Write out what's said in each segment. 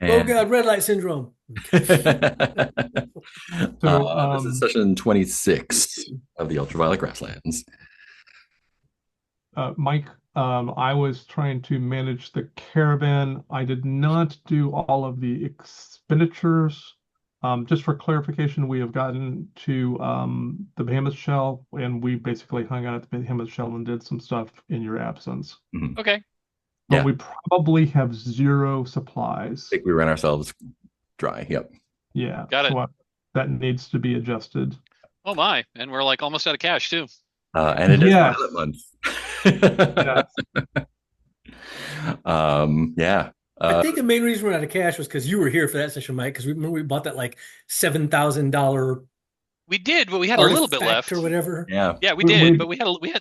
Oh And God, red light syndrome. So, this is session 26 of the Ultraviolet Grasslands. Mike, I was trying to manage the caravan. I did not do all of the expenditures. Just for clarification, we have gotten to the Behemoth Shell, and we basically hung out at the Behemoth Shell and did some stuff in your absence. Mhm. Okay. But Yeah, I we probably have zero supplies. think we ran ourselves dry. Yep. Yeah, Got it. so that needs to be adjusted. Oh my. And we're like almost out of cash too. And it is Yes, pilot month. yes. Yeah. I think the main reason we're out of cash was because you were here for that session, Mike. Because we remember we bought that like $7,000 We did, but we had a little bit artifact or left. whatever. Yeah. Yeah, we We, did, we, but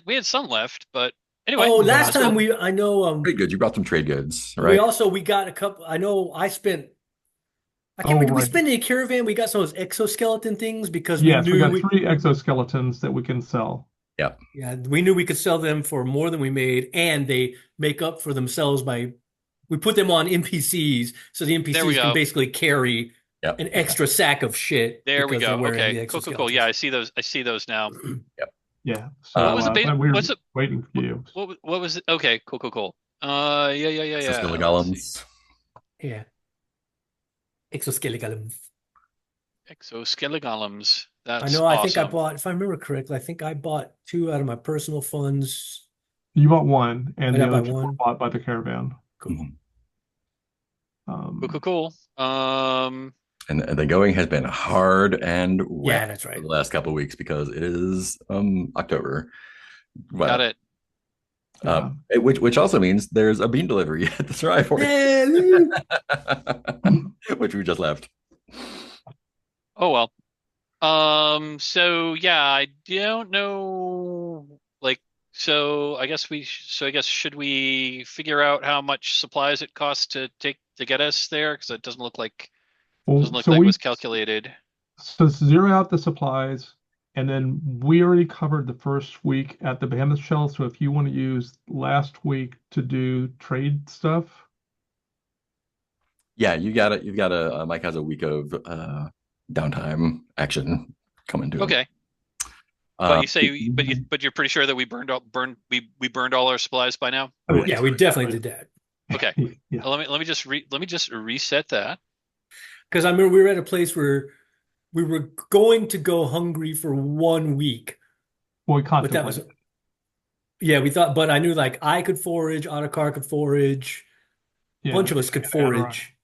we had some left. But anyway, Oh, yeah. last that's time cool. I know Pretty good. You brought some trade goods, we right? also we got a couple. I know I spent. I can't Oh, remember. Did we right. spend any caravan? We got some of those exoskeleton things because we Yes, we knew got we three exoskeletons that we can sell. Yeah. yeah we knew we could sell them for more than we made, and they make up for themselves by we put them on NPCs, so the There we NPCs can go. basically carry Yep. an extra sack of shit There we because they're go. wearing the Okay. Cool, cool, cool. Yeah, exoskeletons. I see those. I see those now. Yep. Yeah. What So was the base? but we were What's it? waiting for What, you. what was it? Okay. Cool, cool, cool. Yeah, yeah, yeah, So yeah. still the Let's see. golems. Yeah, exoskeleton. Exoskelegolems. I That's know. I think I awesome. bought, if I remember correctly, I think I bought two out of my personal funds. You bought one, and Did the I buy other two were one? bought by the caravan. Cool. Mhm. Cool, cool, Um, cool. And the going has been hard and wet Yeah, that's for right. the last couple of weeks because it is October. Got Well, it. yeah. which also means there's a bean delivery at the Srivort, Yeah, woo. which we just left. Oh well. So yeah, I don't know. Like, so I guess should we figure out how much supplies it costs to take to get us there? Because it doesn't Well, look so like it we was calculated. zero out the supplies, and then we already covered the first week at the Behemoth Shell. So if you want to use last week to do trade stuff, Yeah, you got it. You've got a Mike has a week of downtime action coming to him. Okay, but Uh, you say, but you're pretty sure that we burned all our supplies by now. oh, yeah. Yeah, we definitely did that. Okay, yeah. let me just reset that. Because I remember we were at a place where we were going to go hungry for 1 week, Well, we but that was contemplated. yeah, we thought, but I knew like I could forage, Ottakar could forage, a bunch Yeah, of us could and Ryan. forage.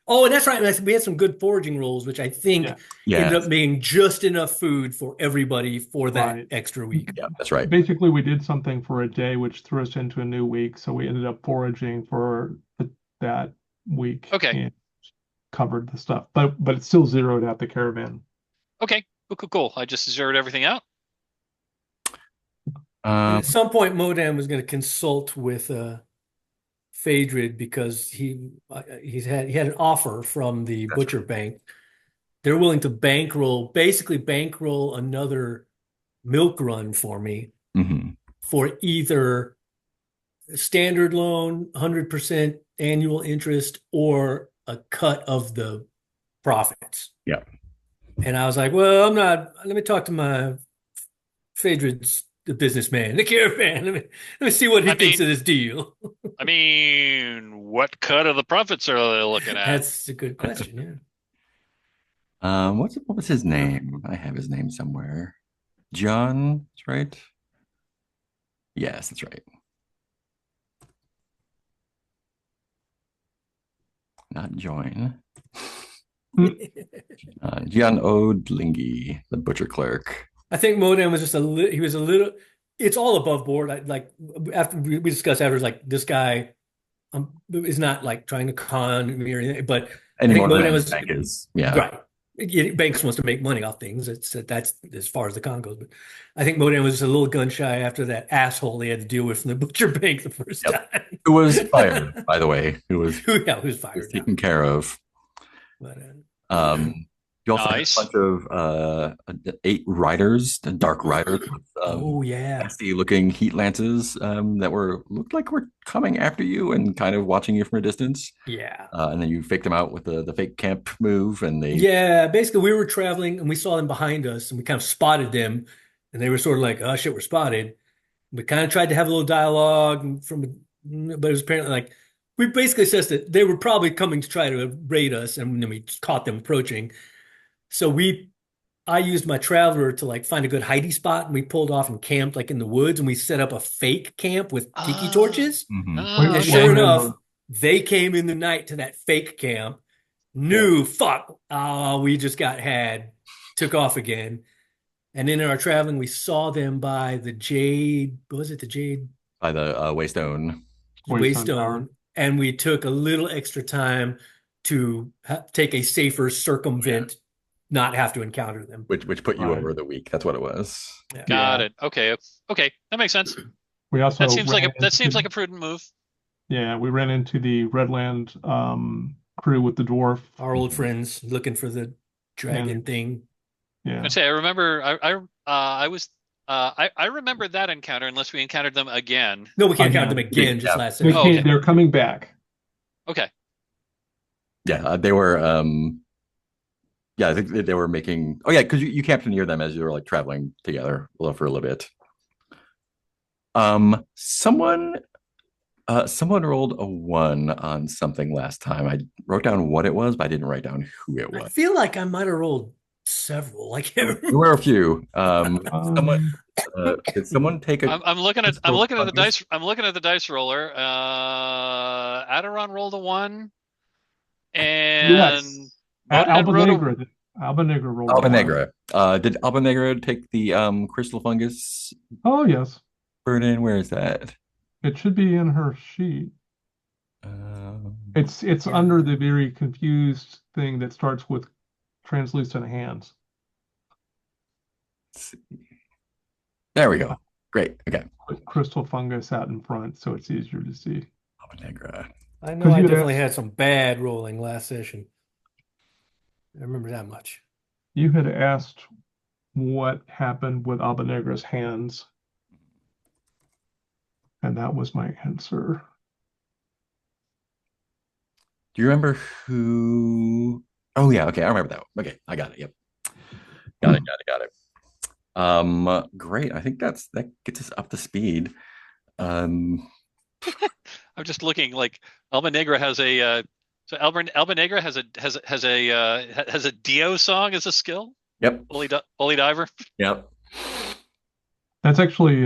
Oh, and that's right. We had some good foraging rolls, which I Yeah, think ended Yeah, up being just enough food for everybody for that right. extra week. yeah, that's right. Basically, we did something for a day, which threw us into a new week. So we ended up foraging for that week Okay, and covered the stuff, but it's still zeroed out the caravan. okay, cool, cool, cool. I just zeroed everything out. And Um, at some point, Modam was going to consult with Phaedrid because he had an offer from the that's butcher bank. They're willing to basically bankroll another milk run for me right. Hmm. for either a standard loan, 100% annual interest, or a cut of the profits. Yeah. And I was like, well, I'm not. Let me talk to my Phaedrid's the businessman, the caravan. Let me see what he I thinks mean, of this deal. what cut of the profits are they looking at? That's a good question. Yeah. What was his name? I have his name somewhere. John, that's right. Yes, that's right. Not join. Gian Odlingi, the butcher clerk. I think Modem was just a little, he was a little, it's all above board. Like after we discussed afterwards, like this guy is not like trying to con me or anything, but I Any think more Modem than was Bank is, yeah. right. Banks wants to make money off things. That's as far as the con goes. But I think Modem was just a little gun shy after that asshole he had to deal with from the butcher bank the first Yep. time. Who was fired, by the way, who was Who fired now. taken care of. But Um, You also had a Nice. bunch of 8 riders, the dark riders with Oh yeah. nasty looking heat lances that were looked like were coming after you and kind of watching you from a distance. Yeah. And then you faked them out with the fake camp move, and they Yeah, basically we were traveling and we saw them behind us and we kind of spotted them and they were sort of like, oh shit, we're spotted. We kind of tried to have a little dialogue but it was apparently like we basically said that they were probably coming to try to raid us and then we caught them approaching. So I used my traveler to like find a good hidey spot and we pulled off and camped like in the woods and we set up a fake camp with tiki Oh, torches. Mhm. We And okay. sure remember. enough, they came in the night to that fake camp, Yeah. knew, fuck, we just got had, took off again. And then in our traveling, we saw them by the Jade, what was it, the Jade By the Waystone, Waystone Tower. Waystone? And we took a little extra time to take a safer circumvent, not have to encounter them. which put you Right. over the week. That's what it was. Yeah. Got Yeah. it. Okay. Okay. That makes sense. We also That seems like a prudent move. yeah, we ran into the Redland crew with the dwarf Our old friends looking for the dragon and thing. yeah. I say I remember I was I remember that encounter unless we encountered them again. No, we can't count them Again. again, just Yeah. last They session. Oh, okay. they're coming back. Okay. Yeah, they were. Yeah, I think they were making. Oh yeah, because you camped near them as you were like traveling together for a little bit. Someone someone rolled a 1 on something last time. I wrote down what it was, but I didn't write down who it I was. feel like I might have rolled several. I can't There remember. were a few. Someone Um, did someone take a I'm crystal looking at the fungus? dice. I'm looking at the dice roller. Aderon rolled a 1, and yes. Motorhead wrote a. Alba Negra rolled a Alba 1. Negra. Did Alba Negra take the crystal fungus Oh yes. burden? Where is that? It should be in her sheet. Um, It's Yeah. under the very confused thing that starts with translucent hands. let's see. There we go. Great. Okay. Put crystal fungus out in front so it's easier to see. Alba Negra. I know Because I you had definitely asked, had some bad rolling last session. I remember that much. you had asked what happened with Alba Negra's hands, and that was my answer. Do you remember who? Oh yeah, okay, I remember that one. Okay, I got it. Yep, got it. Great. I think that gets us up to speed. Um, I'm just looking like Alba Negra has a. So Alba Negra has a Dio song as a skill. yep, Holy Diver. yep. That's actually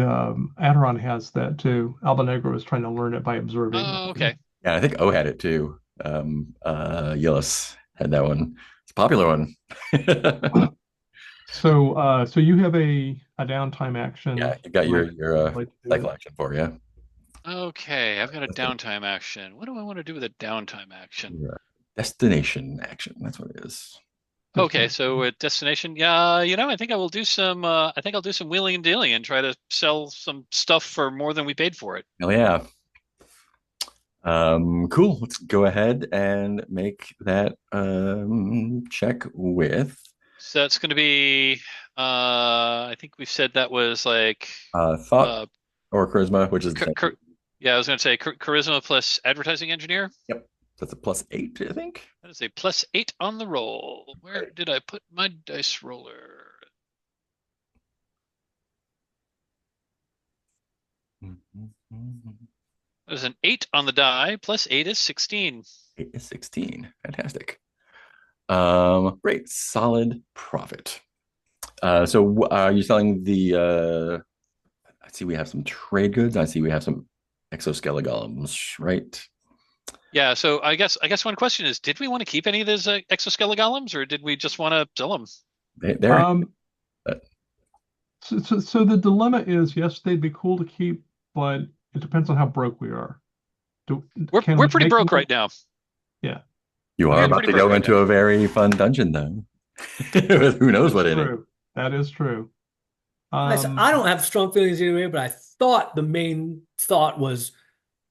Aderon has that too. Alba Negra was trying to learn it by observing. Oh, okay. Yeah, I think O had it too. Yillis had that one. It's a popular one. So you have a downtime action. Yeah, you got your Like to do. cycle action for you. Okay, I've got a downtime action. What do I want to do with a downtime action? Your destination action. That's what it is. Okay, so at destination, yeah, I think I will do some. I think I'll do some wheeling and dealing and try to sell some stuff for more than we paid for it. Hell yeah. Cool. Let's go ahead and make that check with So that's going to be. I think we said that was like. thought or charisma, which is Yeah, I was going to say charisma plus advertising engineer. yep. That's a +8, I think. That is a +8 on the roll. Where did I put my dice roller? That is an 8 on the die. +8 is 16. 8 is 16. Fantastic. Great. Solid profit. So are you selling the I see we have some trade goods. I see we have some exoskeleton, right? Yeah, so I guess one question is, did we want to keep any of those exoskeleton or did we just want to sell them? They're uh, So the dilemma is, yes, they'd be cool to keep, but it depends on how broke we are. Can We're we pretty make broke them? right now. Yeah, you are We're about pretty to go broke right into now. a very fun dungeon, though. With who knows what in it. true. That is true. I don't have strong feelings either way, but I thought the main thought was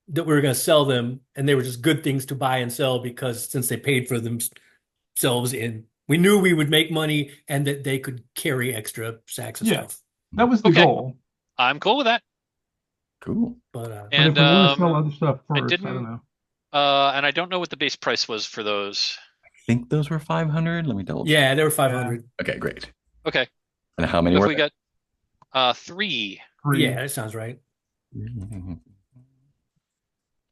that we were going to sell them and they were just good things to buy and sell because since they paid for themselves in We knew we would make money and that they could carry extra sacks of Yeah. stuff. That was the Okay. goal. I'm cool with that. Cool. But But And if we want to sell other stuff I first, I don't didn't know. and I don't know what the base price was for those. I think those were 500. Let me double check. yeah, they were 500. Okay, great. Okay. And how many So if were we got 3. 3. Yeah, that sounds right. there?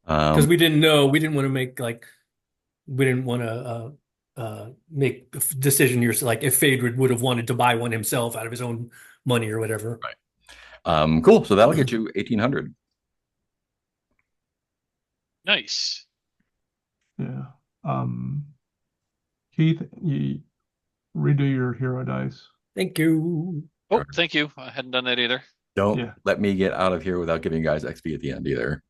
Because we didn't know, we didn't want to make we didn't want to make a decision here. So, like if Fade would have wanted to buy one himself out of his own money or whatever. Right. Cool. So that'll get you 1,800. Nice. Yeah. Keith, you redo your hero dice. Thank you. Oh, thank you. I hadn't done that either. Don't let me get out of here without giving you guys XP at the end either.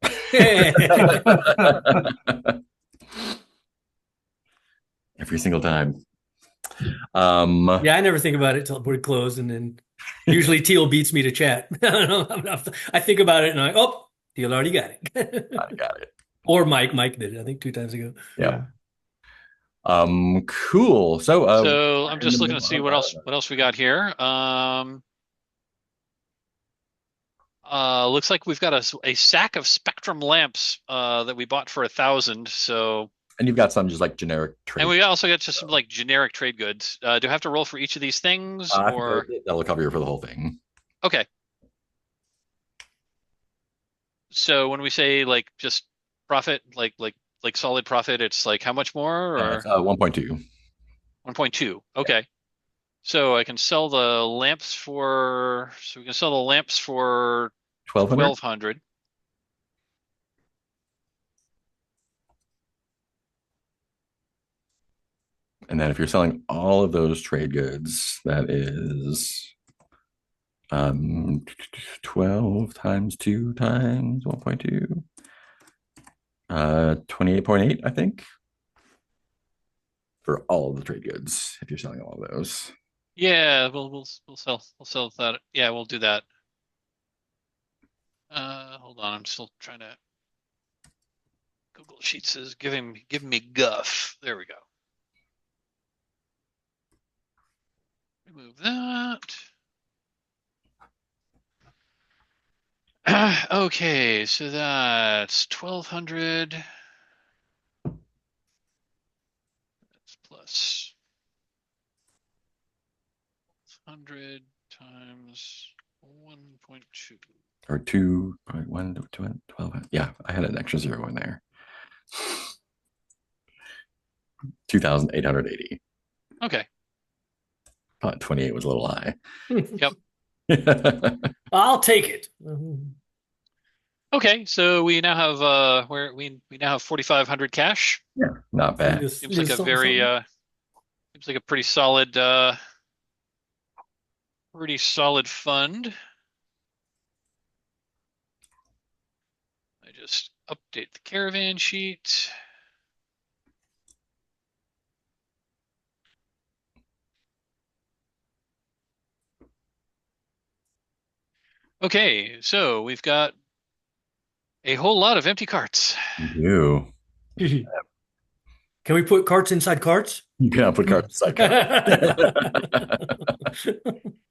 Every single time. Yeah, I never think about it till we're closed, and then usually Teal beats me to chat. I think about it and I'm like, oh, Teal already got it. I got it. Or Mike did it, I think 2 times ago. Yeah. Cool. So I'm just looking to see what else we got here. Looks like we've got a sack of spectrum lamps that we bought for 1,000. So, and you've got some just like generic trade. and we also got just some like generic trade goods. Do I have to roll for each of these things, or that'll cover you for the whole thing? okay? So when we say like just profit, like solid profit, it's like how much more, or 1.2. 1.2. Okay. So I can sell the lamps for. So we can sell the lamps for 1,200. And then if you're selling all of those trade goods, that is 12 times 2 times 1.2. 28.8, I think, for all of the trade goods if you're selling all of those. Yeah, we'll sell that. Yeah, we'll do that. Hold on, I'm still trying to. Google Sheets is giving me guff. There we go. Remove that. Okay, so that's 1,200. That's plus 100 times 1.2. Or 2.1 to 12. Yeah, I had an extra 0 in there. 2,880. Okay. 28 was a little high. Yep. I'll take it. Okay, so we now have we now have 4,500 cash. Yeah, not bad. Seems like a very seems like a pretty solid fund. I just update the caravan sheet. Okay, so we've got a whole lot of empty carts. You Can we put carts inside carts? You cannot put carts inside carts.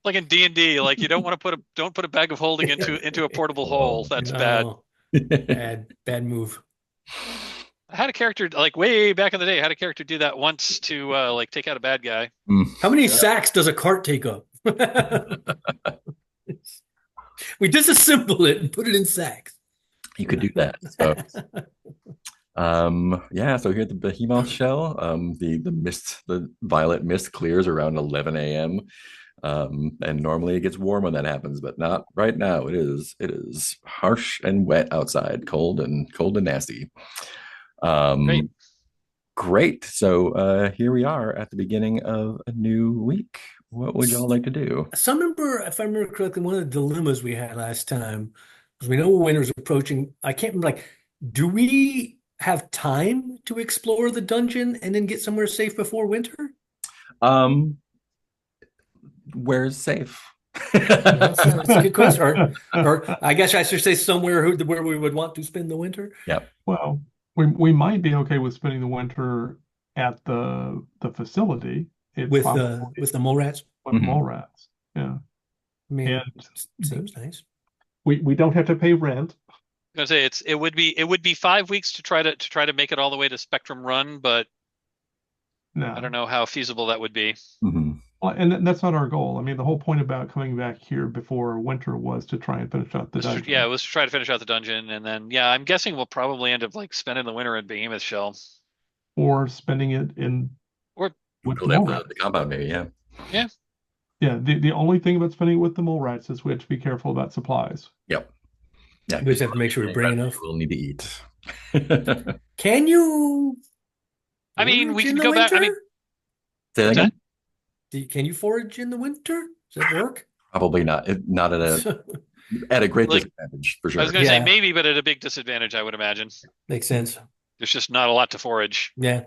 Like in D&D, like you don't want to put a bag of holding into a portable hole. That's bad. Bad move. I had a character like way back in the day. I had a character do that once to like take out a bad guy. How many sacks does a cart take up? We disassemble it and put it in sacks. You could do that. So, yeah. So here at the behemoth shell, the violet mist clears around 11 a.m. And normally it gets warm when that happens, but not right now. It is harsh and wet outside, cold and nasty. Great. So here we are at the beginning of a new week. What would y'all like to do? If I remember correctly, one of the dilemmas we had last time was we know winter's approaching. I can't remember, like, do we have time to explore the dungeon and then get somewhere safe before winter? Where's safe? That's a good question. Or I guess I should say somewhere where we would want to spend the winter. Yep. Well, we might be okay with spending the winter at the facility. it with probably the mole rats. with mole rats. Yeah. I mean, And seems nice. we don't have to pay rent. I was gonna say it would be 5 weeks to try to make it all the way to Spectrum Run, but I don't No. know how feasible that would be. Well, and that's not our goal. I mean, the whole point about coming back here before winter was to try and finish out the dungeon. Yeah, it was to try to finish out the dungeon, and then yeah, I'm guessing we'll probably end up like spending the winter in Behemoth Shell, Or spending it in or with the Build mole out rats. the compound, maybe. Yeah. yeah. Yeah, the only thing about spending it with the mole rats is we have to be careful about supplies. Yep. Yeah. We just have to make sure we bring enough. We'll need to eat. Can you I mean, we forage in can the go back. I mean, winter? Say that what's again? that? Can you forage in the winter? Does that work? Probably not. Not at a great Like, disadvantage for I sure. was going to say Yeah. maybe, but at a big disadvantage, I would imagine. Makes sense. There's just not a lot to forage. Yeah.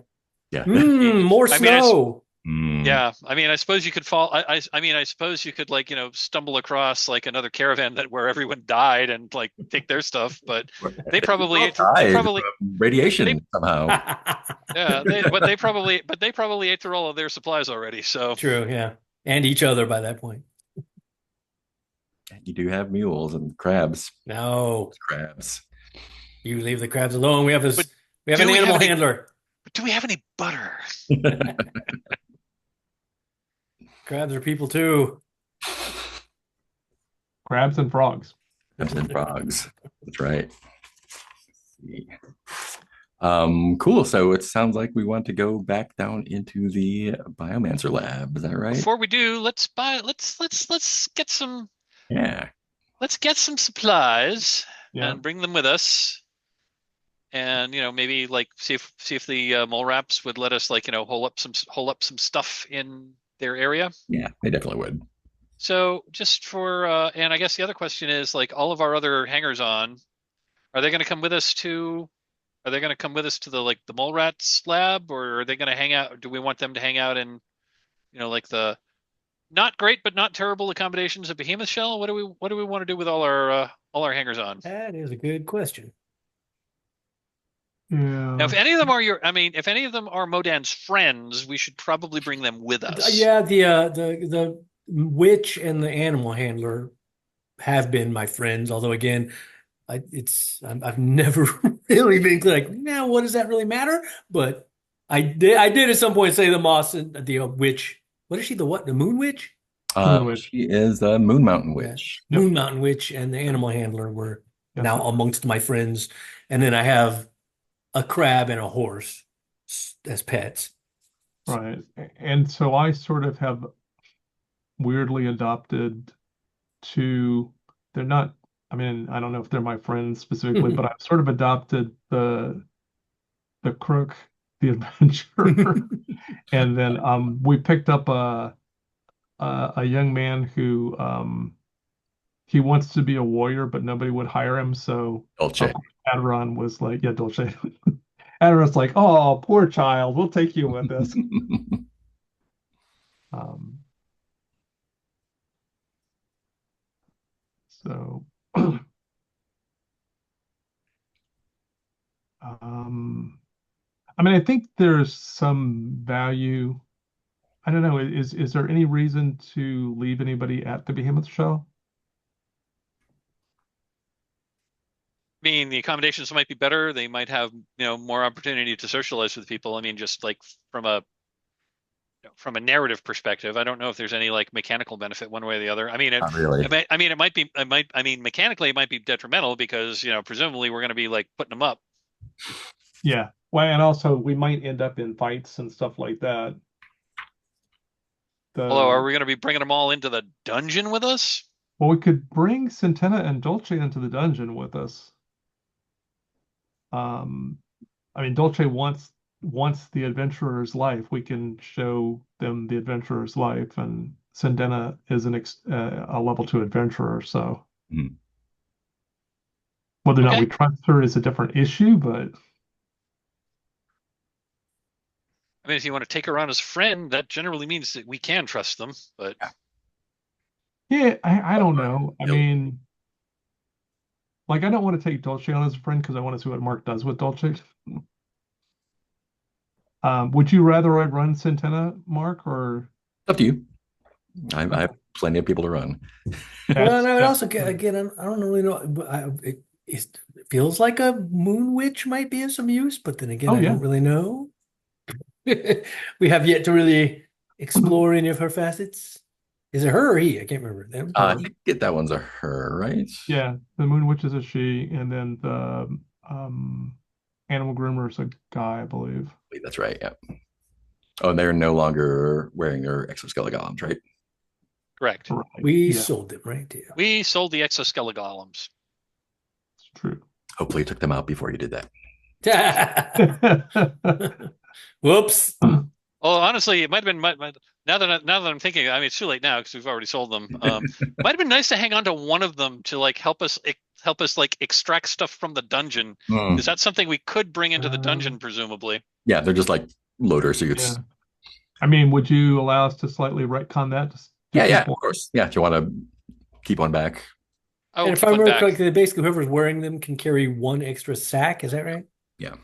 Yeah. More I mean, snow. Yeah, I mean, I suppose you could fall. I mean, I suppose you could like stumble across like another caravan where everyone died and like take their stuff, but they probably ate through, Died from radiation somehow. yeah, they probably ate through all of their supplies already. So True, yeah. And each other by that point. You do have mules and crabs. No, Crabs. you leave the crabs alone. We have But an do we have animal any- handler. do we have any butter? Crabs are people too. Crabs and frogs. Crabs and frogs. That's right. Cool. So it sounds like we want to go back down into the Biomancer lab. Is that right? Before we do, let's get some Yeah. let's get some supplies Yeah. and bring them with us. And maybe like see if the mole raps would let us like hole up some stuff in their area. Yeah, they definitely would. So just for and I guess the other question is like all of our other hangers on, are they going to come with us to? Are they going to come with us to the mole rats lab, or are they going to hang out? Do we want them to hang out in like the not great but not terrible accommodations of Behemoth Shell? What do we want to do with all our hangers on? That is a good question. Yeah. Now, if any of them are if any of them are Modan's friends, we should probably bring them with us. Yeah, the witch and the animal handler have been my friends, although again, I've never really been like, now what does that really matter? But I did at some point say the moss and the witch. What is she? The what? The moon witch? Moon witch. She is a Moon Mountain Witch. Yeah. Moon Mountain Witch and the animal handler were Yes, now sir. amongst my friends, and then I have a crab and a horse as pets. Right. And so I sort of have weirdly adopted two, they're not, I mean, I don't know if they're my friends specifically, but I've sort of adopted the crook, the adventurer, and then we picked up a young man who he wants to be a warrior, but nobody would hire him, so Dolce. Adron was like, yeah, Dolce. Adron's like, oh, poor child, we'll take you with us. So, I mean, I think there's some value. I don't know. Is there any reason to leave anybody at the Behemoth Shell? I mean, the accommodations might be better. They might have, more opportunity to socialize with people. I mean, just like from a narrative perspective, I don't know if there's any like mechanical benefit one way or the other. I mean, Not really. I mean, mechanically it might be detrimental because, presumably we're going to be like putting them up. Yeah. Well, and also we might end up in fights and stuff like that. Although, are we going to be bringing them all into the dungeon with us? Well, we could bring Centena and Dolce into the dungeon with us. I mean, Dolce wants the adventurer's life. We can show them the adventurer's life, and Centena is a level 2 adventurer. So whether or not we trust her is a different issue, but I mean, if you want to take her on as a friend, that generally means that we can trust them. But yeah, I don't know. I mean, like, I don't want to take Dolce on as a friend because I want to see what Mark does with Dolce. Would you rather I run Centena, Mark, or Up to you. I have plenty of people to run. Well, and I would that's also get again. I don't really know. It feels like a moon witch might be of some use, but then again, oh I yeah. don't really know. We have yet to really explore any of her facets. Is it her or he? I can't remember. Them, I her. think that one's a her, right? Yeah, the Moon Witch is a she, and then the Animal Groomer is a guy, I believe. Wait, that's right. Yeah. Oh, and they're no longer wearing their exoskeleton, right? Correct. Right. We Yeah, sold them, right? We sold the exoskeleton golems. it's true. Hopefully, you took them out before you did that. Whoops. Well, honestly, it might have been now that I'm thinking. I mean, it's too late now because we've already sold them. Might have been nice to hang on to one of them to like help us like extract stuff from the dungeon. Mm. Is that something we could bring into the dungeon, presumably? Yeah, they're just like loader Yeah. suits. I mean, would you allow us to slightly retcon that to Yeah, keep yeah, of one? course. Yeah, if you want to keep one back. I And will if keep I one remember back. correctly, basically whoever's wearing them can carry one extra sack. Is that right? Yeah,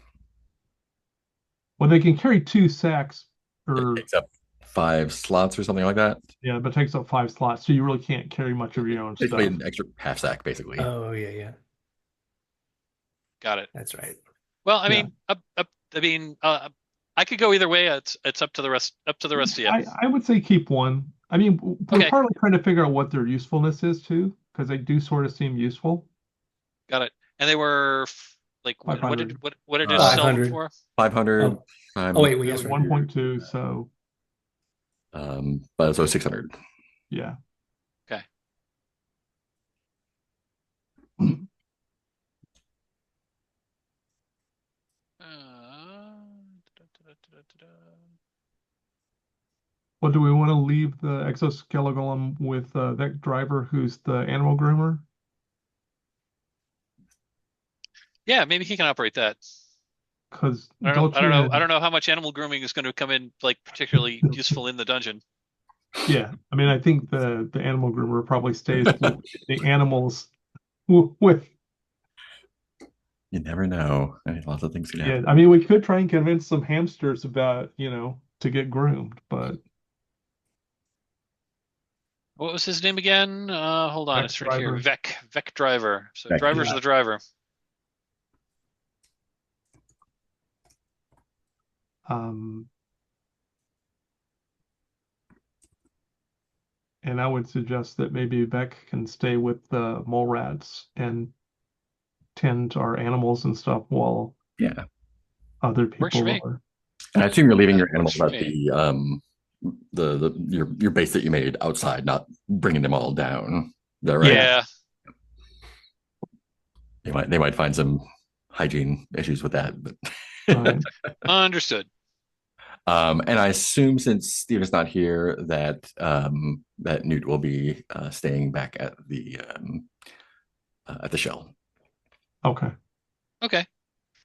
Well, they can carry 2 sacks, it or takes up 5 slots or something like that. yeah, but it takes up 5 slots, so you really can't carry much of your own Basically, stuff. an extra half sack, basically. Oh, yeah, yeah. Got it. That's right. Well, I Yeah. mean, I mean, I could go either way. It's up to the rest of you. I would say keep one. I mean, we're Okay. partly trying to figure out what their usefulness is too, because they do sort of seem useful. Got it. And they were like what 500. did it sell them 500. for? 500. Oh, oh wait, we It guess was right. 1.2, so But so 600. yeah. Okay. Well, do we want to leave the exoskeleton with that driver who's the animal groomer? Yeah, maybe he can operate that. Because I don't don't know. I you? don't know how much animal grooming is going to come in like particularly useful in the dungeon. Yeah, I mean, I think the animal groomer probably stays with the animals with. You never know. I mean, lots of things can Yeah, happen. I mean, we could try and convince some hamsters about, to get groomed, but What was his name again? Hold on, Vec it's right here. driver. Vec driver. So Vec, driver's yeah. the driver. Um, and I would suggest that maybe Beck can stay with the mole rats and tend to our animals and stuff while Yeah. other Works for people me. are. And I assume you're leaving That your animals works for at me. your base that you made outside, not bringing them all down. Is that right? Yeah. They might find some hygiene issues with that, but Right. Understood. and I assume since Steve is not here that that Newt will be staying back at the shell. Okay. Okay.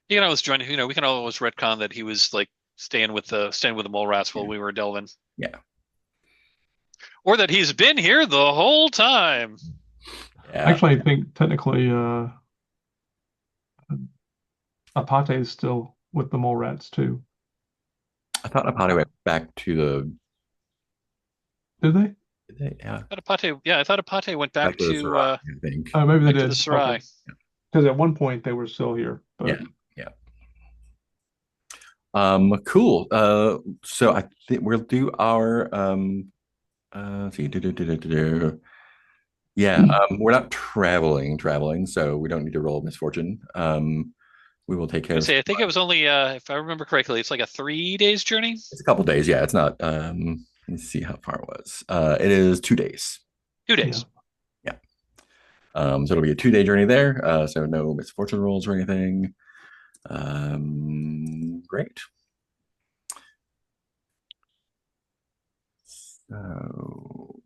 You can always join. We can always retcon that he was like staying with the mole rats while we were delving. Yeah. Or that he's been here the whole time. Yeah. Actually, I think technically Apate is still with the mole rats too. I thought Apate went back to Did they? yeah, I thought Apate went back back to the to Sarai, I think. Oh, maybe they back to did. the Sarai. Because at one point they were still here. But Yeah. Cool. So I think we'll do our let's see. Yeah, we're not traveling, so we don't need to roll misfortune. We will take care of I think it was only if I remember correctly, it's like a 3 days journey. it's a couple days. Yeah, it's not let me see how far it was. It is 2 days. 2 days. Yeah. So it'll be a 2-day journey there. So no misfortune rolls or anything. Great. So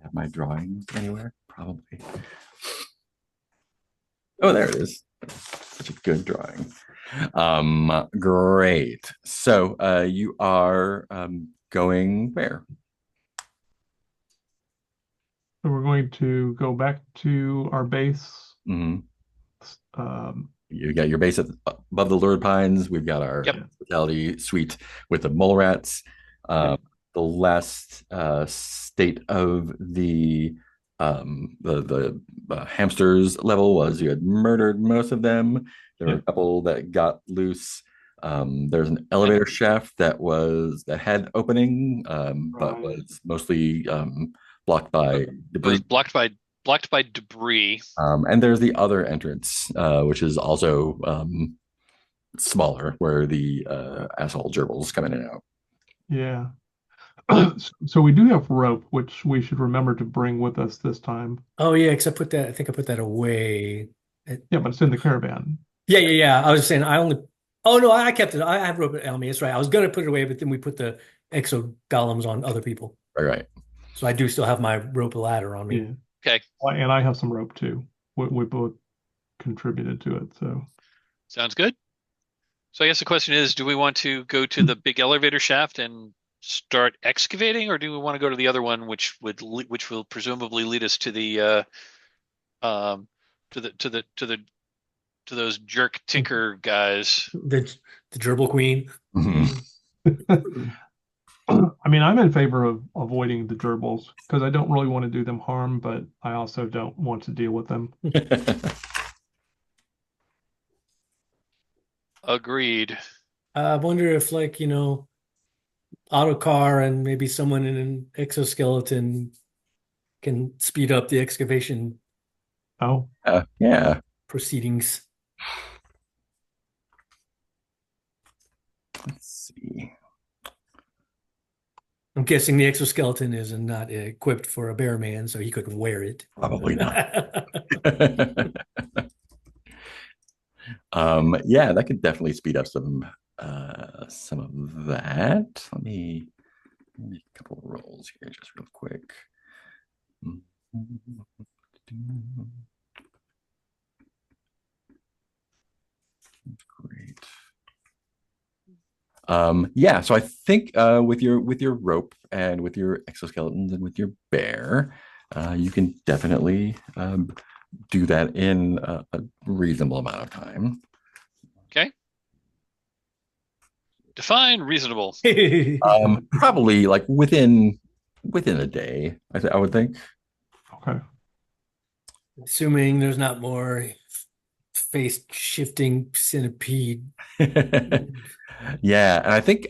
have my drawings anywhere? Probably. Oh, there it is. Such a good drawing. Great. So you are going where? so we're going to go back to our base Mm-hmm. You got your base above the Lurid Pines. We've got our Yep. hospitality suite with the mole rats. The last state of the hamsters level was you had murdered most of them. There were a couple that got loose. There's an elevator shaft that had opening, but was mostly blocked by It was debris. blocked by debris. And there's the other entrance, which is also smaller, where the asshole gerbils come in and out. Yeah. So we do have rope, which we should remember to bring with us this time. Oh yeah, because I think I put that away. Yeah, but it's in the caravan. Yeah. I was saying I only. Oh no, I kept it. I have rope at Elmi. That's right. I was gonna put it away, but then we put the exo golems on other people. Right. So I do still have my rope ladder on me. Yeah. Okay. And I have some rope too. We both contributed to it. So Sounds good. So I guess the question is, do we want to go to the big elevator shaft and start excavating, or do we want to go to the other one, which will presumably lead us to the to those jerk tinker guys? The gerbil queen. I mean, I'm in favor of avoiding the gerbils because I don't really want to do them harm, but I also don't want to deal with them. Agreed. I wonder if autocar and maybe someone in an exoskeleton can speed up the excavation Oh, Yeah. proceedings. Let's see. I'm guessing the exoskeleton is not equipped for a bear man, so he couldn't wear it. Probably not. Yeah, that could definitely speed up some of that. Let me make a couple of rolls here just real quick. Great. Yeah, so I think with your rope and with your exoskeletons and with your bear, you can definitely do that in a reasonable amount of time. Okay. Define reasonable. Probably like within a day, I would think. okay. Assuming there's not more face shifting centipede. Yeah, and I think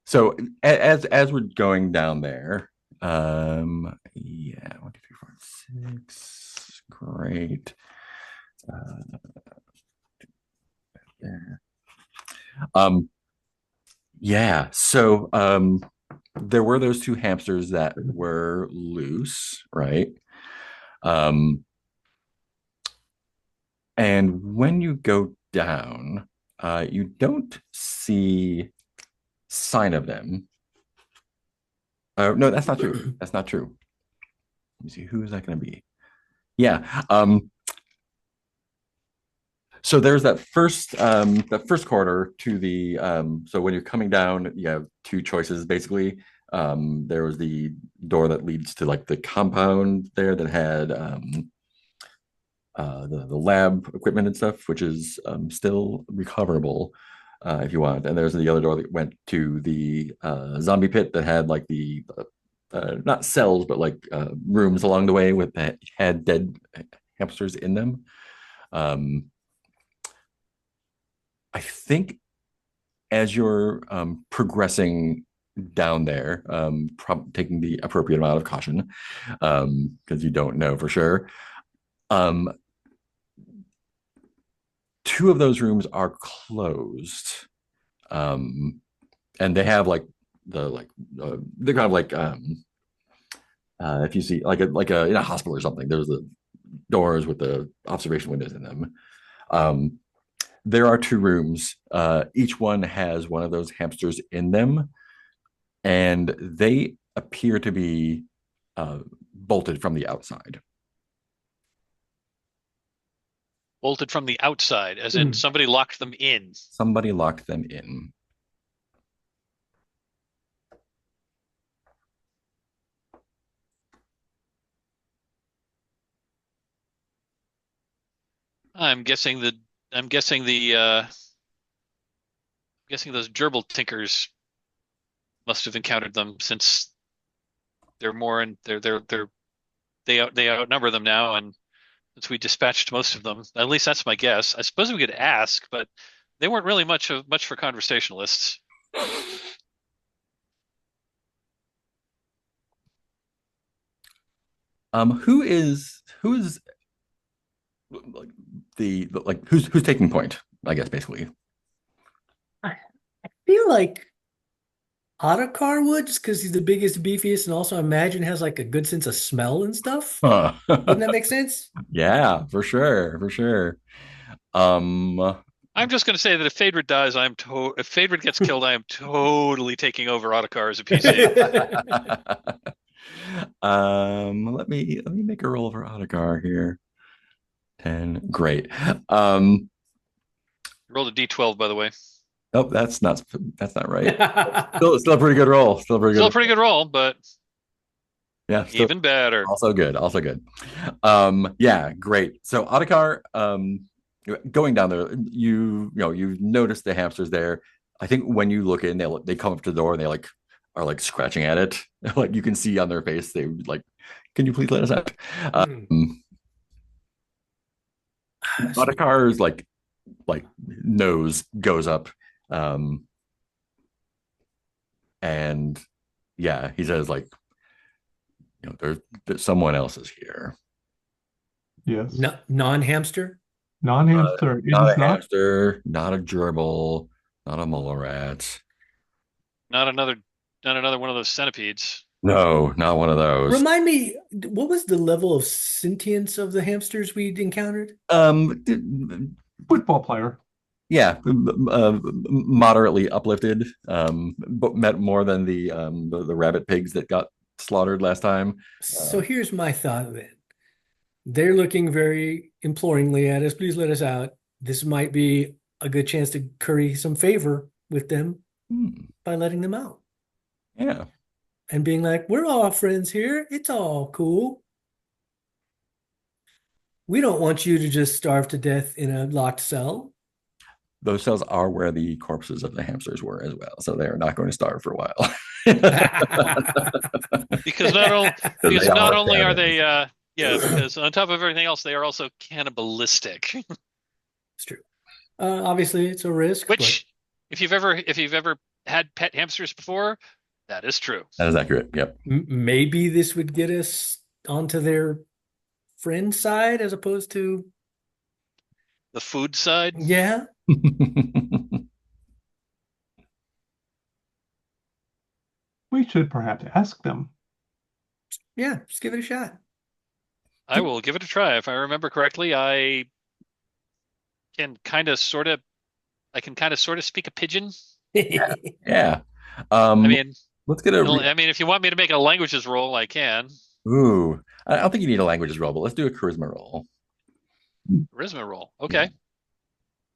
so as we're going down there, yeah, 1, 2, 3, 4, 6. Great. There. Yeah, so there were those two hamsters that were loose, right? And when you go down, you don't see sign of them. No, that's not true. That's not true. Let me see. Who is that going to be? Yeah. So there's that first corridor to the so when you're coming down, you have two choices basically. There was the door that leads to like the compound there that had the lab equipment and stuff, which is still recoverable if you want. And there's the other door that went to the zombie pit that had like the not cells, but like rooms along the way that had dead hamsters in them. I think as you're progressing down there, taking the appropriate amount of caution, because you don't know for sure. Two of those rooms are closed, and they have like they're kind of like if you see like a in a hospital or something, there's the doors with the observation windows in them. There are two rooms. Each one has one of those hamsters in them, and they appear to be bolted from the outside. Bolted from the outside, as in somebody locked them in. Somebody locked them in. I'm guessing the I'm guessing those gerbil tinkers must have encountered them since they're more and they outnumber them now, and since we dispatched most of them, at least that's my guess. I suppose we could ask, but they weren't really much for conversationalists. Who is like who's taking point, I guess, basically. I feel like Ottakar would, just because he's the biggest, beefiest, and also I imagine has like a good sense of smell and stuff. Huh. Wouldn't that make sense? Yeah, for sure, for sure. Um, I'm just going to say that if Phaedra dies, if Phaedra gets killed, I am totally taking over Ottakar as a PC. let me make a roll for Odegar here. 10. Great. Um, Rolled a D12, by the way. oh, that's not right. Still a pretty good roll. Still a pretty Still a good. pretty good roll, but Yeah, still even better. also good. Also good. Yeah, great. So Odegar, going down there, you've noticed the hamsters there. I think when you look in, they come up to the door and they like are like scratching at it. Like you can see on their face, they like, can you please let us out? Hmm. Um, Odegar's like nose goes up, um, and yeah, he says like, there's someone else is here. Yes. No, non-hamster? Non-hamster. It Not is a not. hamster, not a gerbil, not a mole rat. Not another, not another one of those centipedes. No, not one of those. Remind me, what was the level of sentience of the hamsters we'd encountered? Football player. Yeah, moderately uplifted, but met more than the rabbit pigs that got slaughtered last time. So here's my thought of it. They're looking very imploringly at us. Please let us out. This might be a good chance to curry some favor with them Hmm, by letting them out yeah, and being like, we're all friends here. It's all cool. We don't want you to just starve to death in a locked cell. those cells are where the corpses of the hamsters were as well, so they are not going to starve for a while. Because not only So they because not are only are they scavengers. yeah, because on top of everything else, they are also cannibalistic. It's true. Obviously, it's a risk, but Which, if you've ever had pet hamsters before, that is true. That is accurate. Yep. maybe this would get us onto their friend side as opposed to, The food side. yeah, We should perhaps ask them. yeah, just give it a shot. I will give it a try. If I remember correctly, can kind of sort of I can kind of sort of speak a pigeon. Yeah. I Um, mean, let's get a if you want me to make a languages roll, I can. ooh. I don't think you need a languages roll, but let's do a charisma roll. Charisma roll. Yeah. Okay.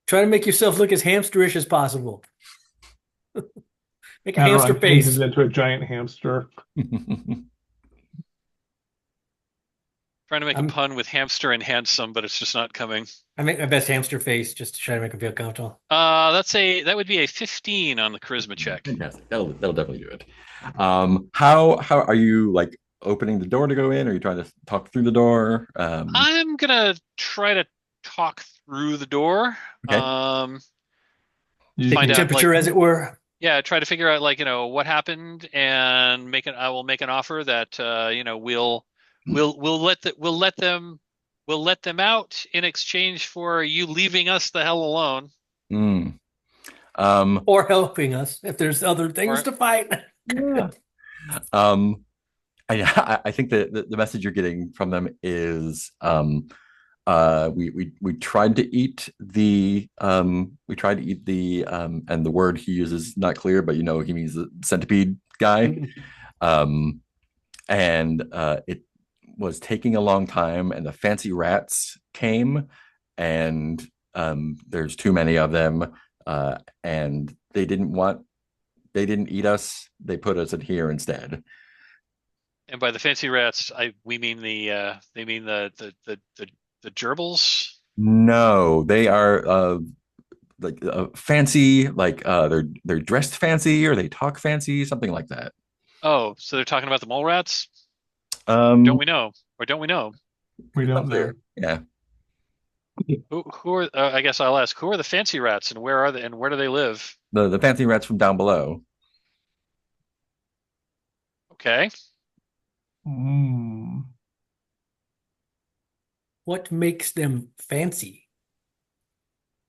Try to make yourself look as hamsterish as possible. Make a hamster Adderall changes face. into a giant hamster. Trying to make a I'm, pun with hamster and handsome, but it's just not coming. I make my best hamster face just to try to make him feel comfortable. That would be a 15 on the charisma check. Fantastic. That'll definitely do it. How are you like opening the door to go in? Or are you trying to talk through the door? I'm gonna try to talk through the door. Okay. You Take Find the can- out temperature, as it were. yeah, try to figure out what happened and I will make an offer that we'll let them out in exchange for you leaving us the hell alone. Mm. Um, Or helping us if there's other things Or to fight. yeah. Um, I think the message you're getting from them is we tried to eat the and the word he uses not clear, but he means the centipede guy. Um, and it was taking a long time, and the fancy rats came, and there's too many of them, and they didn't eat us. They put us in here instead. and by the fancy rats, we mean they mean the gerbils. No, they are like fancy, like they're dressed fancy or they talk fancy, something like that. Oh, so they're talking about the mole rats? Don't Um, we know? Or don't we know? We it's don't know. unclear. Yeah, Who are, I guess I'll ask, who are the fancy rats and where are they and where do they live? the fancy rats from down below. Okay. Mm. What makes them fancy?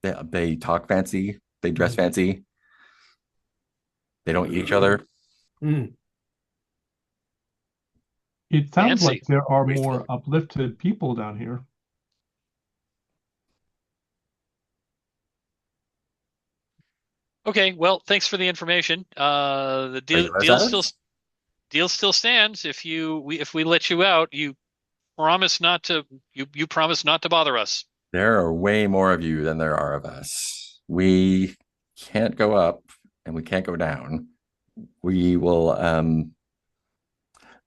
They talk fancy, they dress fancy, they don't eat each other. Mm, It sounds like Fancy. there are wasteful. more uplifted people down here. Okay, well, thanks for the information. The Are deal you us? deal still stands. If we let you out, promise not to you promise not to bother us. There are way more of you than there are of us. We can't go up and we can't go down. We will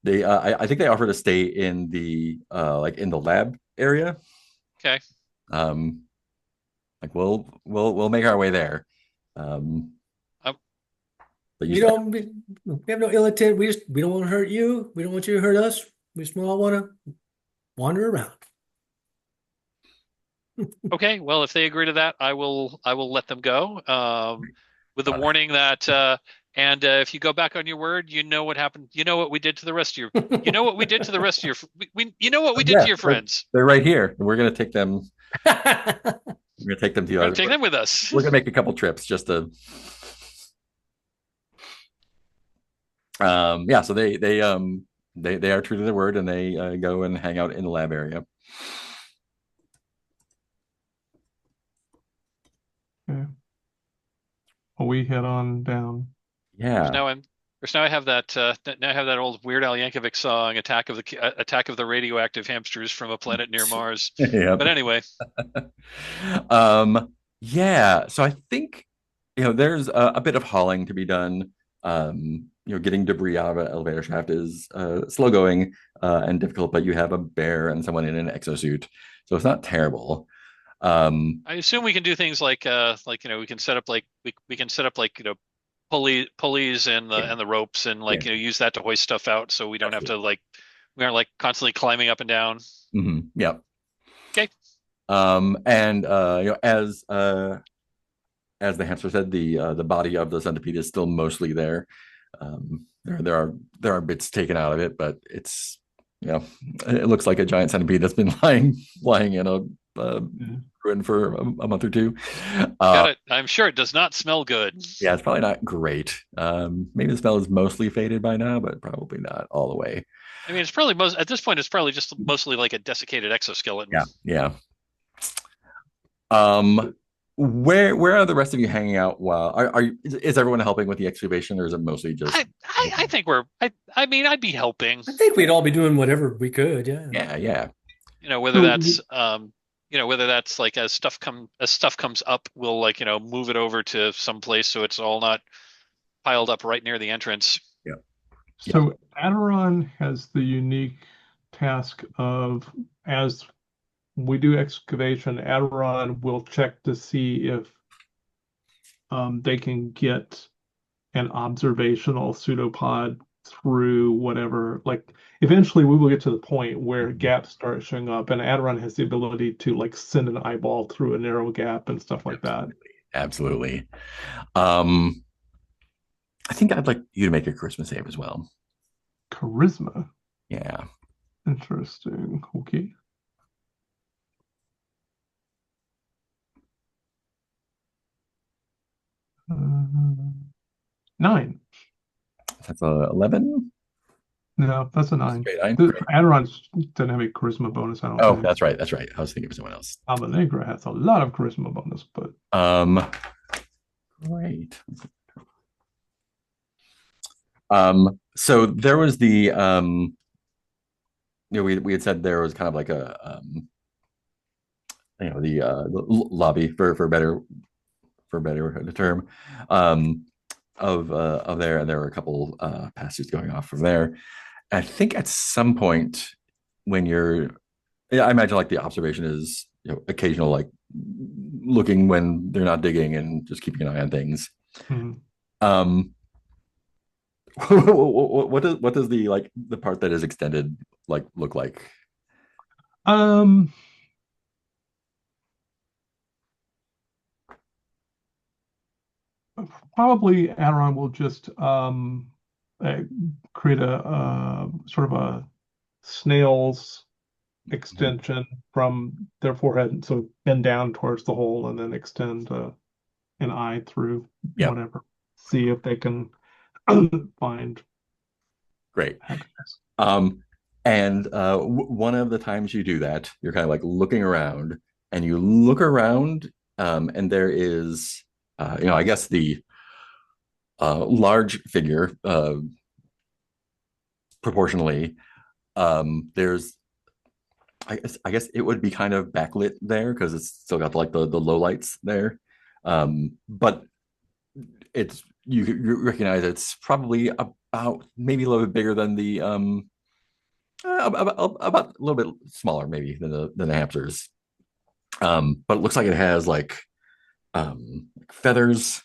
they I think they offer to stay in the like in the lab area. Okay. Um like we'll make our way there. Um Um, but you We said don't. We have no ill intent. We don't want to hurt you. We don't want you to hurt us. We just all want to wander around. okay, well, if they agree to that, I will let them go. With the uh, warning that and if you go back on your word, you know what happened. You know what we did to the rest of your you know what we did to the rest of your you know what we did to yeah, your friends. they're right here. We're gonna take them. We're gonna take them We're to. going to take them with us. We're gonna make a couple trips just to. Yeah. So they are true to their word and they go and hang out in the lab area. Okay. Well, we head on down. Of course, Yeah. now I have that now I have that old Weird Al Yankovic song, Attack of the Radioactive Hamsters from a Planet Near Mars." Yep. But anyway, Yeah. So I think there's a bit of hauling to be done. Getting debris out of an elevator shaft is slow going and difficult, but you have a bear and someone in an exosuit, so it's not terrible. Um, I assume we can do things like we can set up we can set up pulleys yeah, and the ropes and yeah, use that to hoist stuff out so we don't have to absolutely. we aren't constantly climbing up and down. Yeah. Okay. And as the hamster said, the body of the centipede is still mostly there. There are bits taken out of it, but it's you know it looks like a giant centipede that's been lying in a Yeah. ruin for a month or two. Got Uh, it. I'm sure it does not smell good. yeah, it's probably not great. Maybe the smell is mostly faded by now, but probably not all the way. I mean, it's probably most at this point it's probably just mostly like a desiccated exoskeleton. Yeah, yeah. Um, where are the rest of you hanging out? While is everyone helping with the excavation, or is it mostly just? I think I mean I'd be helping. I think we'd all be doing whatever we could. Yeah. Yeah, yeah, Whether So, that's whether that's as stuff comes up, we'll move it over to some place so it's all not piled up right near the entrance. yeah, yeah. so Aderon has the unique task of, as we do excavation, Aderon will check to see if they can get an observational pseudopod through whatever. Like, eventually we will get to the point where gaps start showing up, and Aderon has the ability to send an eyeball through a narrow gap and stuff like that. Absolutely. Um, I think I'd like you to make a Christmas save as well. Charisma. Yeah. Interesting. Okay. Uh, 9. That's a 11. No, that's a 9. Straight nine. The Great. Aderon doesn't have a charisma bonus, I don't Oh, think. that's right. That's right. I was thinking of someone else. Alba Negra has a lot of charisma bonus, but Um, great. So there was we had said there was kind of like a the lobby for better term of there, and there were a couple passages going off from there. I think at some point when you're, yeah, I imagine like the observation is occasional like looking when they're not digging and just keeping an eye on things. Mhm. Um, what does the like the part that is extended like look like? Um, Probably Aderon will just uh, create a sort of a snail's extension from their forehead, so bend down towards the hole and then extend an eye through Yeah, whatever. See if they can find great. happiness. Um, and one of the times you do that, you're kind of like looking around, and you look around, and there is, I guess the large figure proportionally. There's, I guess it would be kind of backlit there because it's still got like the low lights there, but it's you recognize it's probably about maybe a little bit bigger than the about a little bit smaller maybe than the hamsters. But it looks like it has like feathers,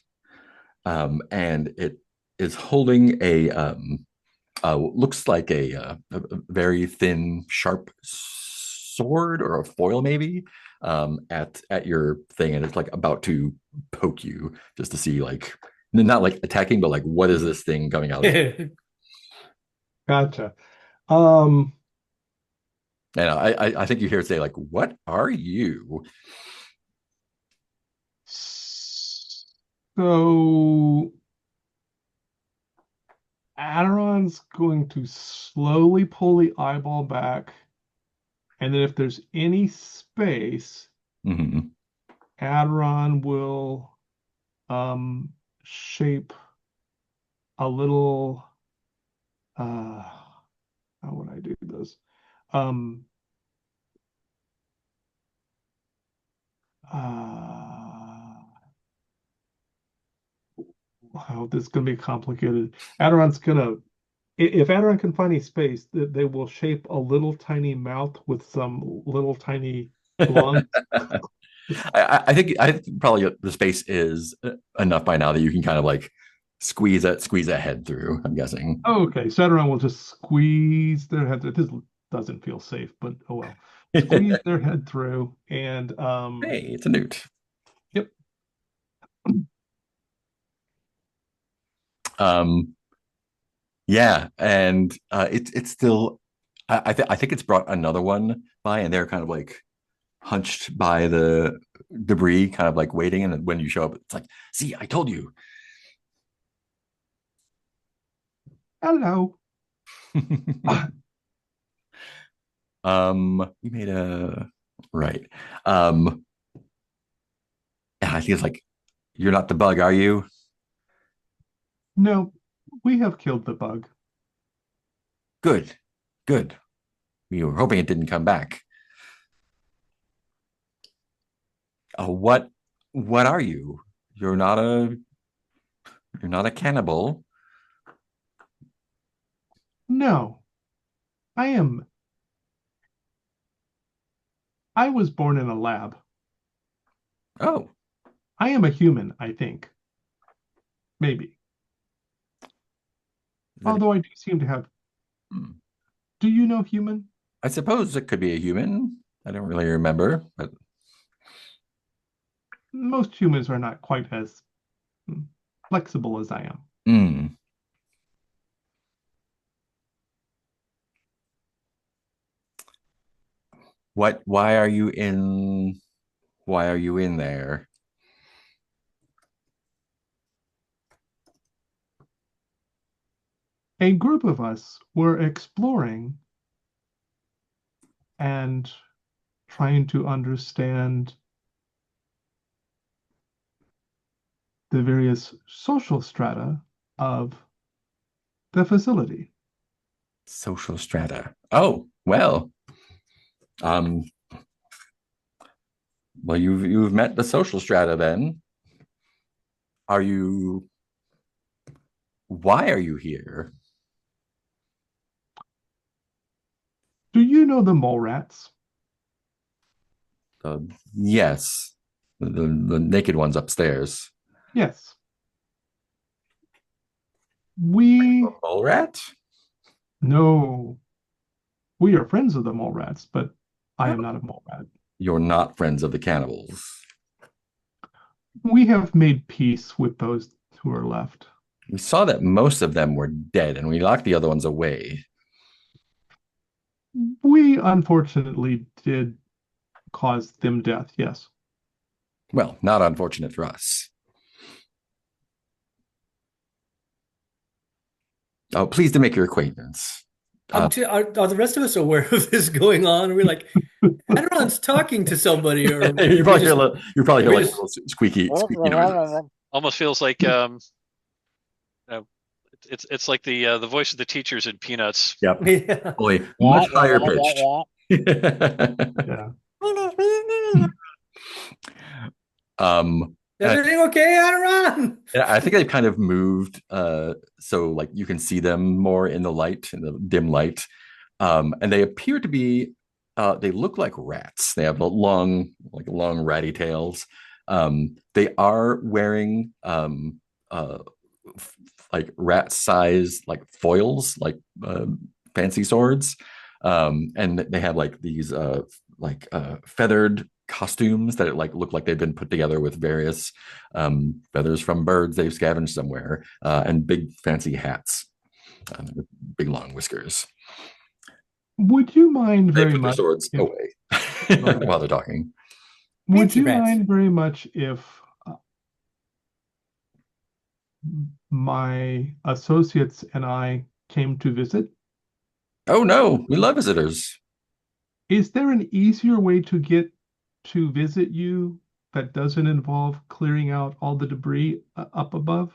and it is holding a looks like a very thin, sharp sword or a foil maybe at your thing, and it's like about to poke you just to see like not like attacking, but like what is this thing coming out of it? Gotcha. Um, And I think you hear it say like, "What are you?" so Aderon's going to slowly pull the eyeball back, and then if there's any space, Mhm. Aderon will shape a little uh how would I do this? Um uh wow, this is gonna be complicated. Aderon's gonna if Aderon can find any space, they will shape a little tiny mouth with some little tiny lungs. I think probably the space is enough by now that you can kind of like squeeze that head through. I'm guessing. Okay, so Aderon will just squeeze their head through. This doesn't feel safe, but oh well. Hey, Squeeze their head through and it's a newt. yep. Um, yeah, and it's still. I think it's brought another one by, and they're kind of like hunched by the debris, kind of like waiting. And then when you show up, it's like, see, I told you. Hello. You made a right. Um, yeah, I think it's like, you're not the bug, are you? No, we have killed the bug. Good, good. We were hoping it didn't come back. What are you? You're not a you're not a cannibal. No, I am. I was born in a lab. Oh, I am a human, I think. Maybe. that, Although I do seem to have. hmm. Do you know human? I suppose it could be a human. I don't really remember, but Most humans are not quite as mm, flexible as I am. mm, what? Why are you in there? A group of us were exploring and trying to understand the various social strata of the facility. Social strata. Oh, um, well, you've met the social strata then. Are you? Why are you here? Do you know the mole rats? Uh, yes, the naked ones upstairs. Yes. We Mole rat? no, we are friends of the mole rats, but I am not a mole rat. You're not friends of the cannibals. We have made peace with those who are left. We saw that most of them were dead, and we locked the other ones away. We unfortunately did cause them death, yes. Well, not unfortunate for us. Oh, pleased to make your acquaintance. Are the rest of us aware of this going on? Are we like, Adron's talking to somebody, or you probably hear, you probably hear we like a just little squeaky noises. Almost feels like you know, it's like the voice of the teachers in Peanuts. Yep. yeah. Only much higher pitched. Yeah. Is And everything okay, Adron? I think they've kind of moved so like you can see them more in the light, in the dim light. And they appear to be they look like rats. They have long ratty tails. They are wearing like rat size like foils, like fancy swords. And they have like these feathered costumes that like look like they've been put together with various feathers from birds they've scavenged somewhere, and big fancy hats, with big long whiskers. Would you mind They very put their much swords if away okay. while they're talking. Would Fancy you rats. mind very much if my associates and I came to visit? Oh no, we love visitors. Is there an easier way to get to visit you that doesn't involve clearing out all the debris up above?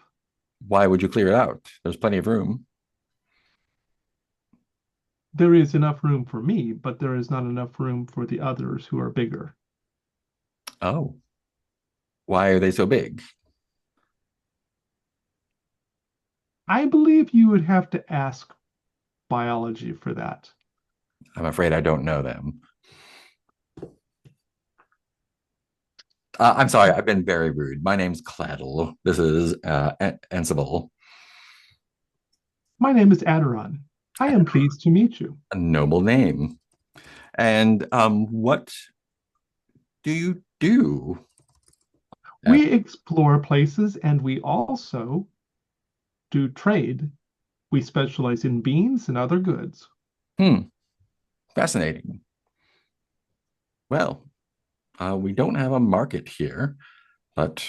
Why would you clear it out? There's plenty of room. There is enough room for me, but there is not enough room for the others who are bigger. Oh, why are they so big? I believe you would have to ask biology for that. I'm afraid I don't know them. I'm sorry, I've been very rude. My name's Claddle. This is Ansible. My name is Aderon. I am pleased to meet you. A noble name. And what do you do? We explore places and we also do trade. We specialize in beans and other goods. Fascinating. Well, we don't have a market here, but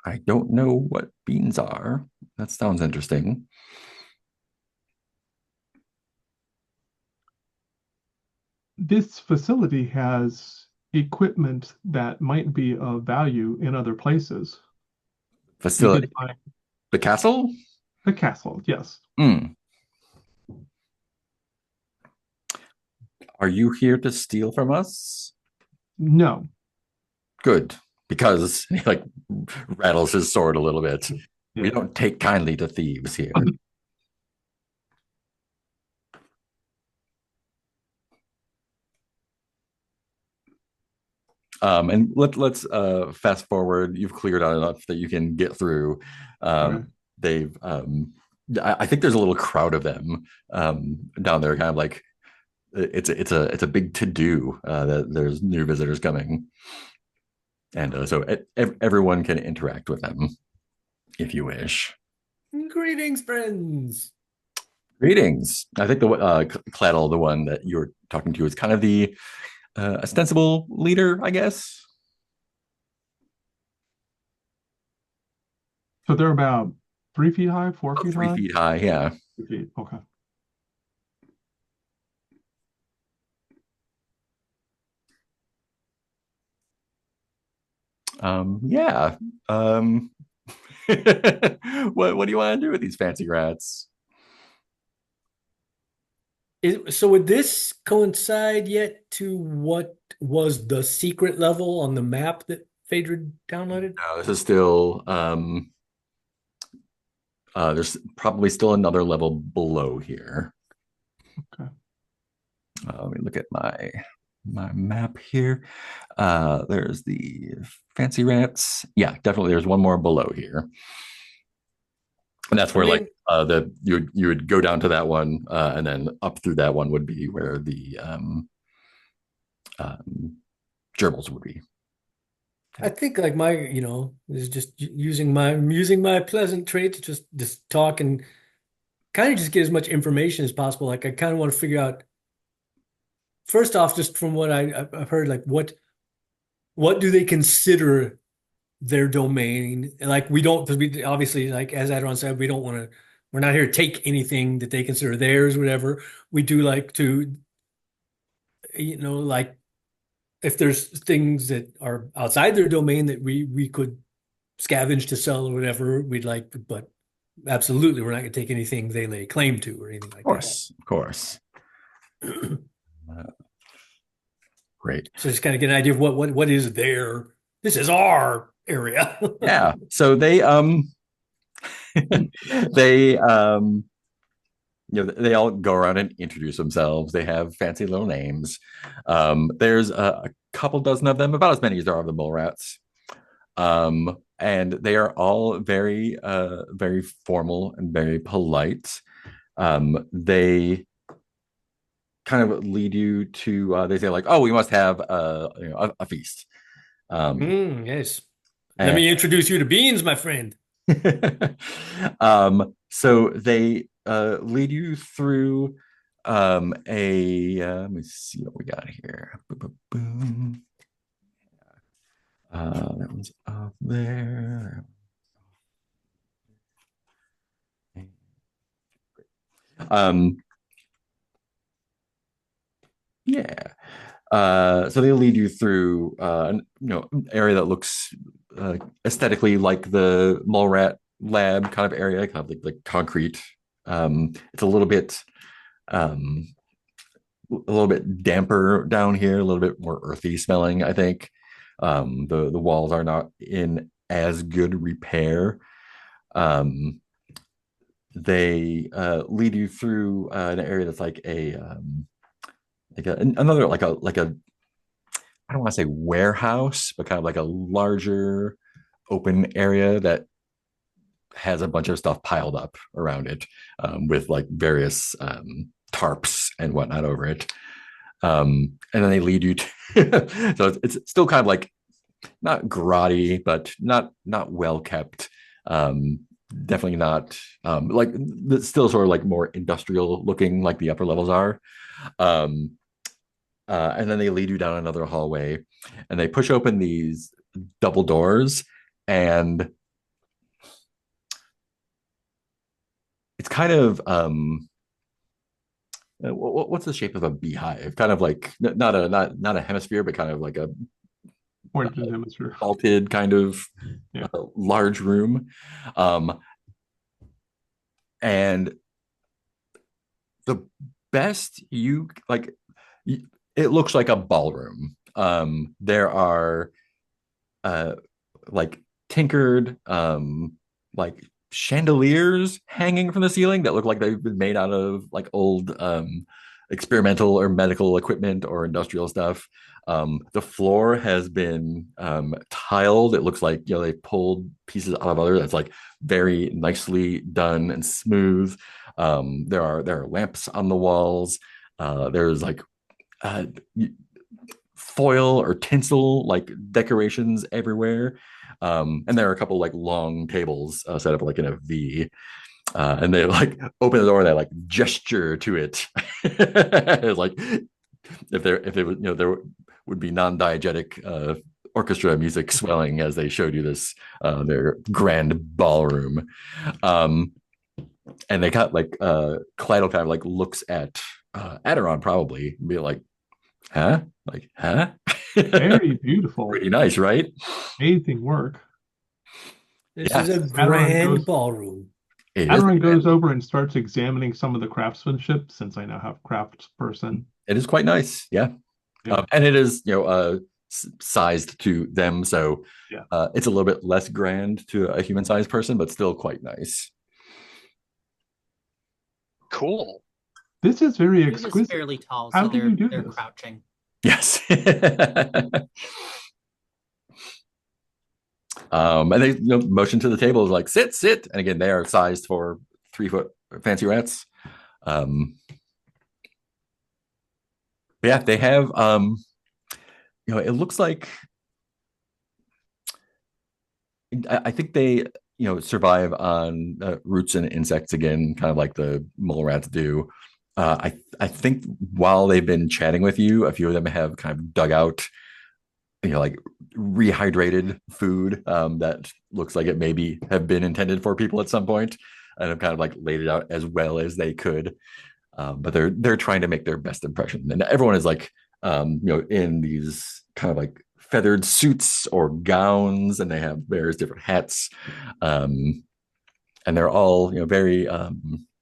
I don't know what beans are. That sounds interesting. This facility has equipment that might be of value in other places. We Facility. did find The castle? the castle, yes. Hmm. Are you here to steal from us? No. Good, because he like rattles his sword a little bit. We Yeah. don't take kindly to thieves here. And let's fast forward. You've cleared out enough that you can get through. Okay. They've I think there's a little crowd of them down there, kind of like it's a big to do that there's new visitors coming, and so everyone can interact with them if you wish. Greetings, friends. Greetings. I think the Claddle, the one that you're talking to, is kind of the ostensible leader, I guess. So they're about 3 feet high, 4 feet About 3 high? feet high, yeah. 3 feet. Okay. Yeah. Um, what do you want to do with these fancy rats? So would this coincide yet to what was the secret level on the map that Phaedra downloaded? No, this is still there's probably still another level below here. Okay. Let me look at my my map here. There's the fancy rats. Yeah, definitely. There's one more below here, and that's I where like mean, the you would go down to that one, and then up through that one would be where the um, gerbils would be. I think like my, is just using my pleasant trait to just talk and kind of just get as much information as possible. Like I kind of want to figure out first off, just from what I've heard, like what do they consider their domain? And like we don't, because we obviously, like as Adron said, we don't want to. We're not here to take anything that they consider theirs, whatever. We do like to, like if there's things that are outside their domain that we could scavenge to sell or whatever, we'd like, but absolutely, we're not going to take anything they lay claim to or anything like that. Of course. Uh, great. So just kind of get an idea of what is there. This is our area. Yeah. So they they they all go around and introduce themselves. They have fancy little names. There's a couple dozen of them, about as many as there are of the mole rats. And they are all very very formal and very polite. They kind of lead you to they say like, oh, we must have a feast. Yes. Let And me introduce you to Beans, my friend. so they lead you through let me see what we got here. Boom, boom, boom. That one's up there. Um, yeah. So they lead you through an area that looks aesthetically like the mole rat lab kind of area, kind of like concrete. It's um, a little bit damper down here, a little bit more earthy smelling, I think. The walls are not in as good repair. Um, they lead you through an area that's another like a I don't want to say warehouse, but kind of like a larger open area that has a bunch of stuff piled up around it, with like various tarps and whatnot over it. And then they lead you to so it's still kind of like not grotty, but not well kept. Definitely not like it's still sort of like more industrial looking, like the upper levels are. Um, and then they lead you down another hallway, and they push open these double doors, and it's kind of what's the shape of a beehive? Kind of like not a hemisphere, but kind of like a Pointed hemisphere. vaulted kind of Yeah. large room. And the best you like, it looks like a ballroom. There are like tinkered like chandeliers hanging from the ceiling that look like they've been made out of like old experimental or medical equipment or industrial stuff. The floor has been tiled. It looks like they pulled pieces out of other that's like very nicely done and smooth. There are lamps on the walls. There's like uh, foil or tinsel like decorations everywhere. And there are a couple like long tables set up like in a V. And they like open the door and they like gesture to it. It's like if it was there would be non-diegetic orchestra music swelling as they showed you this their grand ballroom. And they got like Clydo kind of like looks at Aderon probably be like, huh? Like, huh? Very beautiful. Pretty nice, right? Amazing work. This Yeah. is a Aderon grand goes, ballroom. It is Aderon goes over and starts examining some of the craftsmanship, since I now have craft person. it is quite nice. Yeah. Yeah. And it is, sized to them. So Yeah. it's a little bit less grand to a human sized person, but still quite nice. Cool. This is very Food is exquisite. fairly tall, How so do they're you do they're this? crouching. Yes. And they motion to the table like sit, sit. And again, they are sized for 3 foot fancy rats. Um, yeah, they have it looks like I think they survive on roots and insects again, kind of like the mole rats do. I think while they've been chatting with you, a few of them have kind of dug out like rehydrated food that looks like it maybe have been intended for people at some point, and have kind of like laid it out as well as they could. But they're trying to make their best impression, and everyone is like in these kind of like feathered suits or gowns, and they have various different hats, and they're all very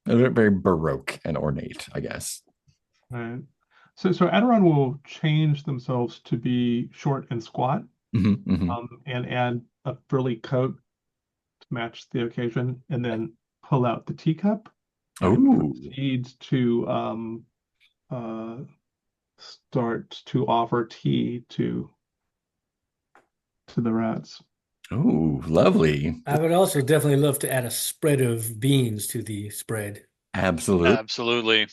baroque and ornate, I guess. Right. So Aderon will change themselves to be short and squat, and add a frilly coat to match the occasion, and then pull out the teacup and proceed to start to offer tea to the rats. Oh, lovely. I would also definitely love to add a spread of beans to the spread. Absolutely. Absolutely.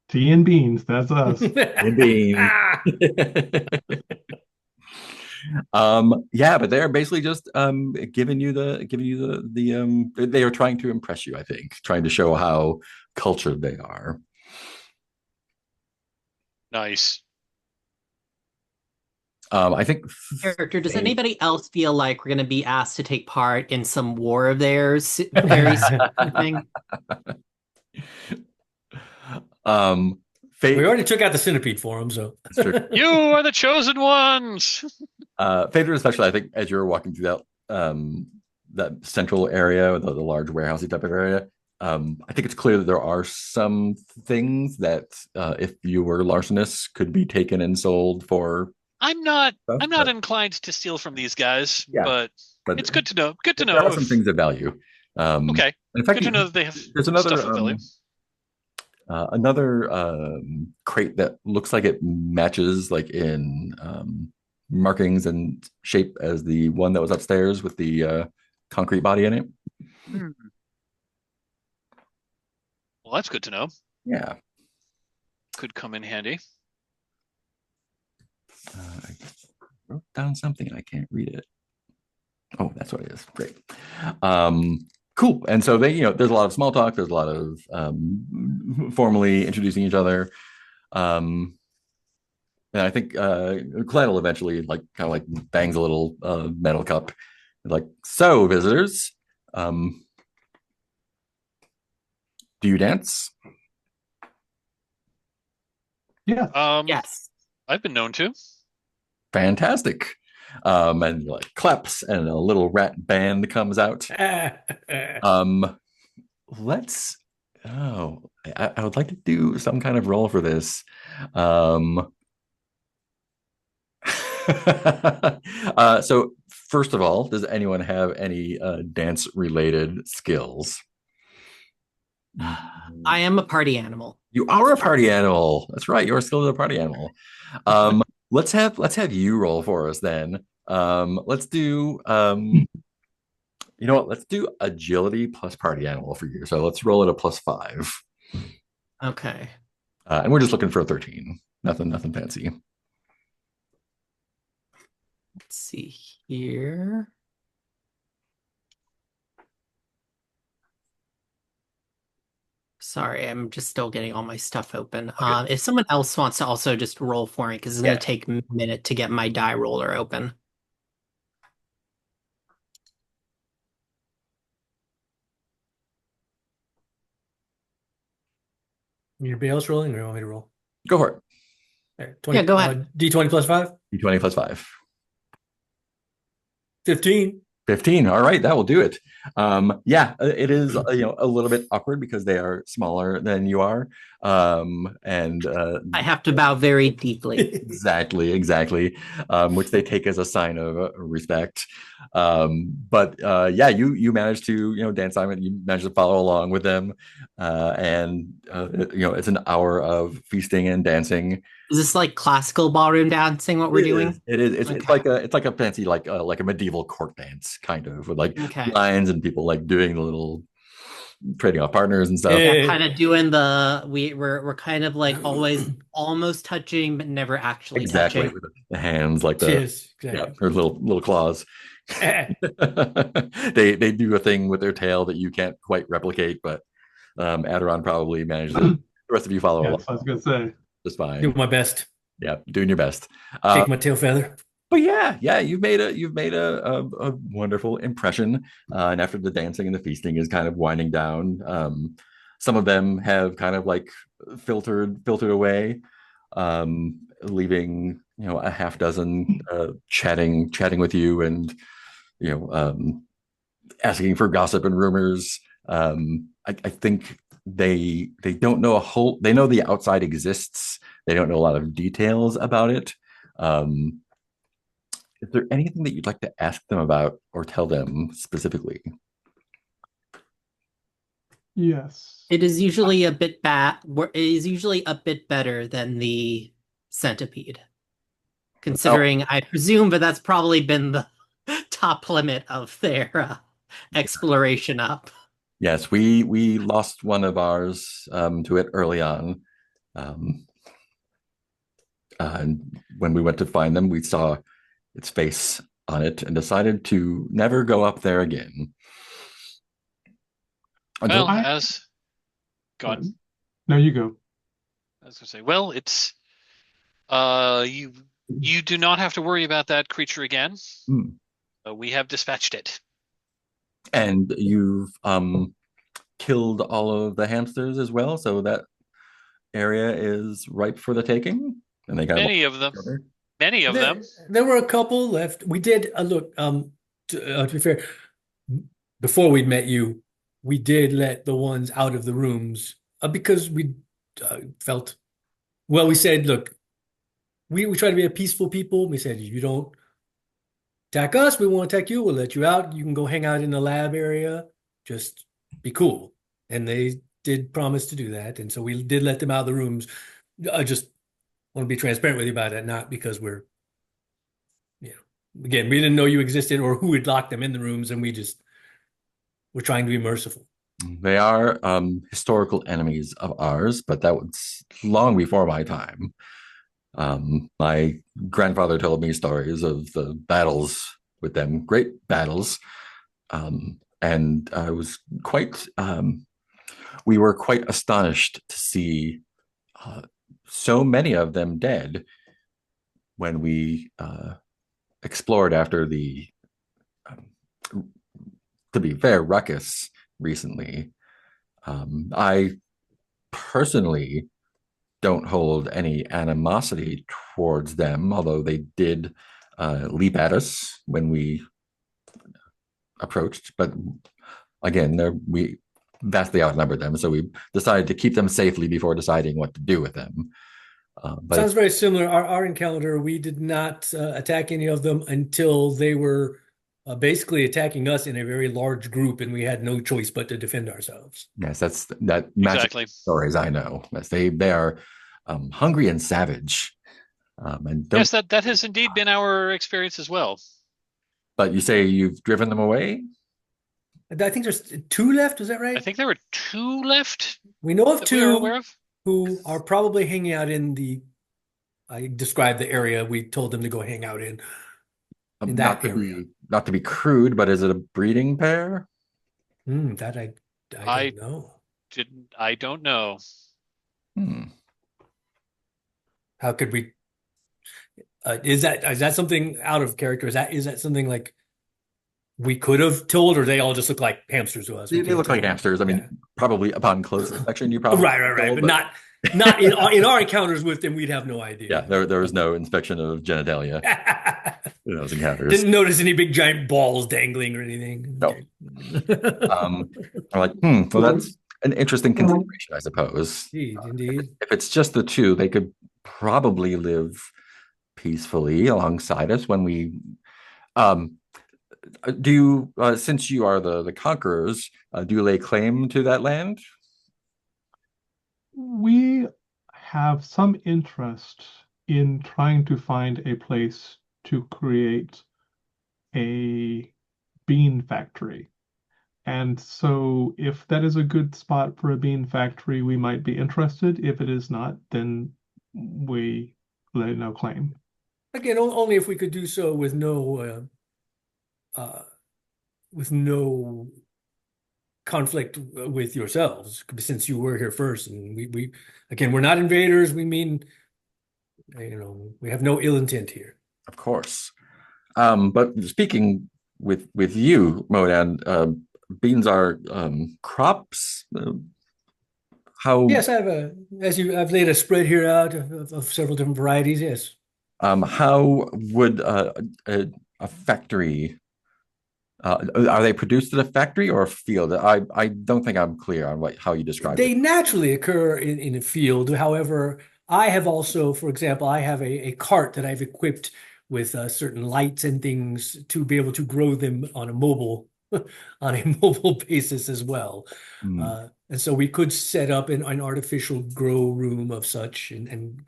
Tea and beans, that's us. And beans. Yeah, but they're basically just giving you the they are trying to impress you, I think, trying to show how cultured they are. Nice. I think Character, does anybody else feel like we're going to be asked to take part in some war of theirs very soon? We already took out the centipede for them, so that's true. You are the chosen ones. Phaedra, especially, I think, as you're walking through that central area, the large warehousey type of area, I think it's clear that there are some things that, if you were larcenous, could be taken and sold for. I'm not inclined to steal from these guys, yeah, but it's good to know. Good to know. There are some things of value. Okay. In fact, good to know that they have there's another stuff of value. Another crate that looks like it matches, like in markings and shape, as the one that was upstairs with the concrete body in it. Well, that's good to know. Yeah. Could come in handy. I wrote down something and I can't read it. Oh, that's what it is. Great. Cool. And so they, there's a lot of small talk. There's a lot of formally introducing each other. And I think Clyde will eventually kind of bangs a little metal cup. Like, so visitors, do you dance? Yeah. Yes. I've been known to. Fantastic. And claps, and a little rat band comes out. Let's. Oh, I would like to do some kind of roll for this. So first of all, does anyone have any dance related skills? I am a party animal. You are a party animal. That's right. You're still a party animal. Let's have you roll for us then. Let's do you know what? Let's do agility plus party animal for you. So let's roll it a +5. Okay. And we're just looking for a 13. Nothing fancy. Let's see here. Sorry, I'm just still getting all my stuff open. Okay. If someone else wants to also just roll for me, because it's going to take a minute to get my die roller open. Anybody else rolling, or you want me to roll? Go for it. All right, 20, Yeah, go ahead. D20 +5? D20 +5. 15. 15. All right, that will do it. Yeah, it is a little bit awkward because they are smaller than you are, and I have to bow very deeply. exactly, which they take as a sign of respect. But yeah, you managed to dance time, and you managed to follow along with them, and it's an hour of feasting and dancing. Is this like classical ballroom dancing, what we're It is. doing? It is. It's Okay. like a fancy like a medieval court dance kind of with like Okay. lines and people like doing the little trading off partners and stuff. Yeah, Eh, kind of doing we're kind of like always almost touching, but never actually Exactly touching. with the hands like the cheers. yeah, Exactly. her little claws. They do a thing with their tail that you can't quite replicate, but Aderon probably manages it. The rest of you follow along Yes, I was gonna say. just Do fine. my best. Yeah, doing your best. Shake my tail feather. But yeah, you've made a wonderful impression. And after the dancing and the feasting is kind of winding down, some of them have kind of like filtered away, leaving a half dozen chatting with you and you know asking for gossip and rumors. I think they don't know they know the outside exists. They don't know a lot of details about it. Um, is there anything that you'd like to ask them about or tell them specifically? Yes. It is usually a bit bad. It is usually a bit better than the centipede, Oh, considering I presume, but that's probably been the top limit of their exploration up. yes, we lost one of ours to it early on. Um, and when we went to find them, we saw its face on it and decided to never go up there again. Until Well, I as gone. No, you go. I was gonna say, well, it's you do not have to worry about that creature again. Hmm. We have dispatched it. And you've killed all of the hamsters as well, so that area is ripe for the taking. And they kind of Many of them. look. Many of There, them. there were a couple left. We did look. To be fair, before we met you, we did let the ones out of the rooms because we felt. Well, we said, look, we try to be a peaceful people. We said, you don't attack us, we won't attack you. We'll let you out. You can go hang out in the lab area. Just be cool. And they did promise to do that. And so we did let them out of the rooms. I just want to be transparent with you about that, not because again, we didn't know you existed or who had locked them in the rooms, and we're trying to be merciful. They are historical enemies of ours, but that was long before my time. My grandfather told me stories of the battles with them, great battles. And I was we were quite astonished to see so many of them dead when we explored after the, to be fair, ruckus recently. I personally don't hold any animosity towards them, although they did leap at us when we approached. But again, we vastly outnumbered them, so we decided to keep them safely before deciding what to do with them. But Sounds very similar. Our encounter, we did not attack any of them until they were basically attacking us in a very large group, and we had no choice but to defend ourselves. yes, that matches Exactly. stories I know. Yes, they are hungry and savage, and don't. Yes, that has indeed been our experience as well. But you say you've driven them away? I think there's two left. Is that right? I think there were two left We know of that we are two aware of. who are probably hanging out in I described the area we told them to go hang out in Not that to area. be crude, but is it a breeding pair? That I I don't know. I don't know. Hmm. How could we? Is that something out of character? Is that something like we could have told, or they all just look like hamsters to us? They look like hamsters. I mean, Yeah. probably upon close inspection, you probably Right. told, But not in our encounters with them, we'd have no idea. yeah, there was no inspection of genitalia in those encounters. Didn't notice any big giant balls dangling or anything. No. I'm like, well, that's an interesting consideration, I suppose. Indeed. If it's just the two, they could probably live peacefully alongside us when we do you since you are the conquerors, do you lay claim to that land? We have some interest in trying to find a place to create a bean factory. And so if that is a good spot for a bean factory, we might be interested. If it is not, then we lay no claim. Again, only if we could do so uh, with no conflict with yourselves, since you were here first, and we again, we're not invaders. We mean, we have no ill intent here. Of course. But speaking with you, Modan, beans are crops. How Yes, I've laid a spread here out of several different varieties. Yes. how would a factory are they produced at a factory or a field? I don't think I'm clear on how you described They it. naturally occur in a field. However, I have also, for example, I have a cart that I've equipped with certain lights and things to be able to grow them on a mobile on a mobile basis as well. Hmm. And so we could set up an artificial grow room of such and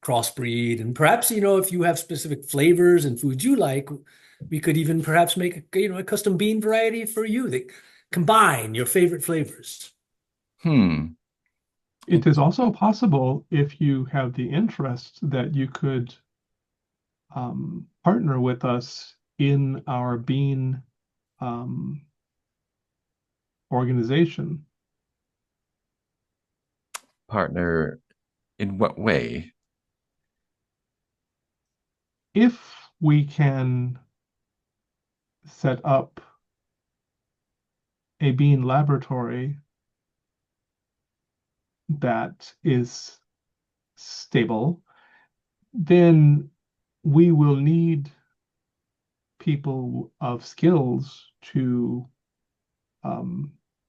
crossbreed. And perhaps, if you have specific flavors and foods you like, we could even perhaps make a custom bean variety for you that combine your favorite flavors. Hmm. It is also possible, if you have the interest, that you could partner with us in our bean organization. Partner in what way? If we can set up a bean laboratory that is stable, then we will need people of skills to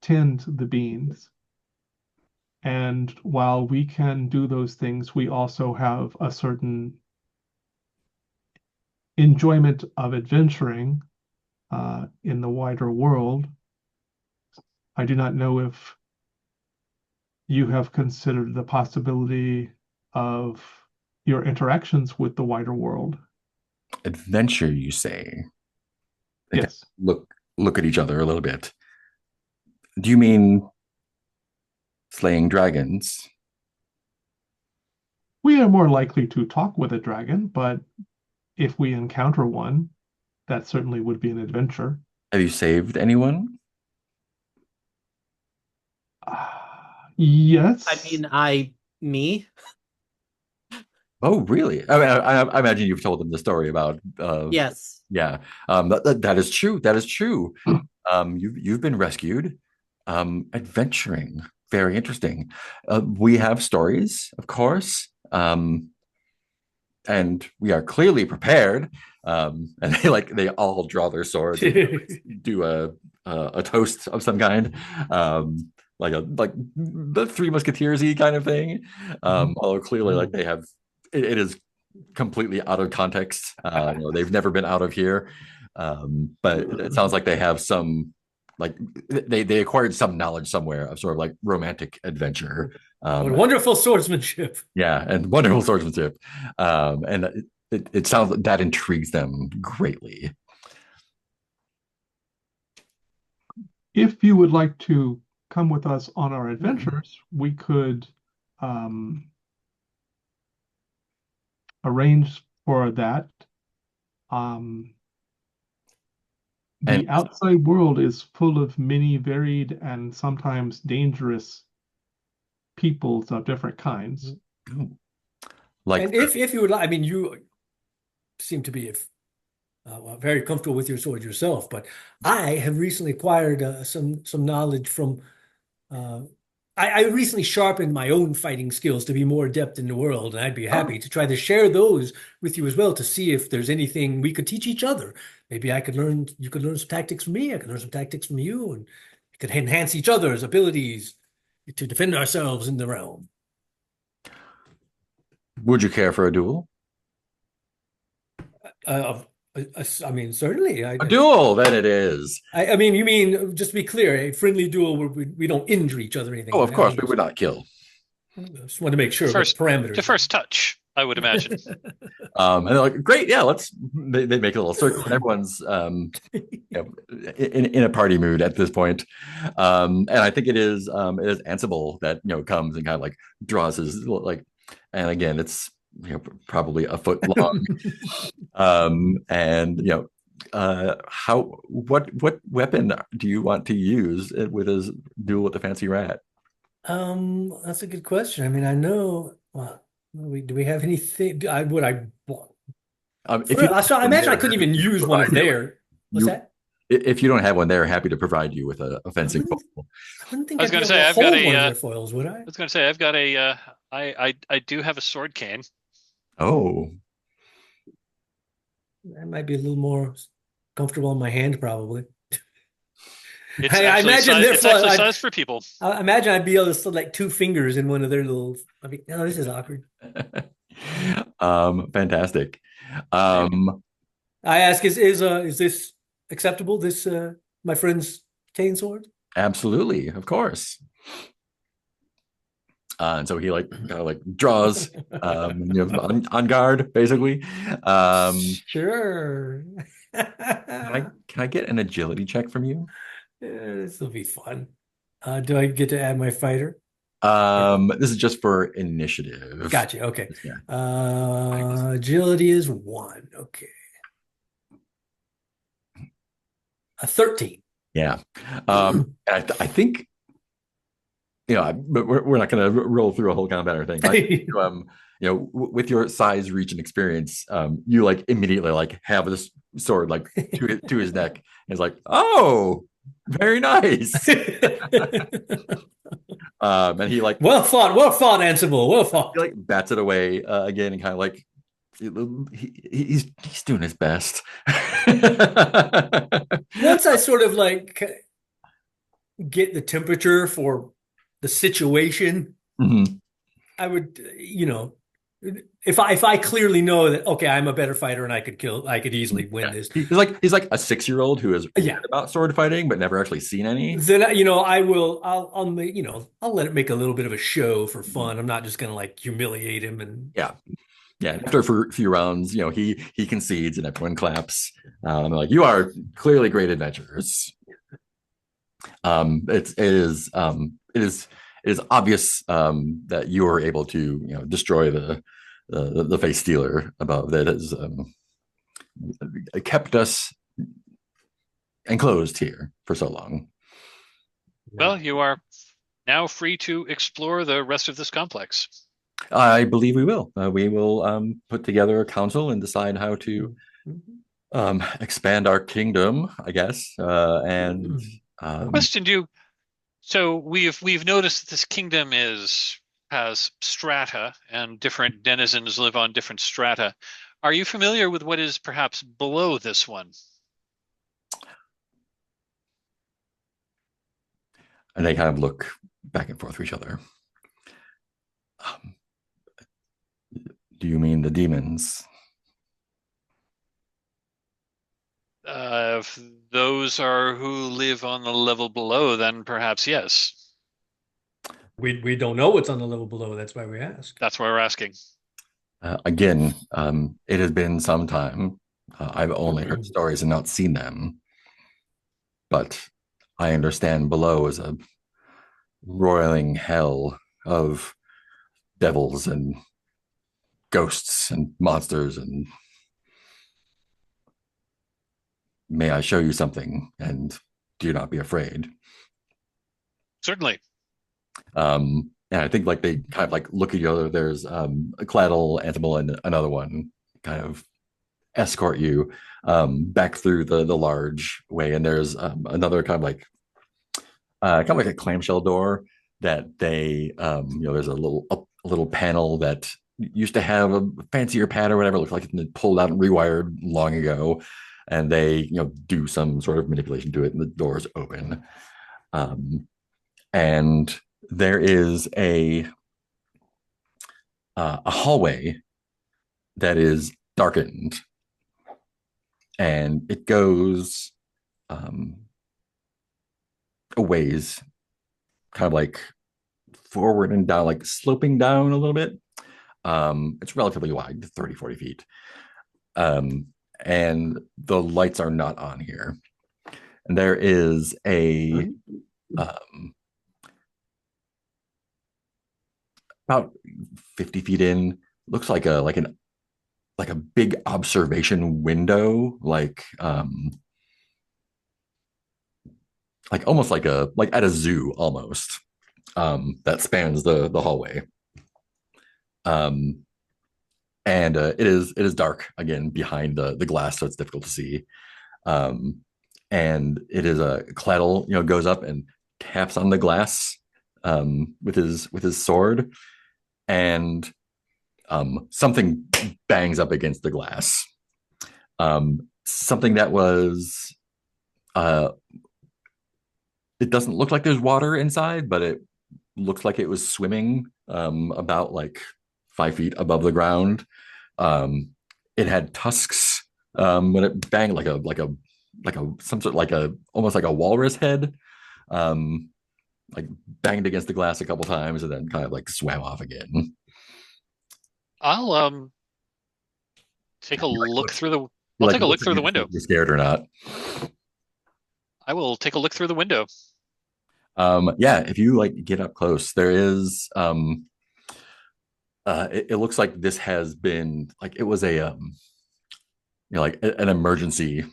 tend the beans. And while we can do those things, we also have a certain enjoyment of adventuring in the wider world. I do not know if you have considered the possibility of your interactions with the wider world. Adventure, you say? Yes. Look at each other a little bit. Do you mean slaying dragons? We are more likely to talk with a dragon, but if we encounter one, that certainly would be an adventure. Have you saved anyone? Yes. I mean, me. Oh, really? I mean, I imagine you've told them the story about. Yes. Yeah, that is true. That is true. You've been rescued. Adventuring, very interesting. We have stories, of course, and we are clearly prepared. And they all draw their swords and do a toast of some kind. Like the Three Musketeers-y kind of thing. Although clearly, like they have, it is completely out of context. They've never been out of here, but it sounds like they have some, like they acquired some knowledge somewhere of sort of like romantic adventure. Wonderful swordsmanship. Yeah, and wonderful swordsmanship, and it sounds like that intrigues them greatly. If you would like to come with us on our adventures, we could arrange for that. The And outside world is full of many varied and sometimes dangerous peoples of different kinds. like, And if you would like, I mean, you seem to be very comfortable with your sword yourself, but I have recently acquired some knowledge from. I recently sharpened my own fighting skills to be more adept in the world, and I'd be happy to try to share those with you as well to see if there's anything we could teach each other. Maybe you could learn some tactics from me, I could learn some tactics from you, and we could enhance each other's abilities to defend ourselves in the realm. would you care for a duel? I mean, certainly. A duel, then it is. I mean, you mean, just to be clear, a friendly duel where we don't injure each other or anything Oh, like of that. course, we would not kill. I just wanted to make To sure what the first parameters to first touch, I would imagine. And they're like, great, yeah, they make a little circle, and everyone's in a party mood at this point. And I think it is Ansible that comes and kind of like draws his like, and again, it's probably a foot long. And how what weapon do you want to use with his duel with the fancy rat? That's a good question. I mean, I know. Do we have anything? I would I. If you So I when imagine I they're couldn't happy even to use one provide of you, their. What's you that? if you don't have one, they're happy to provide you with a I fencing wouldn't. pole. I wouldn't I think was I'd be going to able say to I've got hold one of a. their foils, would I I? was going to say I've got a. I do have a sword cane. Oh, That might be a little more comfortable in my hand, probably. It's I actually imagine size. their It's foil. actually sized for people. I imagine I'd be able to slip like two fingers in one of their little. I mean, no, this is awkward. fantastic. I, Um, I ask, is this acceptable? This my friend's cane sword? absolutely, of course. And so he like kind of like draws, on guard, basically. Sure. Can I get an agility check from you? This will be fun. Do I get to add my fighter? This is just for initiative. Gotcha. Okay. Yeah. Agility is 1. Okay. A 13. Yeah. And I think but we're not going to roll through a whole combat or thing. With your size, reach, and experience, you like immediately like have this sword like to his neck. He's like, oh, very nice. And he like Well fought, Ansible, well fought. he like bats it away again and kind of like he's doing his best. Once I sort of like get the temperature for the situation, Mhm. I would, if I clearly know that, okay, I'm a better fighter and I could easily win Yeah. this. He's like a 6-year-old who has Yeah. read about sword fighting but never actually seen any. Then I'll let it make a little bit of a show for fun. I'm not just gonna like humiliate him and Yeah. Yeah. After a few rounds, he concedes and everyone claps. Like, you are clearly great adventurers. It is obvious that you are able to destroy the face stealer above that has kept us enclosed here for so long. Well, you are now free to explore the rest of this complex. I believe we will. We will put together a council and decide how to expand our kingdom, I guess. And Question: So we've noticed that this kingdom has strata, and different denizens live on different strata. Are you familiar with what is perhaps below this one? and they kind of look back and forth with each other. Do you mean the demons? If those are who live on the level below, then perhaps yes. we don't know what's on the level below. That's why we ask. That's why we're asking. Again, it has been some time. I've only heard stories and not seen them. But I understand below is a roiling hell of devils and ghosts and monsters. And may I show you something? And do not be afraid. Certainly. And I think like they kind of like look at each other. There's a Claddle, Antimal, and another one kind of escort you back through the large way. And there's another kind of like a clamshell door that they there's a little panel that used to have a fancier pad or whatever. It looked like it pulled out and rewired long ago, and they do some sort of manipulation to it, and the doors open. And there is a hallway that is darkened, and it goes a ways, kind of like forward and down, like sloping down a little bit. It's relatively wide, 30, 40 feet. Um, and the lights are not on here. And there is a um, about 50 feet in, looks like a big observation window, like almost like at a zoo almost, that spans the hallway. Um, and it is dark again behind the glass, so it's difficult to see. Um, and it is a Claddle, goes up and taps on the glass with his sword, and something bangs up against the glass. Something that was it doesn't look like there's water inside, but it looks like it was swimming about like 5 feet above the ground. It had tusks when it banged, like a some sort like a almost like a walrus head. Um, like banged against the glass a couple times and then kind of like swam off again. I'll take a look through the. You I'll like take a look look at through me the to see window. if you're scared or not. I will take a look through the window. Yeah, if you like get up close, there is it looks like this has been like it was a like an emergency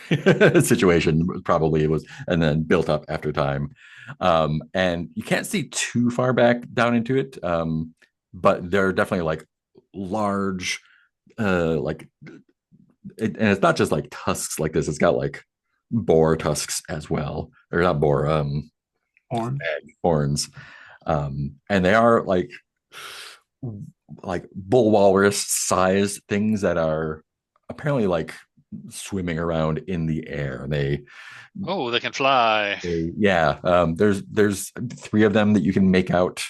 situation, probably it was, and then built up after time. And you can't see too far back down into it, but there are definitely like large and it's not just like tusks like this, it's got like boar tusks as well, or not boar, Horns. horns. And they are like bull walrus size things that are apparently like swimming around in the air. Oh, they can fly. Yeah, there's three of them that you can make out.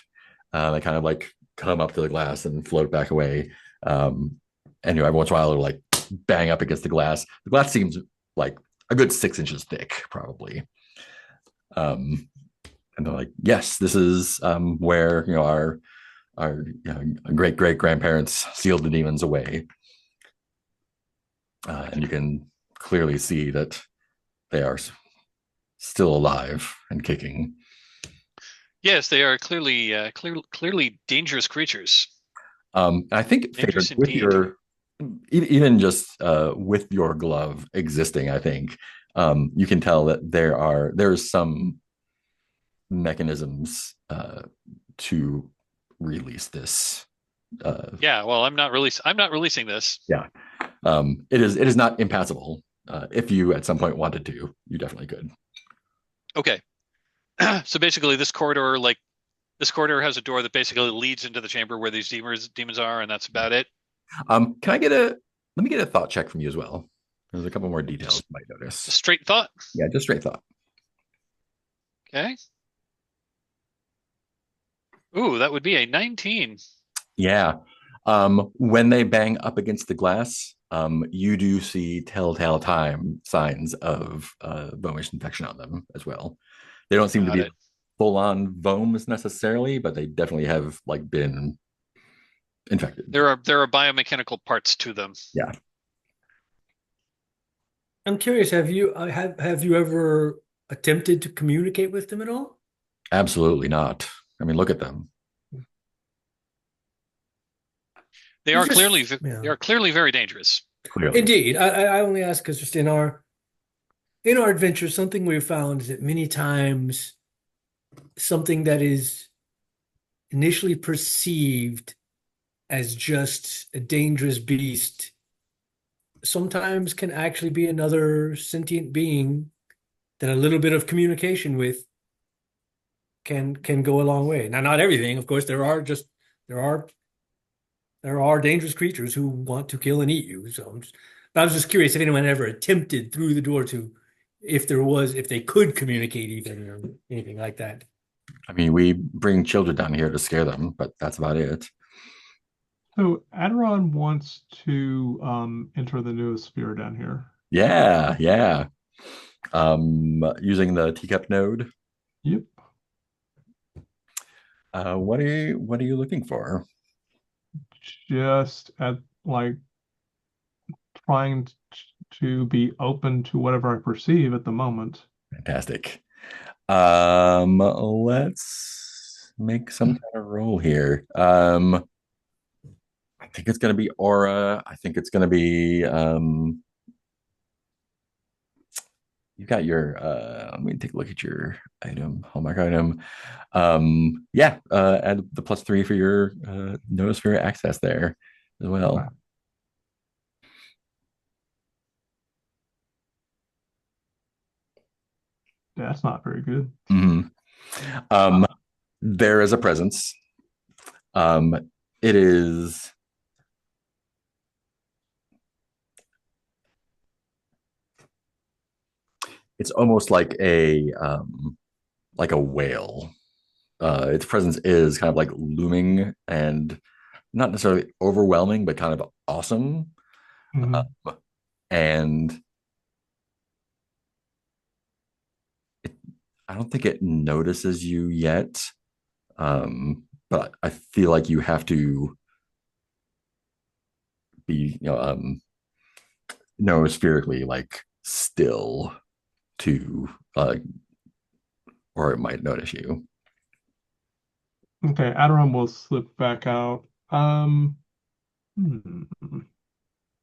They kind of like come up to the glass and float back away. And every once in a while they'll like bang up against the glass. The glass seems like a good 6 inches thick, probably. And they're like, yes, this is where our great great grandparents sealed the demons away. And you can clearly see that they are still alive and kicking. Yes, they are clearly dangerous creatures. I think Dangerous with indeed. your even just with your glove existing, I think you can tell that there's some mechanisms to release this. Yeah, well, I'm not releasing this. Yeah, it is not impassable. If you at some point wanted to, you definitely could. Okay. So basically this corridor has a door that basically leads into the chamber where these demons are, and that's about it. Can I get a let me get a thought check from you as well? There's a couple more details Just you might notice. a straight thought. Yeah, just straight thought. Okay. Ooh, that would be a 19. Yeah. When they bang up against the glass, you do see telltale time signs of vomish infection on them as well. They don't seem to Got be it. full-on vomes necessarily, but they definitely have like been infected. There are biomechanical parts to them. Yeah. I'm curious, have you ever attempted to communicate with them at all? Absolutely not. I mean, look at them. They You are just, clearly yeah. they are clearly very dangerous. Clearly. Indeed. I only ask because just in our adventures, something we've found is that many times something that is initially perceived as just a dangerous beast sometimes can actually be another sentient being that a little bit of communication with can go a long way. Now, not everything, of course. There are there are dangerous creatures who want to kill and eat you. But I was just curious if anyone ever attempted through the door to, if they could communicate even or anything like that. I mean, we bring children down here to scare them, but that's about it. So Adron wants to enter the noosphere down here. Yeah, yeah. Using the teacup node. Yep. What are you looking for? Just at like trying to be open to whatever I perceive at the moment. Fantastic. Let's make some kind of roll here. I think it's going to be aura. I think it's going to be you got your let me take a look at your item, hallmark item. Yeah, add the +3 for your noosphere access there as Okay. well. That's not very good. Mhm. Um, there is a presence. Um, it is it's almost like a whale. Its presence is kind of like looming and not necessarily overwhelming, but kind of awesome. Mhm. And it, I don't think it notices you yet, but I feel like you have to be, spherically like still to, or it might notice you. Okay, Adoram will slip back out. Hmm,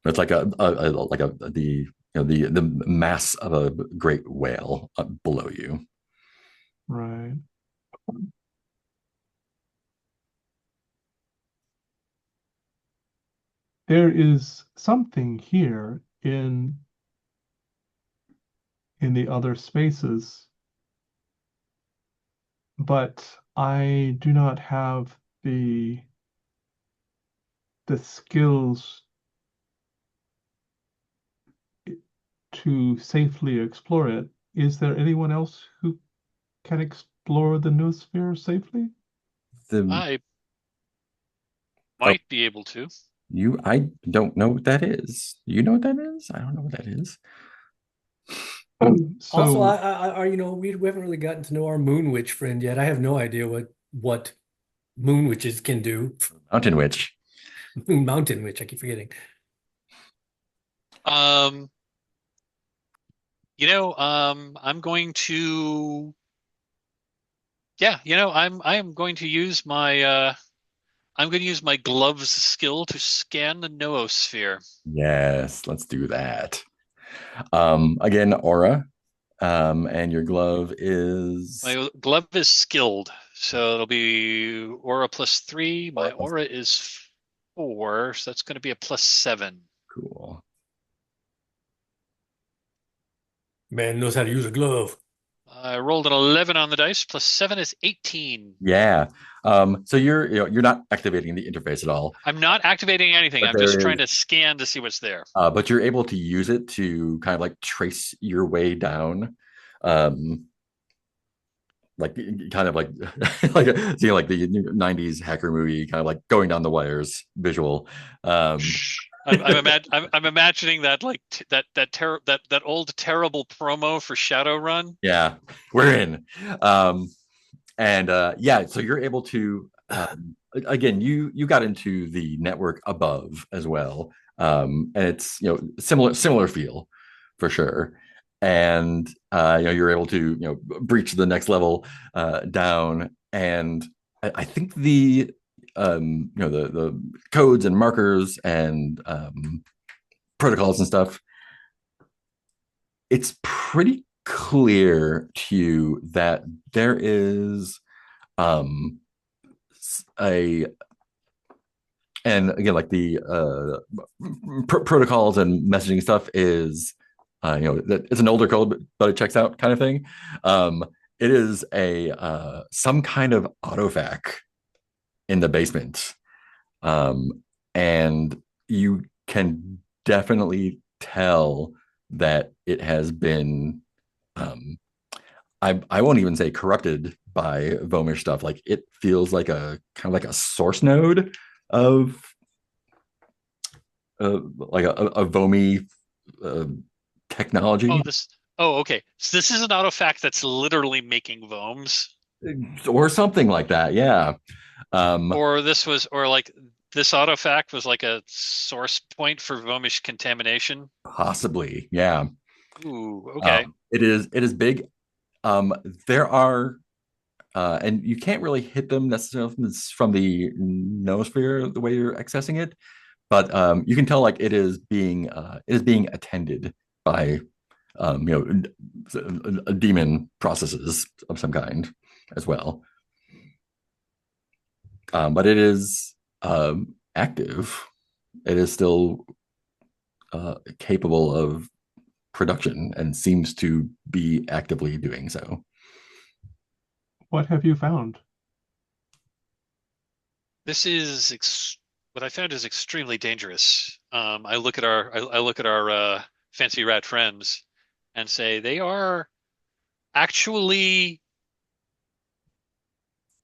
It's like like the mass of a great whale below you. right. There is something here in the other spaces, but I do not have the skills to safely explore it. Is there anyone else who can explore the noosphere safely? The I oh, might be able to. I don't know what that is. You know what that is? I don't know what that is. Also, So, we haven't really gotten to know our moon witch friend yet. I have no idea what moon witches can do. Mountain Witch. Moon mountain witch, I keep forgetting. Um, I'm going to yeah, I am going to use my I'm going to use my gloves skill to scan the noosphere. Yes, let's do that. Again, aura. And your glove is My glove is skilled, so it'll be aura +3. My aura plus aura is 4, so that's going to be a +7. cool. Man knows how to use a glove. I rolled an 11 on the dice. +7 is 18. Yeah. So you're not activating the interface at all, I'm not activating anything. but I'm just there trying is to scan to see what's there. but you're able to use it to kind of like trace your way down. Um, like kind of like like seeing like the 90s hacker movie kind of like going down the wires visual. um I'm imagining that like that old terrible promo for Shadowrun. yeah, we're in. And yeah, so you're able to again, you got into the network above as well. And it's similar feel for sure. And you're able to breach the next level down. And I think the the codes and markers and protocols and stuff, it's pretty clear to you that there is um a and again like the protocols and messaging stuff is it's an older code, but it checks out kind of thing. um it is a some kind of autofac in the basement. And you can definitely tell that it has been um I won't even say corrupted by Vomish stuff. Like it feels like a kind of like a source node of like a Vomi uh, Oh, technology. this. Oh, okay. So this is an autofact that's literally making vomes. or something like that. Yeah. Um, Or like this autofac was like a source point for Vomish contamination. Possibly. Yeah. Ooh, okay. It is big. Um, there are and you can't really hit them necessarily from the noosphere the way you're accessing it, but you can tell like it is being attended by demon processes of some kind as well. But it is active. It is still capable of production and seems to be actively doing so. What have you found? This is what I found is extremely dangerous. I look at our fancy rat friends and say they are actually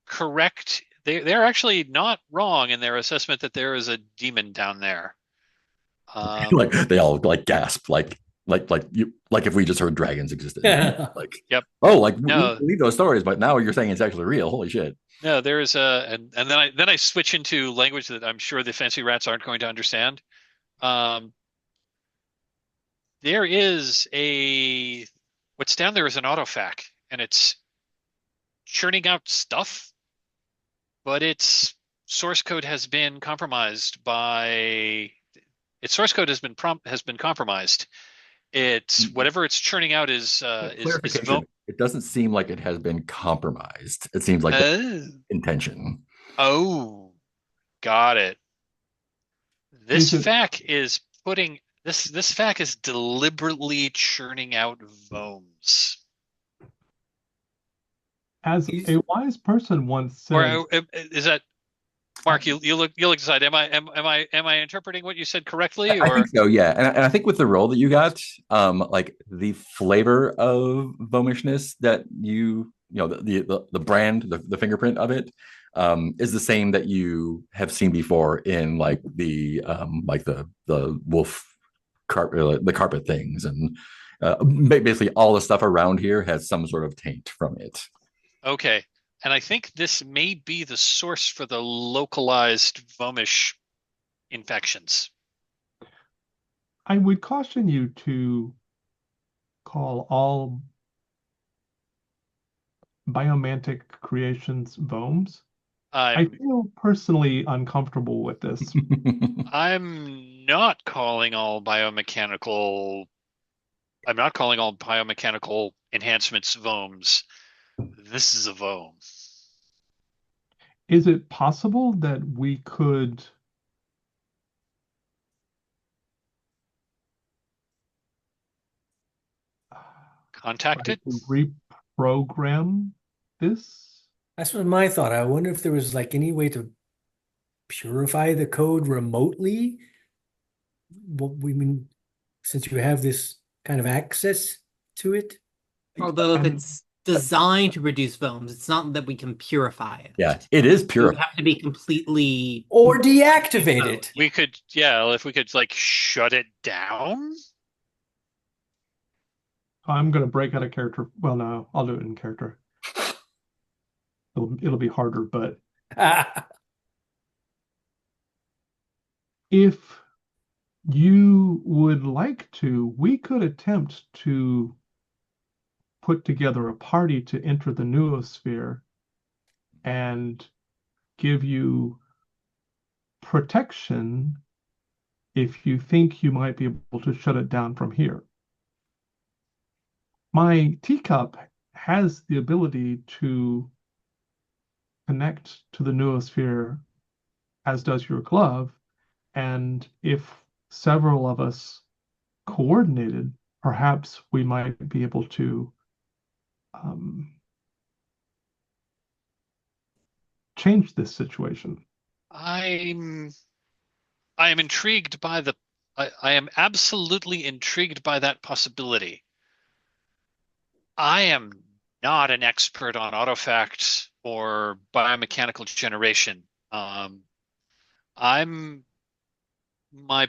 correct. They're actually not wrong in their assessment that there is a demon down there. Like they all like gasp, like if we just heard dragons existed, like Yep. oh, like we No, believe those stories, but now you're saying it's actually real. Holy shit! no, there is a, and then I switch into language that I'm sure the fancy rats aren't going to understand. Um, there is a what's down there is an autofac, and it's churning out stuff, but source code has been compromised by its source code has been compromised. It's whatever it's churning out is Clarification: it doesn't seem like it has been compromised. It seems like the oh, intention. oh, got it. Is This it fac is putting this fac is deliberately churning out vomes. as He's a wise person once Or said, is that Mark? you'll decide. Am I interpreting what you said correctly I think or so, yeah, and I think with the role that you got, like the flavor of vomishness that the brand, the fingerprint of it, is the same that you have seen before in like the wolf carpet, the carpet things, and basically all the stuff around here has some sort of taint from it. okay? And I think this may be the source for the localized vomish infections. I would caution you to call all biomantic creations vomes. I I'm feel personally uncomfortable with this. I'm not calling all biomechanical I'm not calling all biomechanical enhancements vomes. This is a vome. Is it possible that we could try Contact it? to reprogram this? That's what my thought. I wonder if there was like any way to purify the code remotely. What we mean, since you have this kind of access to it. Although if And it's designed to produce foams, it's not that we can purify Yeah, it. it is It would pure. have to be completely Or deactivate Oh, it. We could, yeah, if we could like shut it down. I'm going to break out of character. Well, no, I'll do it in character. It'll be harder, but if you would like to, we could attempt to put together a party to enter the noosphere and give you protection if you think you might be able to shut it down from here. My teacup has the ability to connect to the noosphere, as does your glove, and if several of us coordinated, perhaps we might be able to um, change this situation. I'm I am intrigued by I am absolutely intrigued by that possibility. I am not an expert on autofacts or biomechanical generation. I'm my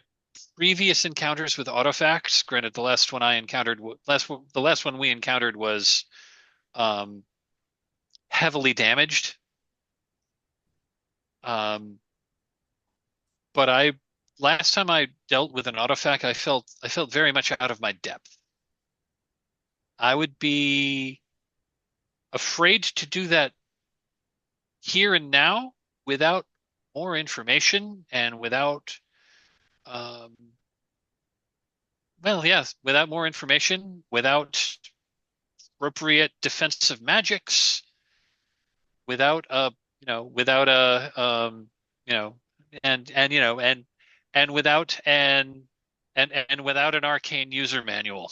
previous encounters with autofacts, granted the last one we encountered was um heavily damaged. Um, but last time I dealt with an autofac, I felt very much out of my depth. I would be afraid to do that here and now without more information and without, um, well, yes, without more information, without appropriate defensive magics, without a, without a, you know, and and without and without an arcane user manual.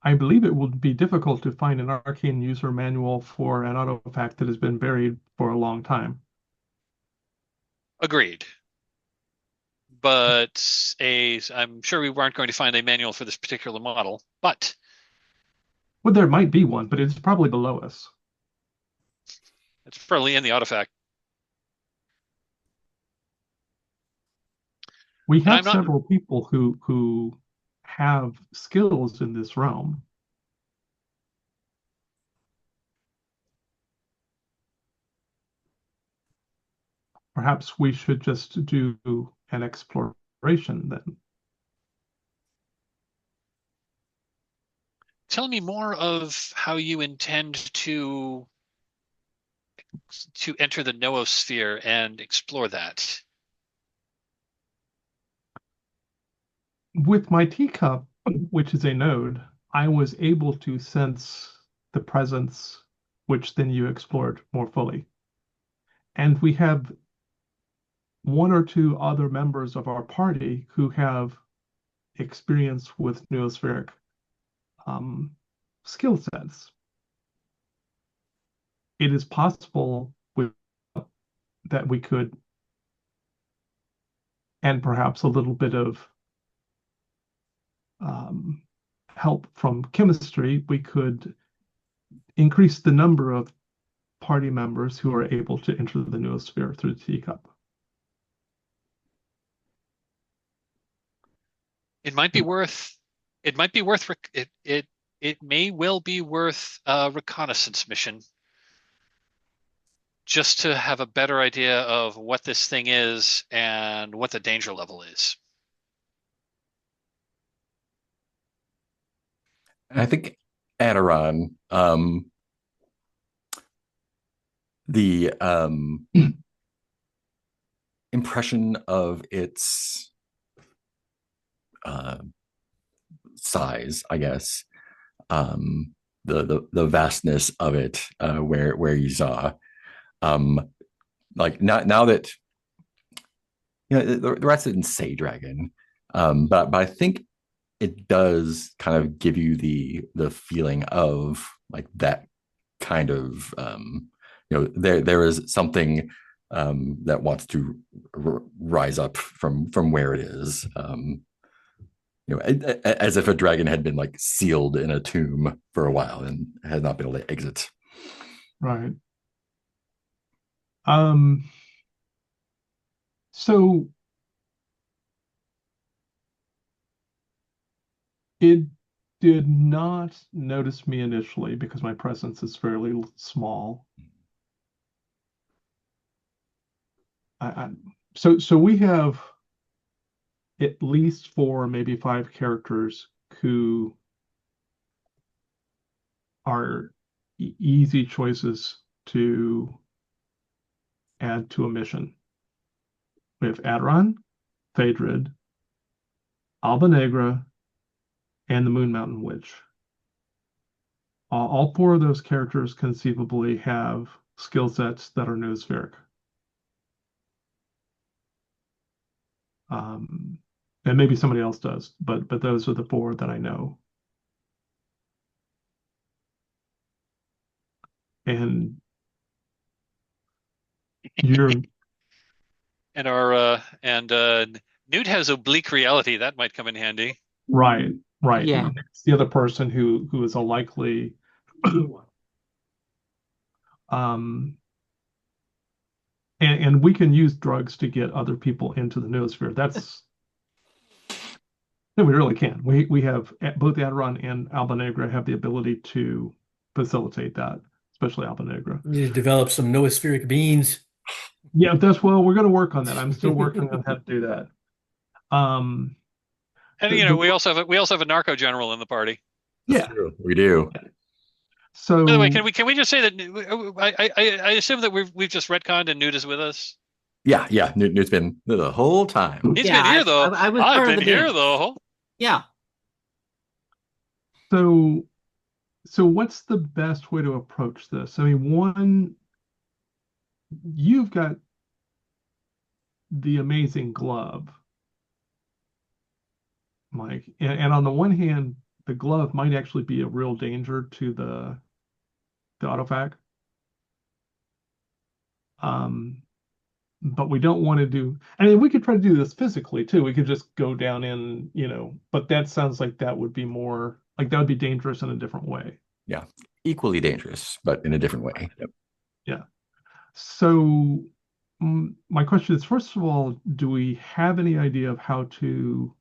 I believe it would be difficult to find an arcane user manual for an autofact that has been buried for a long time. Agreed. But I'm sure we weren't going to find a manual for this particular model, but Well, there might be one, but it's probably below us. it's probably in the autofac. We And I'm have not several people who have skills in this realm. Perhaps we should just do an exploration then. tell me more of how you intend to enter the noosphere and explore that. With my teacup, which is a node, I was able to sense the presence, which then you explored more fully. And we have one or two other members of our party who have experience with noospheric skill sets. It is possible that we could, and perhaps a little bit of help from chemistry, we could increase the number of party members who are able to enter the noosphere through the teacup. It might be worth it may well be worth a reconnaissance mission just to have a better idea of what this thing is and what the danger level is. I think Aderon, the impression of its size, I guess, the vastness of it, where you saw, like now that the rest didn't say dragon, but I think it does kind of give you the feeling of like that kind of there is something that wants to rise up from where it is, as if a dragon had been like sealed in a tomb for a while and had not been able to exit. Right. So it did not notice me initially because my presence is fairly small. So we have at least 4, maybe 5 characters who are easy choices to add to a mission. We have Aderon, Phaedrid, Alba Negra, and the Moon Mountain Witch. All 4 of those characters conceivably have skill sets that are noospheric. And maybe somebody else does, but those are the 4 that I know. And you're And Newt has oblique reality. That might come in handy. right. Yeah. It's the other person who is a likely and we can use drugs to get other people into the noosphere. No, we really can. We have both Aderon and Alba Negra have the ability to facilitate that, especially Alpha Negra. You need to develop some noospheric beans. Yeah, that's well, we're going to work on that. I'm still working on how to do that. Um, And the we also have a narco general in the party. That's yeah. true. We do. So By the way, can we just say that I assume that we've just retconned and Newt is with us. Yeah, yeah. Newt's been the whole time. He's Yeah, been here though. I was I've part of been the here dance. though. Yeah. so so what's the best way to approach this? I mean, one, you've got the amazing glove, Mike, and on the one hand, the glove might actually be a real danger to the autofac. Um, but we don't want to do, I mean, we could try to do this physically too. We could just go down in, but that sounds like that would be more like that would be dangerous in a different way. Yeah. Equally dangerous, but in a different way. Yep. Yeah. So my question is, first of all, do we have any idea of how to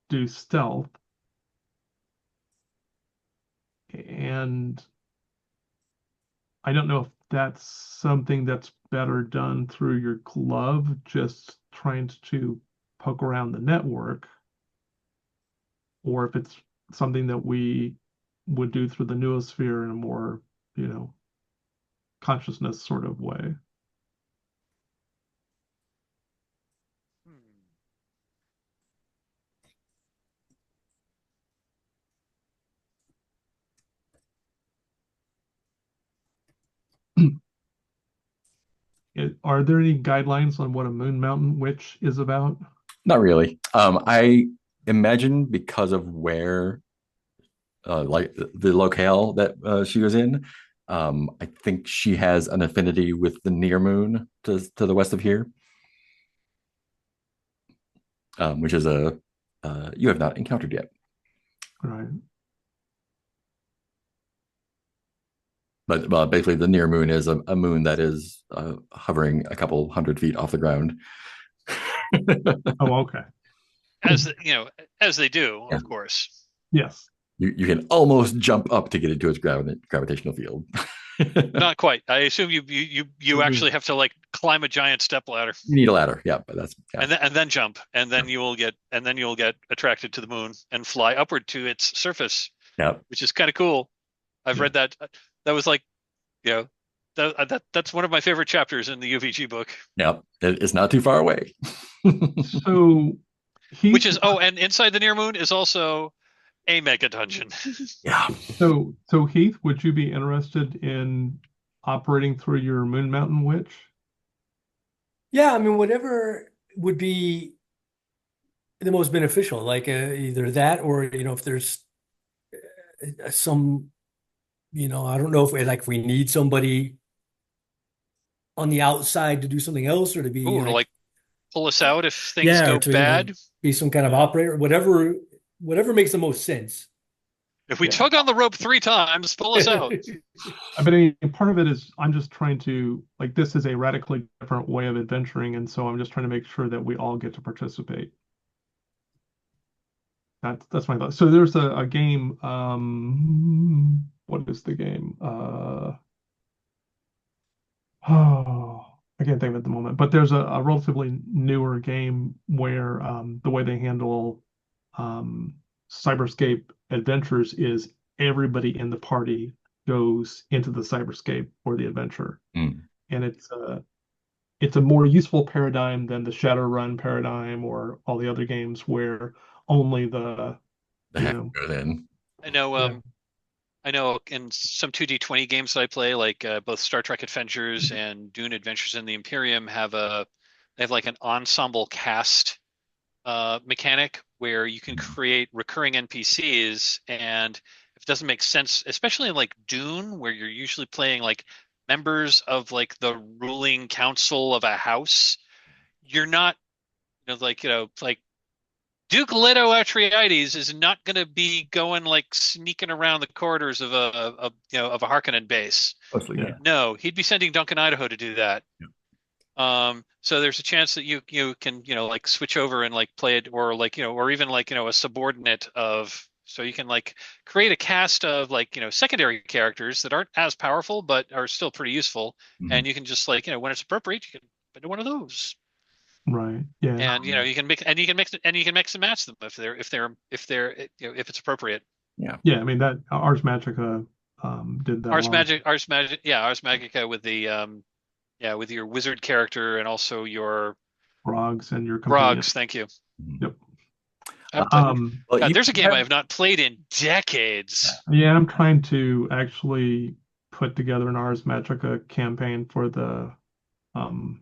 do stealth? And I don't know if that's something that's better done through your glove, just trying to poke around the network, or if it's something that we would do through the noosphere in a more, consciousness sort of way. Are there any guidelines on what a Moon Mountain Witch is about? Not really. I imagine because of where, like the locale that she was in, I think she has an affinity with the near moon to the west of here, which is a you have not encountered yet. Right. But basically, the near moon is a moon that is hovering a couple 100 feet off the ground. Oh, okay. As they do, Yeah. of course. Yes. You can almost jump up to get into its gravitational field. Not quite. I assume you actually have to like climb a giant step ladder. You need a ladder, yeah, but that's and then jump, and then you'll get attracted to the moon and fly upward to its surface. Yeah, which is kind of cool. I've read that. That was like, that's one of my favorite chapters in the UVG book. Yeah, it's not too far away. So which is and inside the near moon is also a mega dungeon. Yeah. So Heath, would you be interested in operating through your Moon Mountain Witch? Yeah, I mean, whatever would be the most beneficial, like either that or, if there's some, I don't know if we need somebody on the outside to do something else or to be Ooh, to like pull us out if things yeah, go to bad. Be some kind of operator, whatever makes the most sense. If we tug on the rope 3 times, pull us out. I mean, part of it is I'm just trying to, like, this is a radically different way of adventuring, and so I'm just trying to make sure that we all get to participate. That's my thought. So there's a game. What is the game? Oh, I can't think of it at the moment. But there's a relatively newer game where the way they handle cyberscape adventures is everybody in the party goes into the cyberscape for the adventure. And it's a more useful paradigm than the Shadowrun paradigm or all the other games where only the goes in. I know in some 2D20 games that I play, like both Star Trek Adventures and Dune Adventures in the Imperium they have like an ensemble cast mechanic where you can create recurring NPCs, and if it doesn't make sense, especially in like Dune, where you're usually playing like members of like the ruling council of a house, you're not, like Duke Leto Atreides is not going to be going like sneaking around the corridors of a Harkonnen base. No, he'd be sending Duncan Idaho to do that. So there's a chance that you can like switch over and like play it, or like or even like a subordinate of So you can like create a cast of like, secondary characters that aren't as powerful but are still pretty useful. Mhm. And you can just like, when it's appropriate, you can put in one of those. Right. Yeah. And you can mix and match them if it's appropriate. Yeah. Yeah. I mean that Ars Magica did that a Ars long Magic, Ars Magic, yeah, Ars Magica with the with your wizard character and also your frogs and your companion. Grogs. Thank you. Mhm. Yep. Well, God, you there's a game I have, have not played in decades. Yeah, I'm trying to actually put together an Ars Magica campaign for um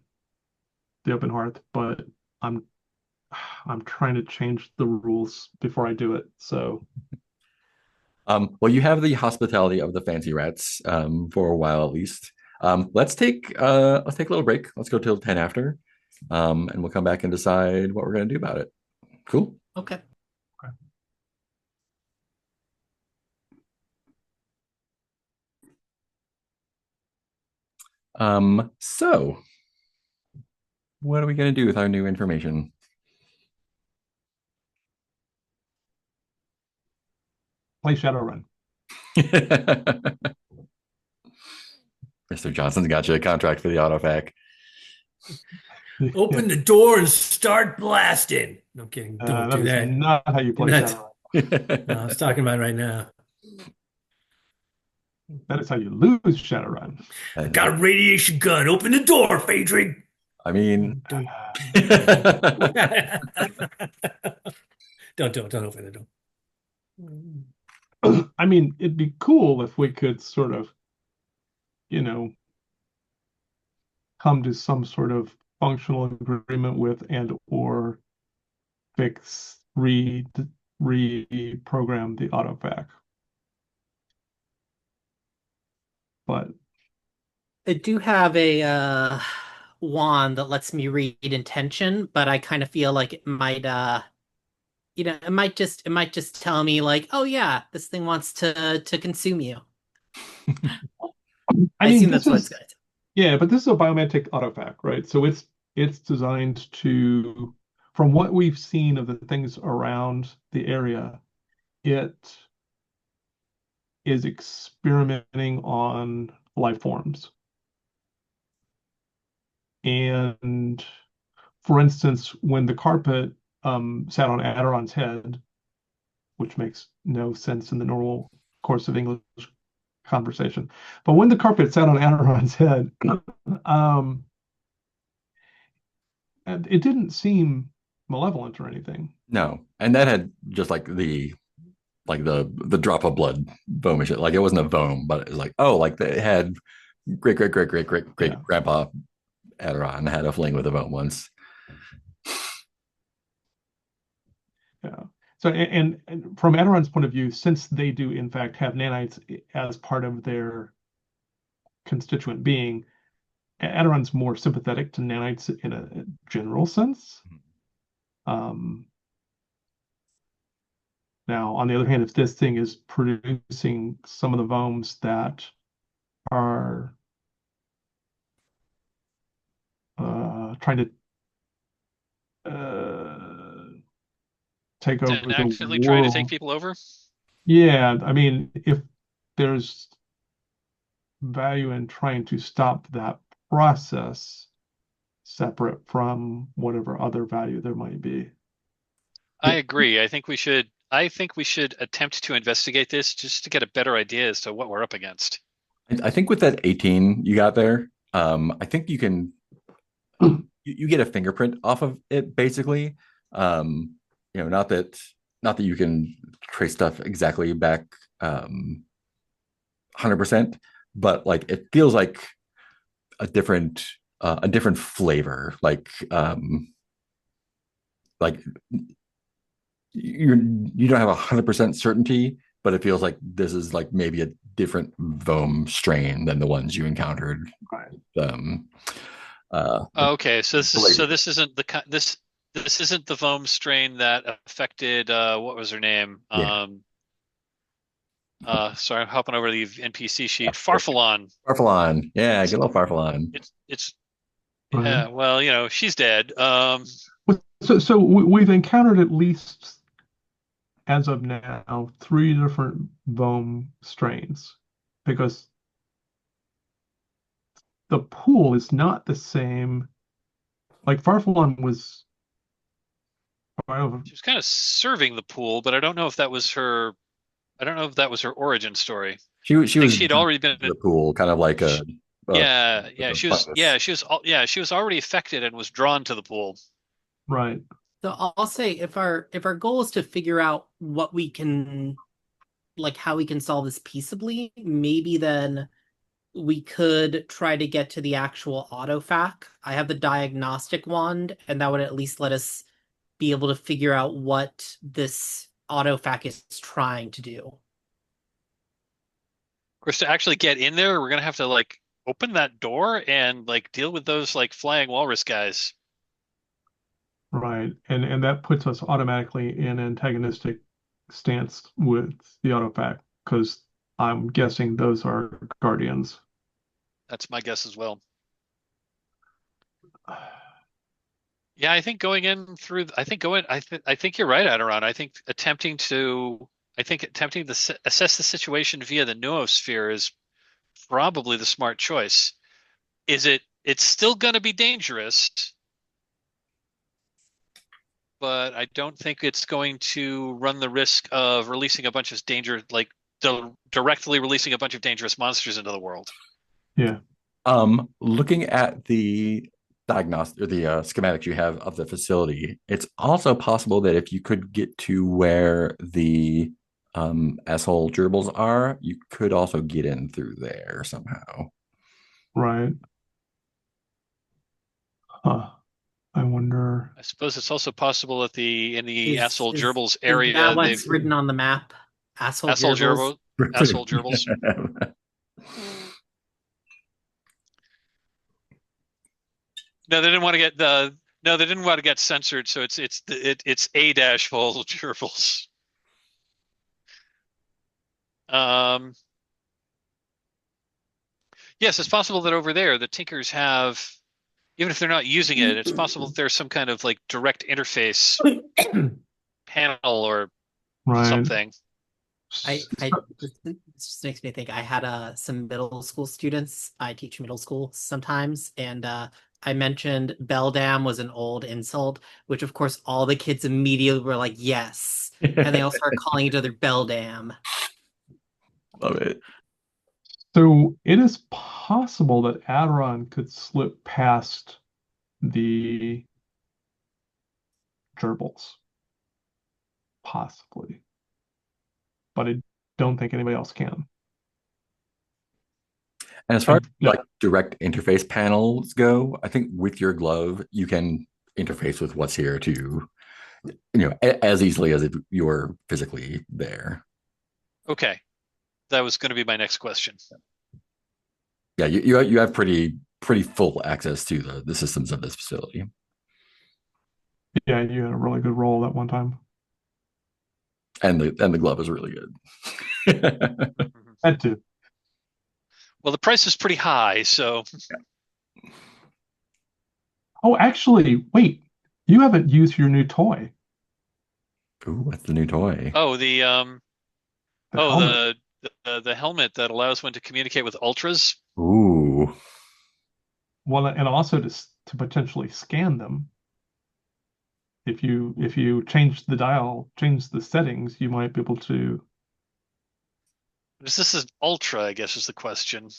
the Open Hearth, but I'm I'm trying to change the rules before I do it. So well, you have the hospitality of the fancy rats for a while at least. Let's take a little break. Let's go till 10 after, and we'll come back and decide what we're gonna do about it. Cool. Okay. So what are we gonna do with our new information? play Shadowrun. Mr. Johnson's got you a contract for the autofac. Open the door and start blasting. No kidding. Don't That do is that. not how you play That's- Shadowrun. No, I was talking about right now. That is how you lose Shadowrun. I got a radiation gun. Open the door, Phaedric. I mean, Don't don't open the door. I mean, it'd be cool if we could sort of, come to some sort of functional agreement with and or fix reprogram the autofac. But I do have a wand that lets me read intention, but I kind of feel like it might it might just tell me like, oh yeah, this thing wants to consume you. I mean, assume that's what it's gonna do. Yeah, but this is a biomantic autofac, right? So it's designed to, from what we've seen of the things around the area, it is experimenting on life forms. And for instance, when the carpet sat on Aderon's head, which makes no sense in the normal course of English conversation, but when the carpet sat on Aderon's head, and it didn't seem malevolent or anything. no, and that had just like the drop of blood vomish. Like it wasn't a vom, but it was like, oh, like it had great Yeah. grandpa Aderon had a fling with a vom once. Yeah. So, and from Aderon's point of view, since they do in fact have nanites as part of their constituent being, Aderon's more sympathetic to nanites in a general sense. Now, on the other hand, if this thing is producing some of the vomes that are trying to take over the Actively world. trying to take people over. Yeah, I mean, if there's value in trying to stop that process separate from whatever other value there might be. I agree. I think we should attempt to investigate this just to get a better idea as to what we're up against. I think with that 18 you got there, I think you can you get a fingerprint off of it basically. Not that you can trace stuff exactly back 100%, but like it feels like a different flavor. Like you don't have 100% certainty, but it feels like this is like maybe a different Vom strain than the ones you encountered. Right. Okay, so this isn't this isn't the Vom strain that affected what was her name? Yeah. Sorry, I'm hopping over the NPC sheet. Farfallon. Farfallon. Yeah, good old Farfallon. It's Right. yeah, well, she's dead. So we've encountered at least as of now, 3 different Bohm strains because the pool is not the same. Like Farfallon was, She was kind of serving the pool, but I don't know if that was her. I don't know if that was her origin story. She I think was she had already been. the pool, kind of like a, Yeah, like yeah, a fungus. she was already affected and was drawn to the pool. right. So I'll say if our goal is to figure out what we can like how we can solve this peaceably, maybe then we could try to get to the actual autofac. I have the diagnostic wand, and that would at least let us be able to figure out what this autofac is trying to do. Of course, to actually get in there, we're gonna have to like open that door and like deal with those like flying walrus guys. Right. And that puts us automatically in antagonistic stance with the autofac because I'm guessing those are guardians. That's my guess as well. Yeah, I think going in through, I think going, I think you're right, Adiron. I think attempting to assess the situation via the noosphere is probably the smart choice. It's still going to be dangerous, but I don't think it's going to run the risk of releasing a bunch of directly releasing a bunch of dangerous monsters into the world. Yeah. Looking at the diagnostic or the schematics you have of the facility, it's also possible that if you could get to where the asshole gerbils are, you could also get in through there somehow. Right. Huh. I wonder. I suppose it's also possible that in the Is asshole is gerbils is that area what's written on the map? Asshole asshole gerbils. gerbil asshole gerbils. No, they didn't want to get the no, they didn't want to get censored, so it's a dash hole gerbils. Um, yes, it's possible that over there the Tinkers have, even if they're not using it, it's possible that there's some kind of like direct interface panel or Right. something. I this just makes me think. I had some middle school students. I teach middle school sometimes, and I mentioned Beldam was an old insult, which of course all the kids immediately were like, yes, and they all started calling each other Beldam. Love it. So it is possible that Adron could slip past the gerbils. Possibly. But I don't think anybody else can. And as far I, as yeah. like direct interface panels go, I think with your glove, you can interface with what's here to, as easily as if you were physically there. Okay, that was going to be my next question. Yeah, you have pretty full access to the systems of this facility. Yeah, you had a really good roll that one time. And the glove is really good. Mhm. Had to. Well, the price is pretty high, so Oh, actually, wait. You haven't used your new toy, Ooh, what's the new toy? oh the helmet. the helmet that allows one to communicate with ultras. Ooh. Well, and also to potentially scan them. If you change the dial, change the settings, you might be able to. This is ultra, I guess, is the question.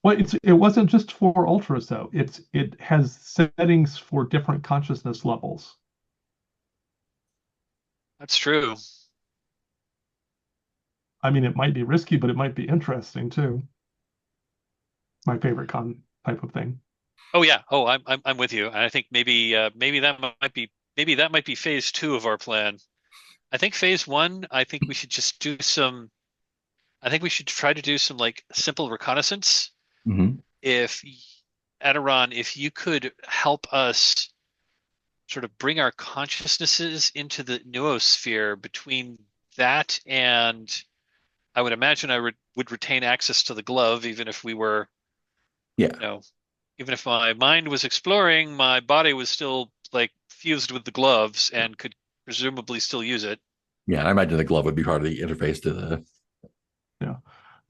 Well, it wasn't just for ultras though. It has settings for different consciousness levels. That's true. I mean, it might be risky, but it might be interesting too. My favorite con type of thing. Oh yeah. Oh, I'm with you. And I think maybe that might be phase two of our plan. I think phase one, I think we should just do some. I think we should try to do some like simple reconnaissance. Mhm. If Adiron, if you could help us sort of bring our consciousnesses into the noosphere between that and I would imagine would retain access to the glove even if we were, Yeah. you know, even if my mind was exploring, my body was still like fused with the gloves and could presumably still use it. Yeah, I imagine the glove would be part of the interface to the. Yeah.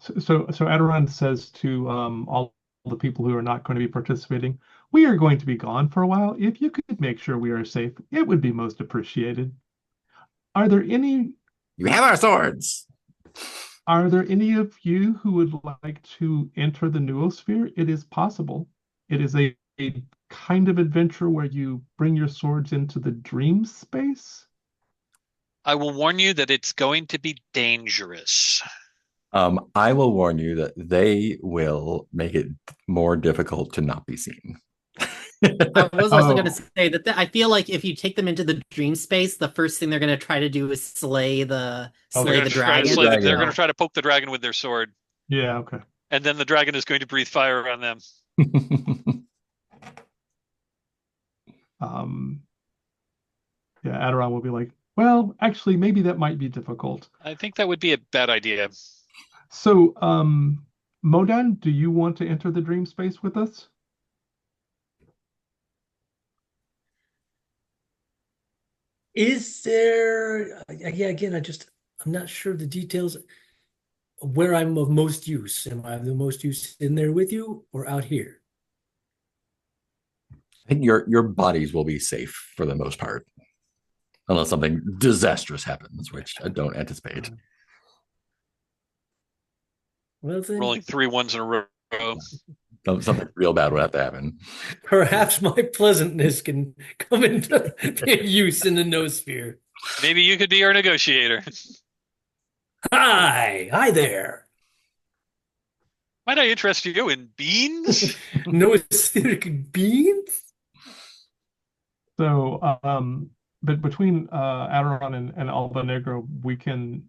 So Adoran says to all the people who are not going to be participating, we are going to be gone for a while. If you could make sure we are safe, it would be most appreciated. Are there any You have our swords. are there any of you who would like to enter the noosphere? It is possible. It is a kind of adventure where you bring your swords into the dream space. I will warn you that it's going to be dangerous. I will warn you that they will make it more difficult to not be seen. I was also going to Oh, say that I feel like if you take them into the dream space, the first thing they're going to try to do is slay the They're okay. going to try to dragon. slay the, Dragon. they're going to try to poke the dragon with their sword, Yeah, okay. and then the dragon is going to breathe fire on them. Um, yeah, Adoran will be like, well, actually, maybe that might be difficult. I think that would be a bad idea. So, Modan, do you want to enter the dream space with us? Is there, yeah, again, I'm not sure the details of where I'm of most use. Am I of the most use in there with you or out here? I think your bodies will be safe for the most part, unless something disastrous happens, which I don't anticipate. Well, then, Rolling 3 ones in a row. Something real bad would have to happen. perhaps my pleasantness can come into use in the noosphere. Maybe you could be our negotiator. Hi there. Might I interest you in beans? Noospheric beans? So, but between Adoran and Alba Negra, we can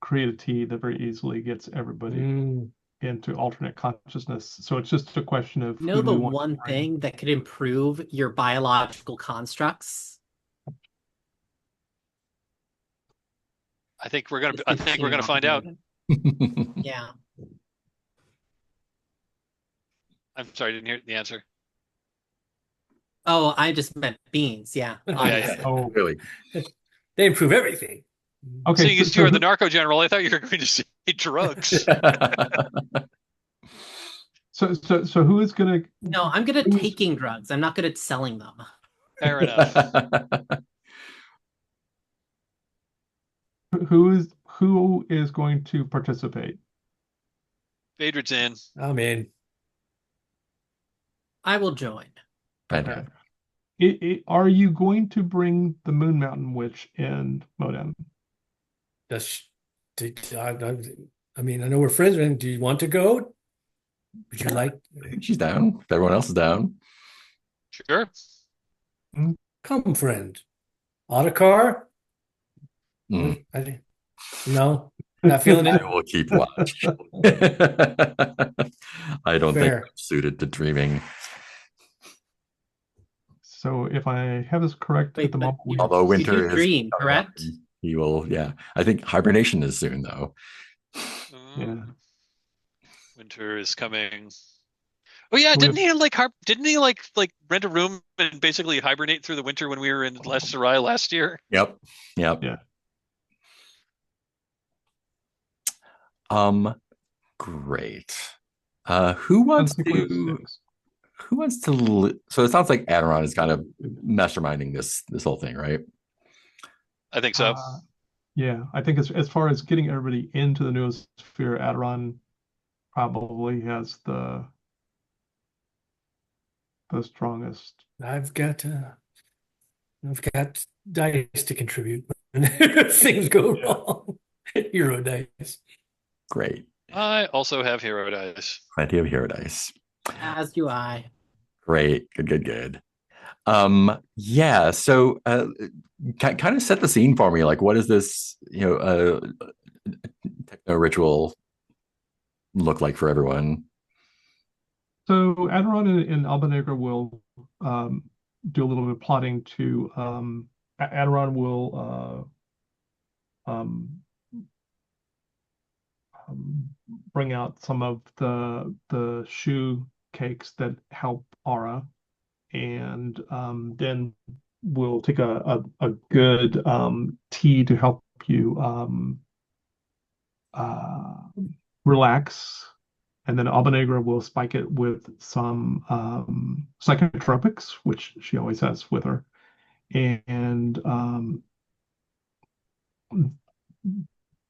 create a tea that very easily gets everybody into alternate consciousness. So it's just a question of You know who do the we want to one bring. thing that could improve your biological constructs? I think we're gonna. Is I think we're gonna find out. Yeah. I'm sorry, I didn't hear the answer. Oh, I just meant beans. Yeah. yeah. Obviously. Oh, Really? They improve everything. okay. Seeing as you're the narco general, I thought you were going to say drugs. So who is gonna? No, I'm good at taking drugs. I'm not good at selling them. Fair enough. Who is going to participate? Phaedron's in. I'm in. I will join. Fantastic. Are you going to bring the Moon Mountain Witch in, Modem? That's, I mean, I know we're friends. Do you want to go? Would you like? I think she's down. If everyone else is down. Sure. Come, friend. Autocar? Mm. No, not feeling it. I will keep watch. I don't think Fair. I'm suited to dreaming. So if I have this correct Wait, at the but moment, Although You winter do is dream, coming up, correct? he will. Yeah, I think hibernation is soon though. yeah. Winter is coming. Oh yeah, So didn't he like rent a room and basically hibernate through the winter when we were in Les Sarai last year? Yep. Yeah. Great. Who wants I think we have to? 6. Who wants to? So it sounds like Adoran is kind of masterminding this whole thing, right? I think so. Yeah, I think as far as getting everybody into the noosphere, Adoran probably has the strongest. I've got dice to contribute when things go wrong. Hero dice. Great. I also have hero dice. Plenty of hero dice. As do I. Great. Good. Yeah. So, kind of set the scene for me. Like, what does this, techno ritual look like for everyone? So Adoran and Alba Negra will do a little bit of plotting to Adoran will bring out some of the shoe cakes that help Aura, and then will take a good tea to help you uh, relax, and then Alba Negra will spike it with some psychotropics, which she always has with her, and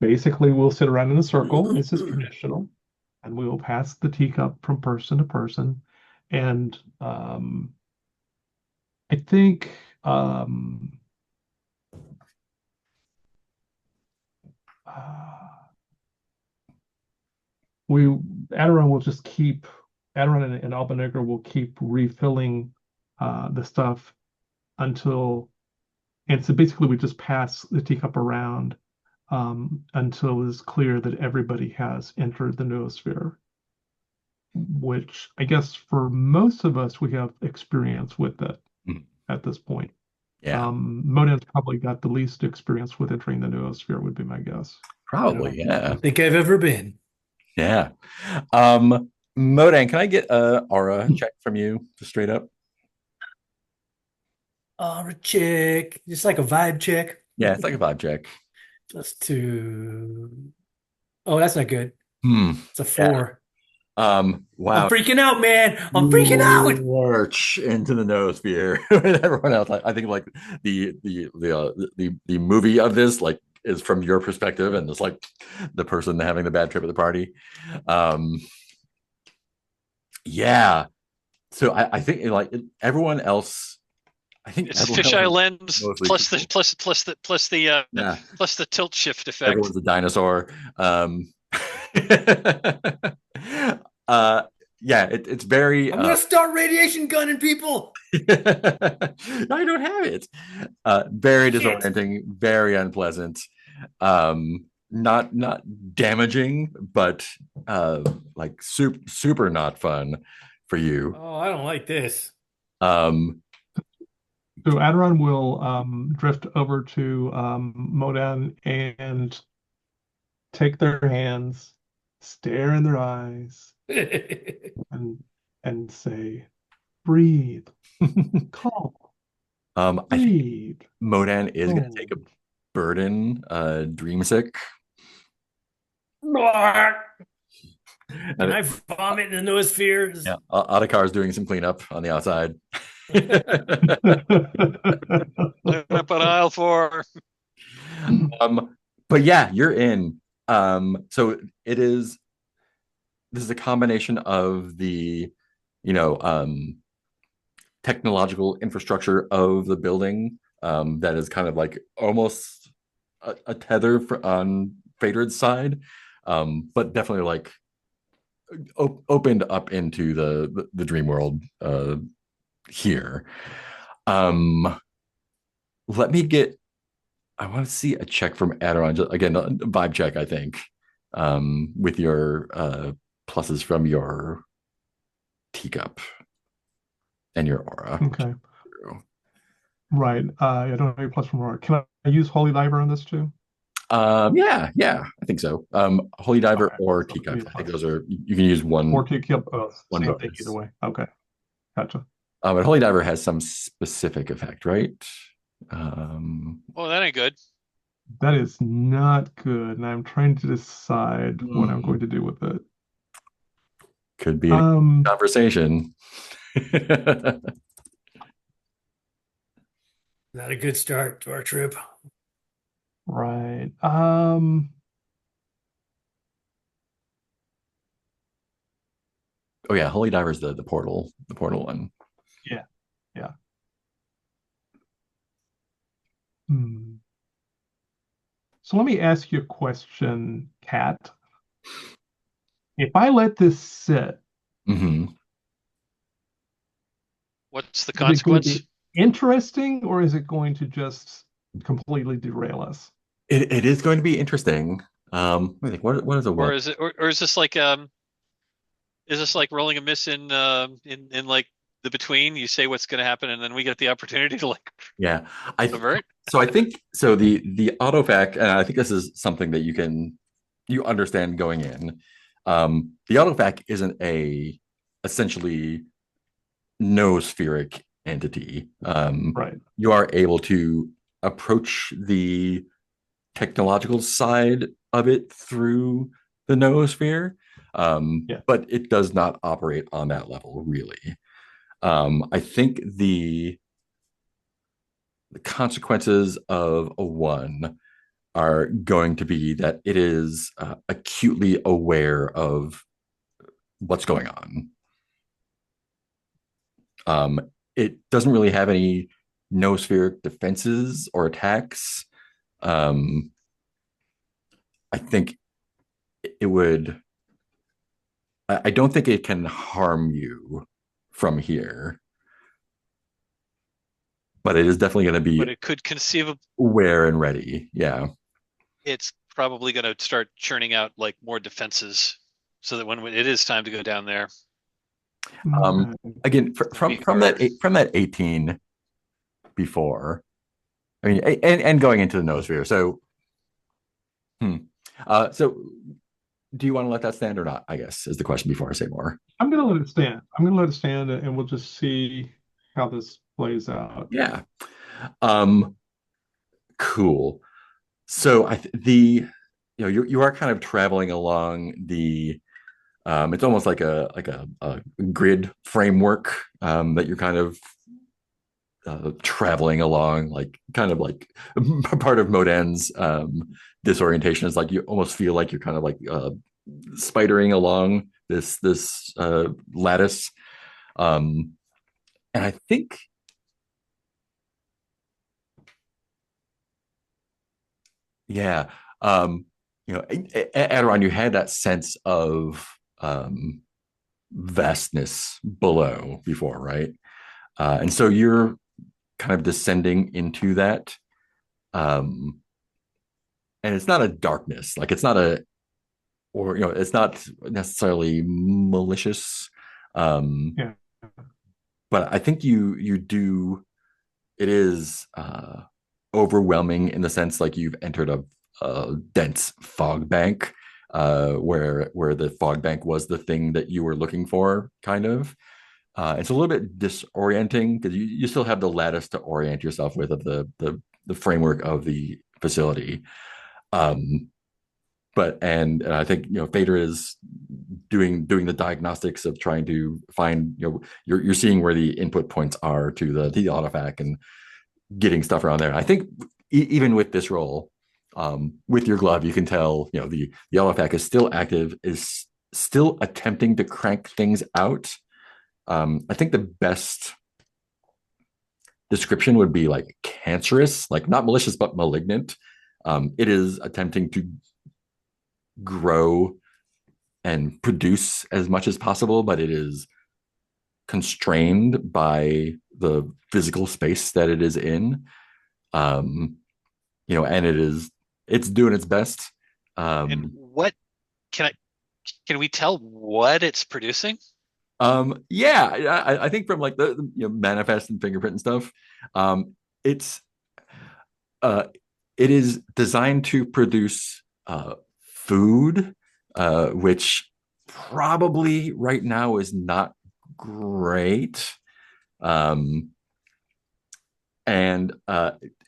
basically we'll sit around in a circle. This is traditional, and we will pass the teacup from person to person, and I think uh, we Adiron will just keep Adiron and Alba Negra will keep refilling the stuff until, and so basically we just pass the teacup around until it's clear that everybody has entered the noosphere, which I guess for most of us we have experience with it Mhm. at this point. Yeah, Modan's probably got the least experience with entering the noosphere, would be my guess. probably. I Yeah, don't think I've ever been. yeah. Modan, can I get a aura check from you, just straight up? Aura check, just like a vibe check. Yeah, it's like a vibe check. Just to. Oh, that's not good. Hmm. It's a Yeah. 4. I'm Wow. freaking out, man. I'm freaking out. March into the noosphere. And everyone else, I think like the movie of this like is from your perspective, and it's like the person having the bad trip at the party. Um, yeah. So I think like everyone else, I think It's everyone fisheye else is lens mostly plus cool. the Yeah, plus the tilt shift effect. everyone's a dinosaur. uh, yeah, it's very I'm gonna start radiation gunning people. I don't have it. Very Shit. disorienting, very unpleasant. Not damaging, but like super not fun for you. Oh, I don't like this. Um, So Adiron will drift over to Modan and take their hands, stare in their eyes, and say, "Breathe, calm, I think breathe." Modan is going to take a Oh. burden, dreamsick. Can And I vomit in the noosphere? yeah, Adhikar is doing some cleanup on the outside. Clean up an aisle for. But yeah, you're in. So it is. This is a combination of the, you know, technological infrastructure of the building that is kind of like almost a tether on Phaedrad's side, but definitely like opened up into the dream world here. Um, let me get. I want to see a check from Adiron. Again, a vibe check. I think with your pluses from your teacup and your aura. Okay, right. I don't have a plus from Aurora. Can I use Holy Diver on this too? Yeah, I think so. Holy Diver Okay, or so give teacup. me a I think plus. those are you can use Or one teacup, one same thing either bonus. way. Okay, gotcha. But Holy Diver has some specific effect, right? Oh, that ain't good. That is not good, and I'm trying to decide what I'm going to do with it. Could be a Um, conversation. Not a good start to our trip. right. Oh yeah, Holy Diver is the portal one. Yeah, yeah. Hmm. So let me ask you a question, Kat. If I let this sit, Mm-hmm. What's the is it going to consequence? be interesting or is it going to just completely derail us? It is going to be interesting. I think what is a Or one? is it or is this like rolling a miss in like the between? You say what's going to happen, and then we get the opportunity to like Yeah, I avert. so I think so the autofac, and I think this is something that you understand going in. The autofac isn't a essentially noospheric entity. Right. You are able to approach the technological side of it through the noosphere, Yeah. but it does not operate on that level, really. I think the consequences of a one are going to be that it is acutely aware of what's going on. It doesn't really have any noospheric defenses or attacks. Um, I think it would. I don't think it can harm you from here, but it is definitely going to But be it could conceivably, aware and ready. Yeah. it's probably going to start churning out like more defenses so that when it is time to go down there, Um, Okay. again, it's going to be hard. from that 18 before, I mean, and going into the noosphere. So, hmm. So do you want to let that stand or not? I guess is the question before I say more. I'm gonna let it stand. I'm gonna let it stand, and we'll just see how this plays out. Yeah. Um, cool. So the you are kind of traveling along the it's almost like a grid framework that you're kind of traveling along, like kind of like part of Modin's disorientation is like you almost feel like you're kind of like spidering along this lattice, and I think yeah, Aderon, you had that sense of vastness below before, right? And so you're kind of descending into that. Um, and it's not a darkness, like it's not a, or, it's not necessarily malicious. Um, Yeah. but I think you do, it is overwhelming in the sense like you've entered a dense fog bank where the fog bank was the thing that you were looking for, kind of. It's a little bit disorienting because you still have the lattice to orient yourself with of the framework of the facility. Um, but and I think Fader is doing the diagnostics of trying to find you're seeing where the input points are to the autofac and getting stuff around there. I think even with this roll, with your glove, you can tell the autofac is still active, is still attempting to crank things out. I think the best description would be like cancerous, like not malicious, but malignant. It is attempting to grow and produce as much as possible, but it is constrained by the physical space that it is in. Um, and it's doing its best. And Um, what can I can we tell what it's producing? yeah, I think from like the manifest and fingerprint and stuff, it's uh, it is designed to produce food, which probably right now is not great. Um, and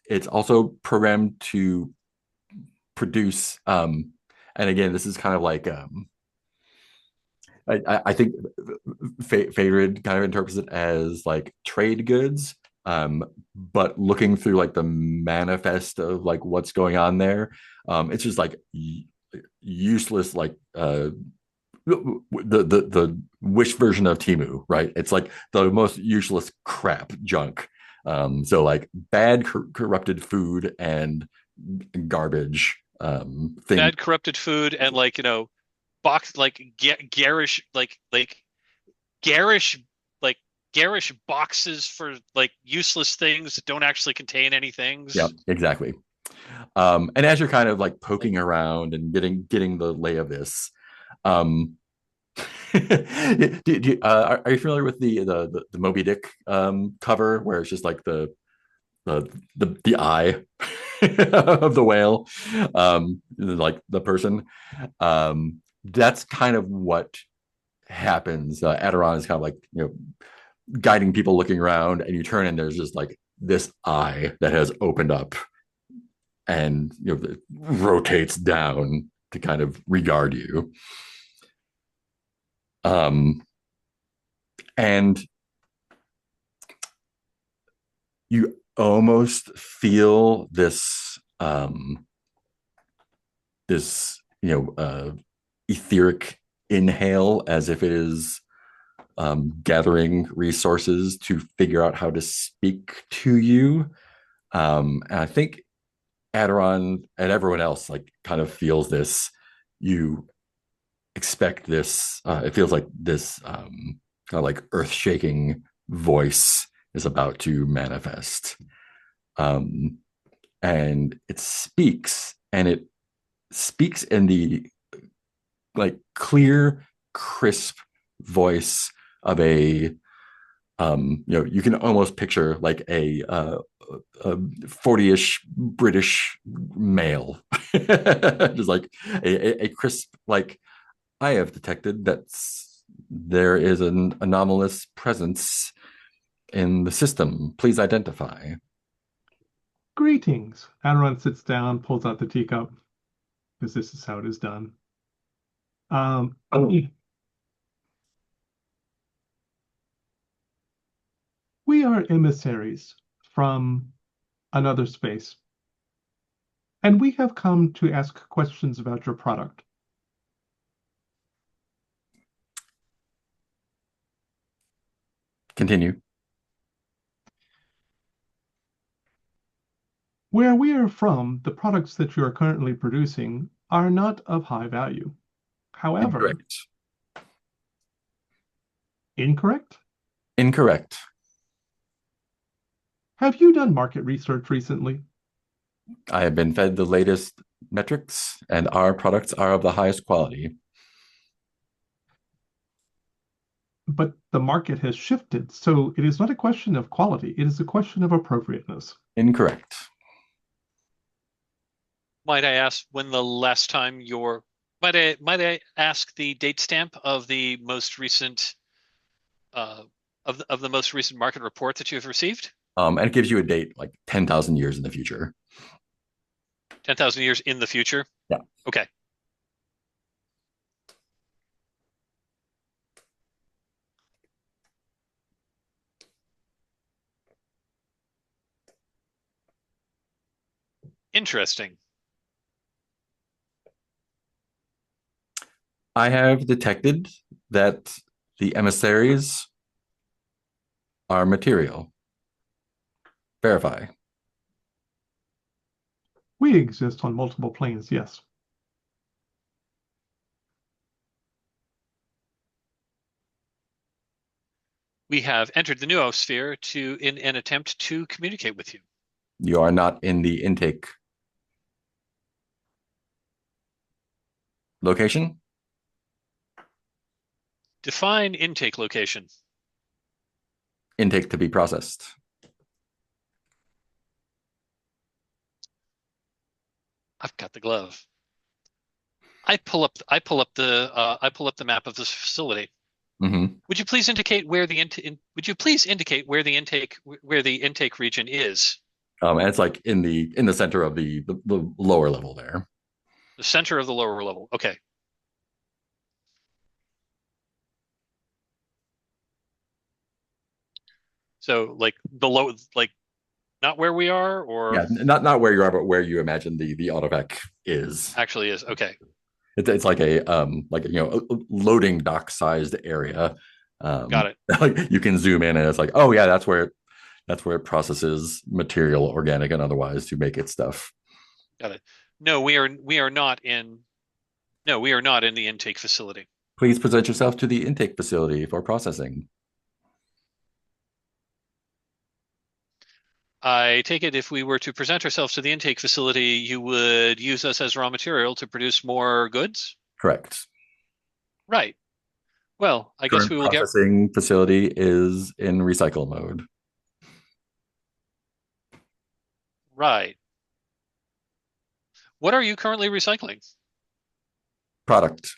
it's also programmed to produce. And again, this is kind of like I think Favorite kind of interprets it as like trade goods, but looking through like the manifest of like what's going on there, it's just like useless, like the wish version of Timu, right? It's like the most useless crap junk. So like bad corrupted food and garbage thing. Bad corrupted food and like box like garish garish like garish boxes for like useless things that don't actually contain any Yeah, things. exactly. And as you're kind of like Like, poking around and getting the lay of this, um, are you familiar with the Moby Dick cover where it's just like the eye of the whale, like the person? That's kind of what happens. Aderon is kind of like guiding people looking around, and you turn and there's just like this eye that has opened up and rotates down to kind of regard you. And you almost feel this this etheric inhale, as if it is gathering resources to figure out how to speak to you. And I think Aderon and everyone else like kind of feels this. You expect this. It feels like this kind of like earth-shaking voice is about to manifest. And it speaks, in the like clear, crisp voice of a you can almost picture like a 40-ish British male, just like a crisp, like, I have detected that there is an anomalous presence in the system. Please identify. Greetings. Aderon sits down, pulls out the teacup, because this is how it is done. We are emissaries from another space, and we have come to ask questions about your product. Continue. Where we are from, the products that you are currently producing are not of high value. However, incorrect? Incorrect. Have you done market research recently? I have been fed the latest metrics, and our products are of the highest quality. But the market has shifted, so it is not a question of quality, it is a question of appropriateness. Incorrect. Might I ask when the last time might I ask the date stamp of the most recent of the most recent market report that you have received? And it gives you a date like 10,000 years in the future. 10,000 years in the future? Yeah. Okay. Interesting. I have detected that the emissaries are material. Verify. We exist on multiple planes, yes. We have entered the noosphere in an attempt to communicate with you. You are not in the intake location. Define intake location. Intake to be processed. I've got the glove. I pull up the map of this facility. Mm-hmm. Would you please indicate where the intake region is? And it's like in the center of the lower level there. The center of the lower level. Okay. So like not where we are, or Yeah, not where you are, but where you imagine the autofac is. actually is. Okay. It's like a loading dock sized area. Got it. Like you can zoom in and it's like, oh yeah, that's where it processes material, organic and otherwise, to make its stuff. Got it. No, we are not in the intake facility. Please present yourself to the intake facility for processing. I take it if we were to present ourselves to the intake facility, you would use us as raw material to produce more goods? Correct. Right. Well, I guess we will get. Processing facility is in recycle mode. Right. What are you currently recycling? Product.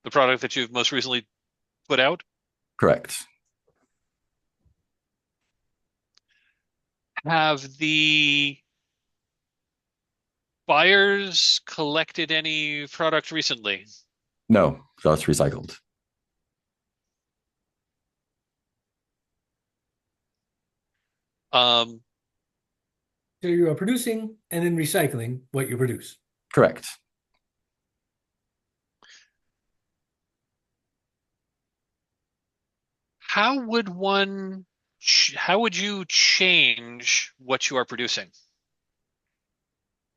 The product that you've most recently put out? Correct. Have the buyers collected any product recently? No, just recycled. Um, So you are producing and then recycling what you produce. Correct. how would how would you change what you are producing?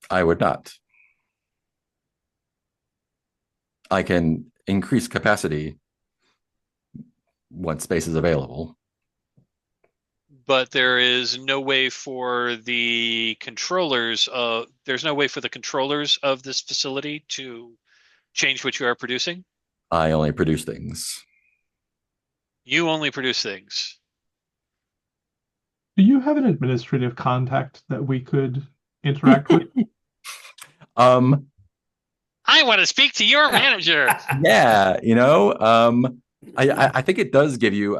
I would not. I can increase capacity once space is available. But there is no way for there's no way for the controllers of this facility to change what you are producing. I only produce things. You only produce things. Do you have an administrative contact that we could interact with? Um, I want to speak to your manager. yeah, I think it does give you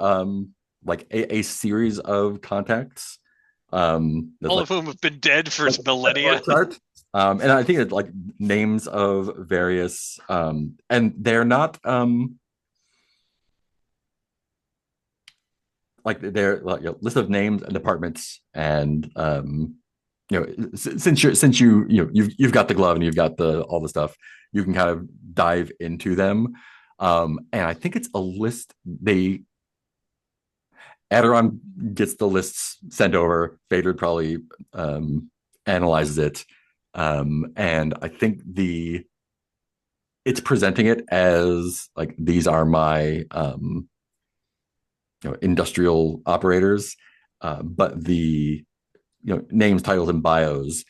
like a series of contacts. That's All like of whom have been dead for millennia. chart. And I think it's like names of various and they're not like they're like list of names and departments and since you've got the glove and you've got the all the stuff, you can kind of dive into them. And I think it's a list. Aderon gets the lists sent over. Phaedra probably analyzes it, and I think it's presenting it as like these are my industrial operators, but the names, titles, and bios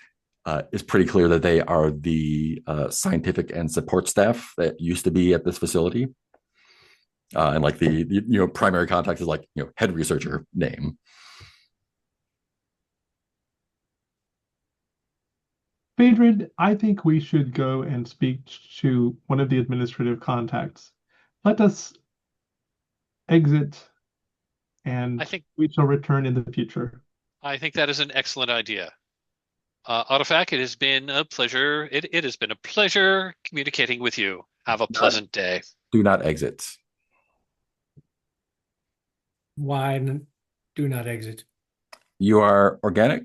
is pretty clear that they are the scientific and support staff that used to be at this facility. And like the primary contact is like head researcher name. Phaedra, I think we should go and speak to one of the administrative contacts. Let us exit, and we shall return in the future. I think that is an excellent idea. Autofac, it has been a pleasure. It has been a pleasure communicating with you. Have a pleasant day. Do not exit. Why do not exit? You are organic?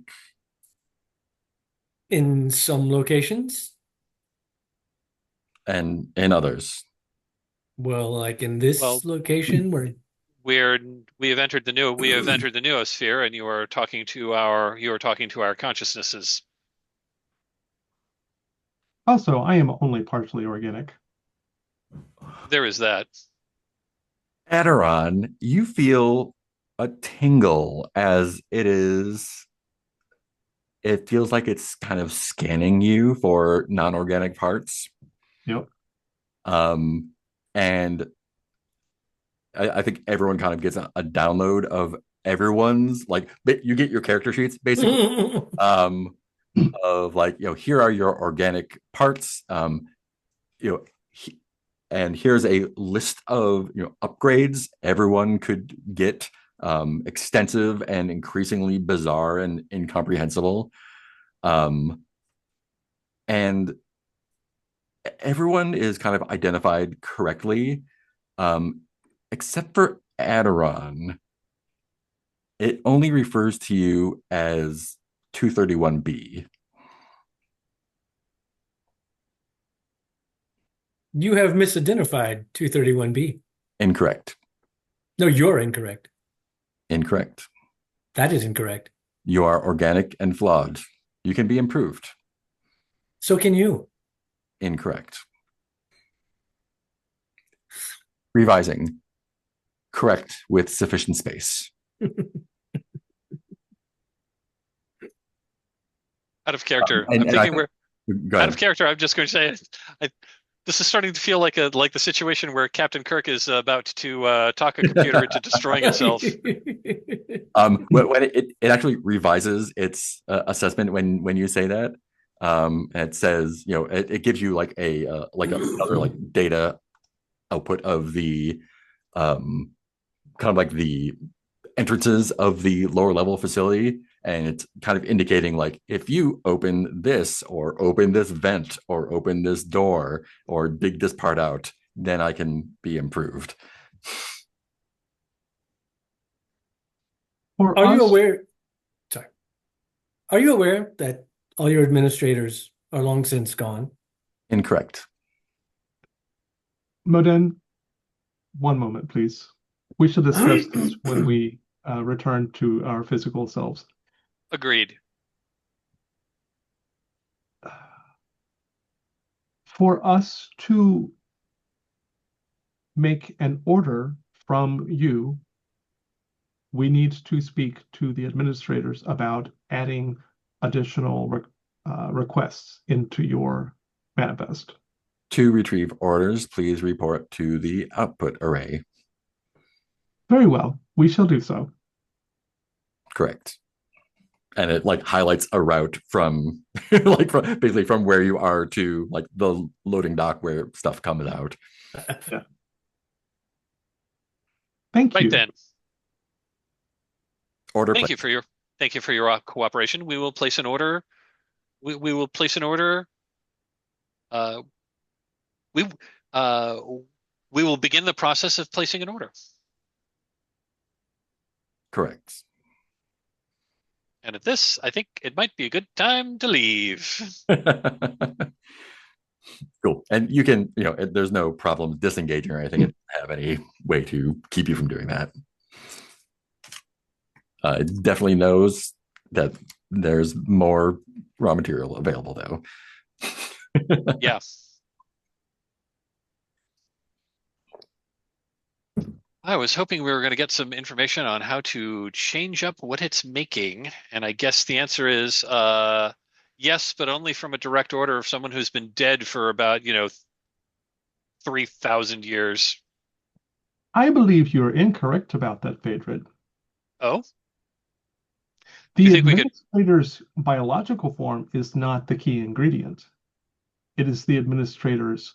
In some locations. And in others? Well, like in this location where we have entered the noosphere, and you are talking to our consciousnesses. Also, I am only partially organic. There is that. Aderon, you feel a tingle as it feels like it's kind of scanning you for non-organic parts. Yep. And I think everyone kind of gets a download of everyone's like you get your character sheets basically of like here are your organic parts and here's a list of upgrades everyone could get, extensive and increasingly bizarre and incomprehensible, and everyone is kind of identified correctly, except for Aderon. It only refers to you as 231B. you have misidentified 231B. Incorrect. No, you're incorrect. Incorrect. That is incorrect. You are organic and flawed. You can be improved. So can you. Incorrect. Revising. Correct with sufficient space. Out of character. I'm just going to say this is starting to feel like the situation where Captain Kirk is about to talk a computer into destroying itself. When it actually revises its assessment when you say that, and it says it gives you like another like data output of the kind of like the entrances of the lower level facility, and it's kind of indicating like if you open this or open this vent or open this door or dig this part out, then I can be improved. For Are you us, aware? Sorry. Are you aware that all your administrators are long since gone? Incorrect. Moden, one moment, please. We should discuss this when we return to our physical selves. Agreed. For us to make an order from you, we need to speak to the administrators about adding additional requests into your manifest. To retrieve orders, please report to the output array. Very well, we shall do so. Correct. And it like highlights a route from like from basically from where you are to like the loading dock where stuff comes out. Yeah. Thank Right you. then. Order Thank you for your cooperation. We will place an order. We will place an order. Uh, we uh, we will begin the process of placing an order. Correct. And at this, I think it might be a good time to leave. Cool. And you can, there's no problem disengaging or anything. It doesn't have any way to keep you from doing that. It definitely knows that there's more raw material available, though. Yeah. I was hoping we were going to get some information on how to change up what it's making, and I guess the answer is yes, but only from a direct order of someone who's been dead for about, 3,000 years. I believe you're incorrect about that, Phaedrid. Oh, do you The think we could? administrator's biological form is not the key ingredient. It is the administrator's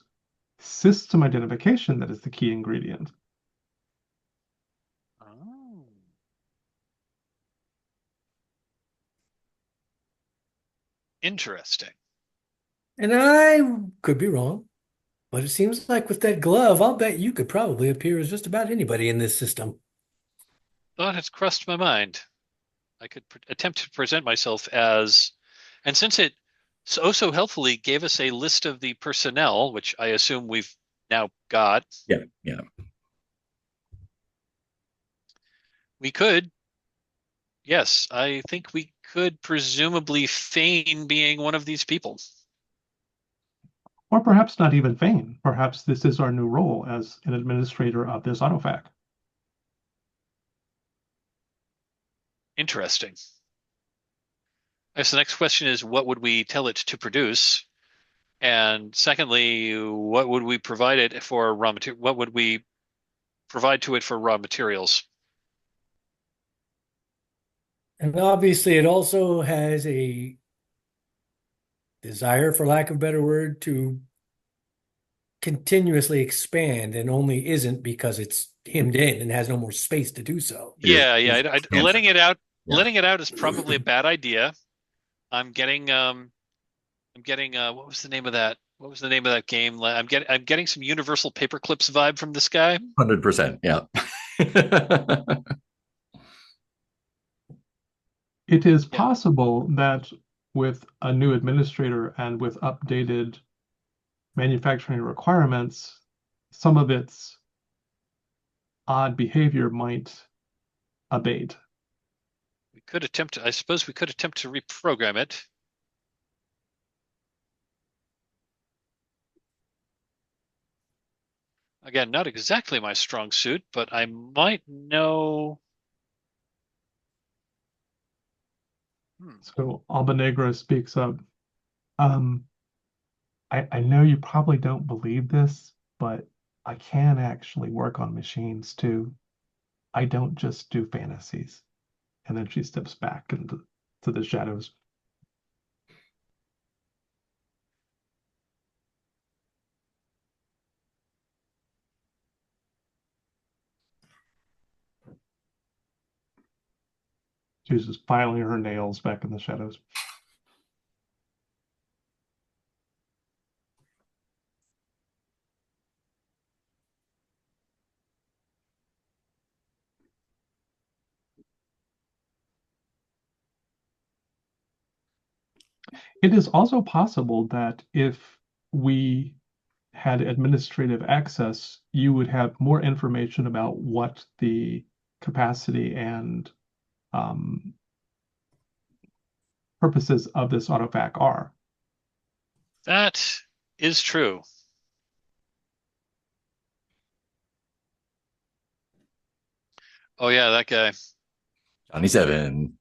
system identification that is the key ingredient. Oh. Interesting. And I could be wrong, but it seems like with that glove, I'll bet you could probably appear as just about anybody in this system. Thought has crossed my mind. I could attempt to present myself as, and since it so helpfully gave us a list of the personnel, which I assume we've now got, Yeah, yeah. we could, yes, I think we could presumably feign being one of these people. Or perhaps not even feign. Perhaps this is our new role as an administrator of this autofac. Interesting. I guess the next question is, what would we tell it to produce? And secondly, what would we provide it for raw material? What would we provide to it for raw materials? And obviously, it also has a desire, for lack of a better word, to continuously expand and only isn't because it's hemmed in and has no more space to do so. Yeah, Letting letting it out is probably a bad idea. I'm getting what was the name of that? What was the name of that game? I'm getting some Universal Paperclips vibe from this guy. 100%. Yeah. It is Yeah. possible that with a new administrator and with updated manufacturing requirements, some of its odd behavior might abate. I suppose we could attempt to reprogram it. Again, not exactly my strong suit, but I might know. So Albanegro speaks up. Um, I know you probably don't believe this, but I can actually work on machines too. I don't just do fantasies. And then she steps back into the shadows. She's just filing her nails back in the shadows. It is also possible that if we had administrative access, you would have more information about what the capacity and um, purposes of this autofac are. That is true. Oh yeah, that guy. Johnny Seven.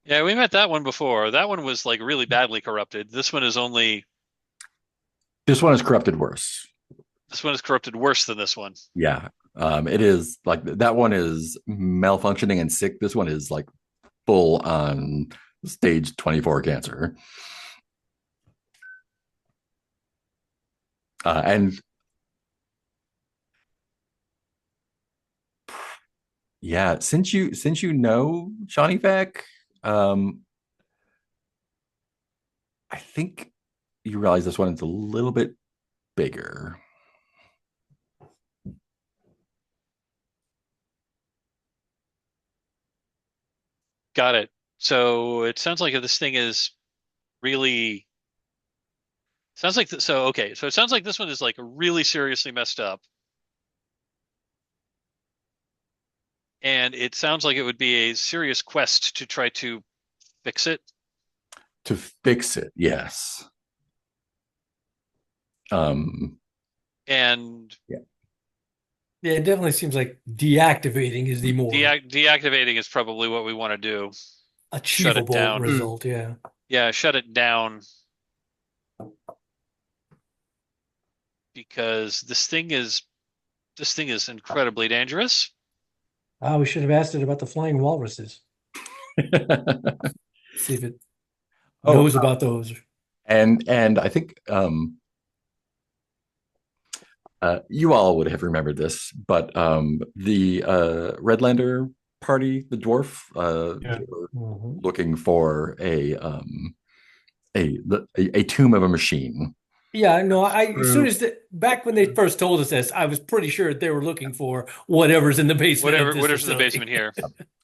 Yeah, we met that one before. That one was like really badly corrupted. This one is only This one is corrupted worse. this one is corrupted worse than this one. Yeah. It is like that one is malfunctioning and sick. This one is like full on stage 24 cancer. And yeah, since you know Shawnee Fack, I think you realize this one is a little bit bigger. Got it. So it sounds like this thing is really sounds like so okay. So it sounds like this one is like really seriously messed up. And it sounds like it would be a serious quest to try to fix it. To fix it, yes. And Yeah. Yeah, it definitely seems like deactivating is the more deactivating is probably what we want to do. Shut it achievable down. result. Yeah. Yeah, shut it down. Because this thing is incredibly dangerous. Ah, we should have asked it about the flying walruses. See if it knows about those. And I think you all would have remembered this, but the Redlander party, the dwarf, Yeah. they were looking for a tomb of a machine. Yeah, no, as soon as back when they first told us this, I was pretty sure they were looking for whatever's in the basement of this Whatever's in the facility. basement here.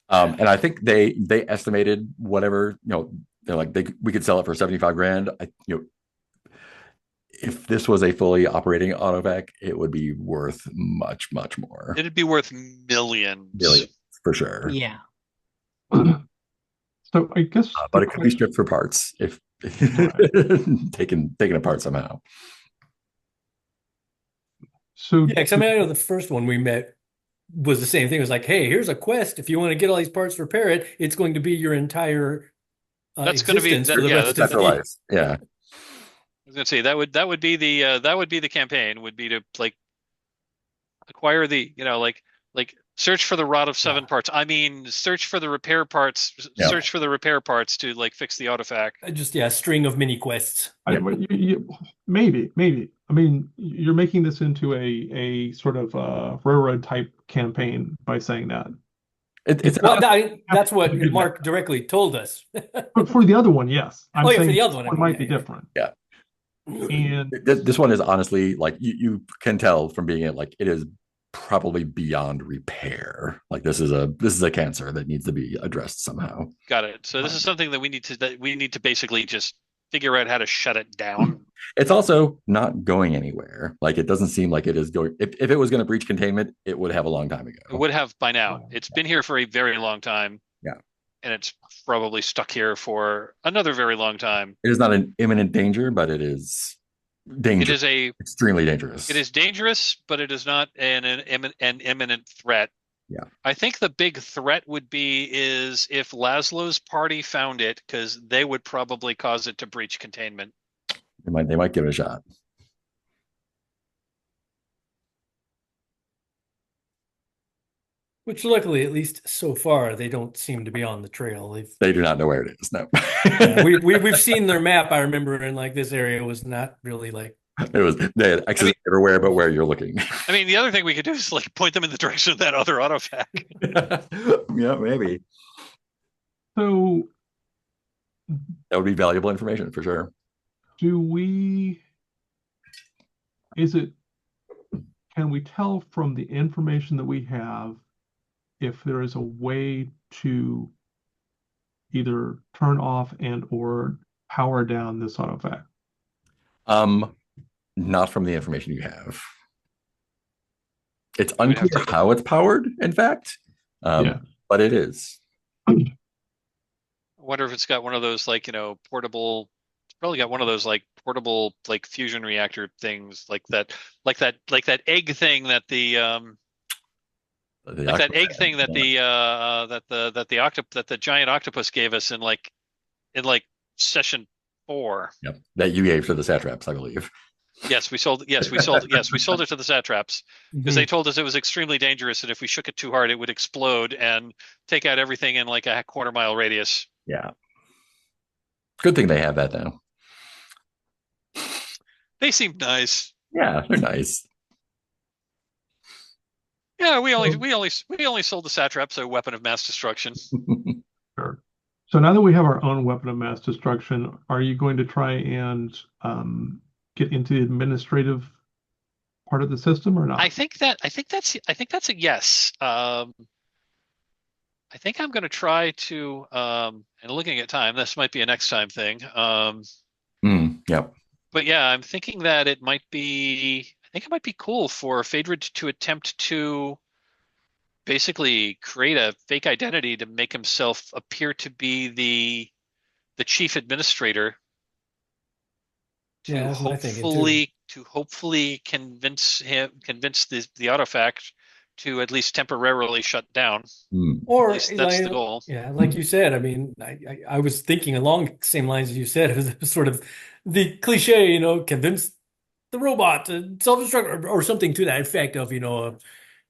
And I think they estimated whatever, they're like we could sell it for 75 grand. If this was a fully operating autovac, it would be worth much, much more. It'd be worth millions. Millions for sure. Yeah. So I guess But it could be stripped for parts if taken apart somehow. So Yeah, because I mean, I know the first one we met was the same thing. It was like, hey, here's a quest. If you want to get all these parts, repair it. It's going to be your entire That's going to be existence for the rest That's of our the life. Yeah. I was gonna say that would be the campaign would be to like acquire the like search for the rod of seven parts. I mean, search for the repair parts. Yeah. Search for the repair parts to like fix the autofac. Just a string of mini quests. Maybe. I mean, you're making this into a sort of railroad type campaign by saying that. Well, that's what Mark directly told us. But for the other one, yes. I'm for saying the other one, it might be different. Yeah. And This one is honestly like you can tell from being it, like it is probably beyond repair. Like this is a cancer that needs to be addressed somehow. Got it. So this is something that we need to basically just figure out how to shut it down. It's also not going anywhere. Like it doesn't seem like it is going. If it was going to breach containment, it would have a long time ago. It would have by now. It's been here for a very long time. Yeah. And it's probably stuck here for another very long time. It is not an imminent danger, but it is dangerous. It is extremely dangerous. It is dangerous, but it is not an imminent threat. Yeah. I think the big threat would be is if Laszlo's party found it, because they would probably cause it to breach containment. They might give it a shot. Which luckily, at least so far, they don't seem to be on the trail. They do not know where it is. No. We've seen their map. I remember, and like this area was not really like It was they had I X's mean, everywhere but where you're looking. the other thing we could do is like point them in the direction of that other autofac. Yeah, maybe. So That would be valuable information for sure. do we, is it, can we tell from the information that we have if there is a way to either turn off and or power down this autofac? Um, Not from the information you have. It's We would have unclear to. how it's powered, in fact, Yeah. but it is. I wonder if it's got one of those like portable. It's probably got one of those like portable like fusion reactor things like that egg thing that the The like that egg Aquaman, thing that yeah. the giant octopus gave us in like session 4. Yep. That you gave to the satraps, I believe. Yes, we sold it to the satraps because they Mhm. told us it was extremely dangerous and if we shook it too hard it would explode and take out everything in like a quarter-mile radius. Yeah. Good thing they have that now. They seemed nice. Yeah, they're nice. Yeah, So, we only sold the satraps a weapon of mass destruction. sure. So now that we have our own weapon of mass destruction, are you going to try and get into the administrative part of the system or not? I think that's a yes. I think I'm going to try to and looking at time, this might be a next time thing. Yep. But yeah, I'm thinking that it might be. I think it might be cool for Phaedra to attempt to basically create a fake identity to make himself appear to be the chief administrator Yeah, that's my thinking too. to hopefully convince the autofact to at least temporarily shut down. At Or least that's the like, goal. yeah, like you said, I mean, I was thinking along the same lines as you said. It was sort of the cliche, convince the robot to self-destruct or something to that effect of,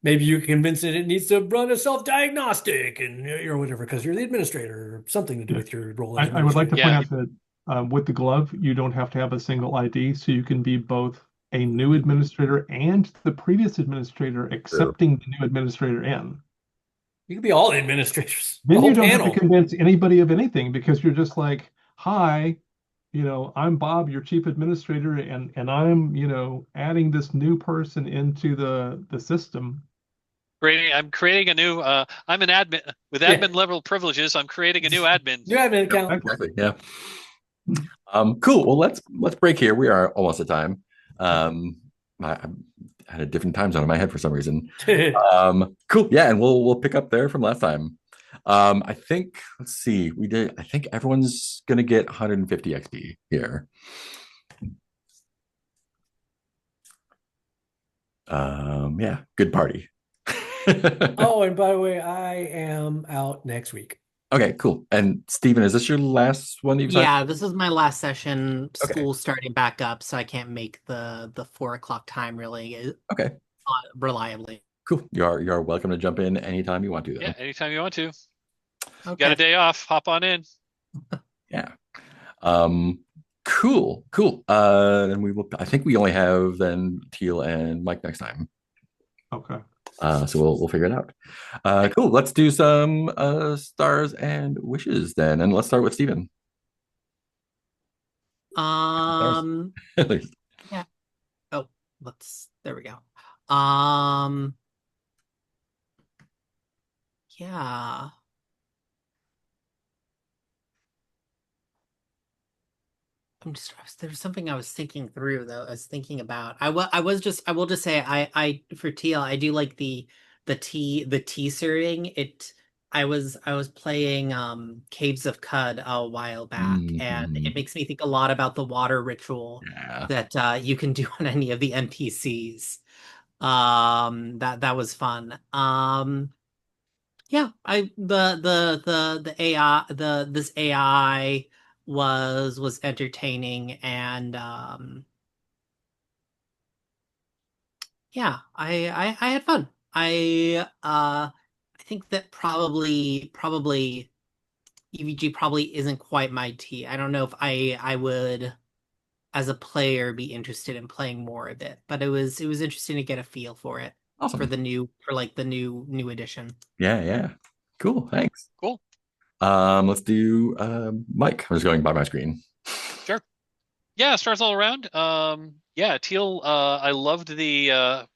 maybe you convince it needs to run a self-diagnostic and or whatever because you're the administrator or something to do Yeah. with your role as I would like to administrator. point Yeah, out that with the glove, you don't have to have a single ID, so you can be both a new administrator and the previous administrator True. accepting the new administrator in. You could be all the administrators, the Then whole you don't have to panel. convince anybody of anything because you're just like, hi, I'm Bob, your chief administrator, and I'm, adding this new person into the system. I'm creating a new. I'm an admin with Yeah, admin level privileges. I'm creating a new admin. you have an Yep, account. exactly. Yeah. Cool. Well, let's break here. We are almost at time. I had a different time zone in my head for some reason. Cool. Yeah, and we'll pick up there from last time. I think let's see. I think everyone's gonna get 150 XP here. Yeah, good party. Oh, and by the way, I am out next week. Okay, cool. And Steven, is this your last one that you've signed? Yeah, this is my last session. Okay. School's starting back up, so I can't make the 4 o'clock time really Okay. reliably. Cool. You are welcome to jump in anytime you want to, Yeah, though. anytime you want to. Okay. Got a day off? Hop on in. Yeah. Cool. And I think we only have then Teal and Mike next time. Okay. So we'll figure it out. Cool. Let's do some stars and wishes then, and let's start with Steven. At least. Yeah. Oh, there we go. Yeah. There's something I was thinking through though. I was thinking about. I will just say I for TL I do like the tea serving. I was playing Caves of Cud a while back, and Mhm. it makes me think a lot about the water ritual Yeah. that you can do on any of the NPCs. That was fun. Yeah, I the AI this AI was entertaining, and yeah, I had fun. I think that probably EVG probably isn't quite my tea. I don't know if I would as a player be interested in playing more of it. But it was interesting to get a feel for it Awesome. the new edition. Yeah. Cool. Thanks. Cool. Let's do Mike. I'm just going by my screen. Sure. Yeah, stars all around. Yeah, Teal, I loved I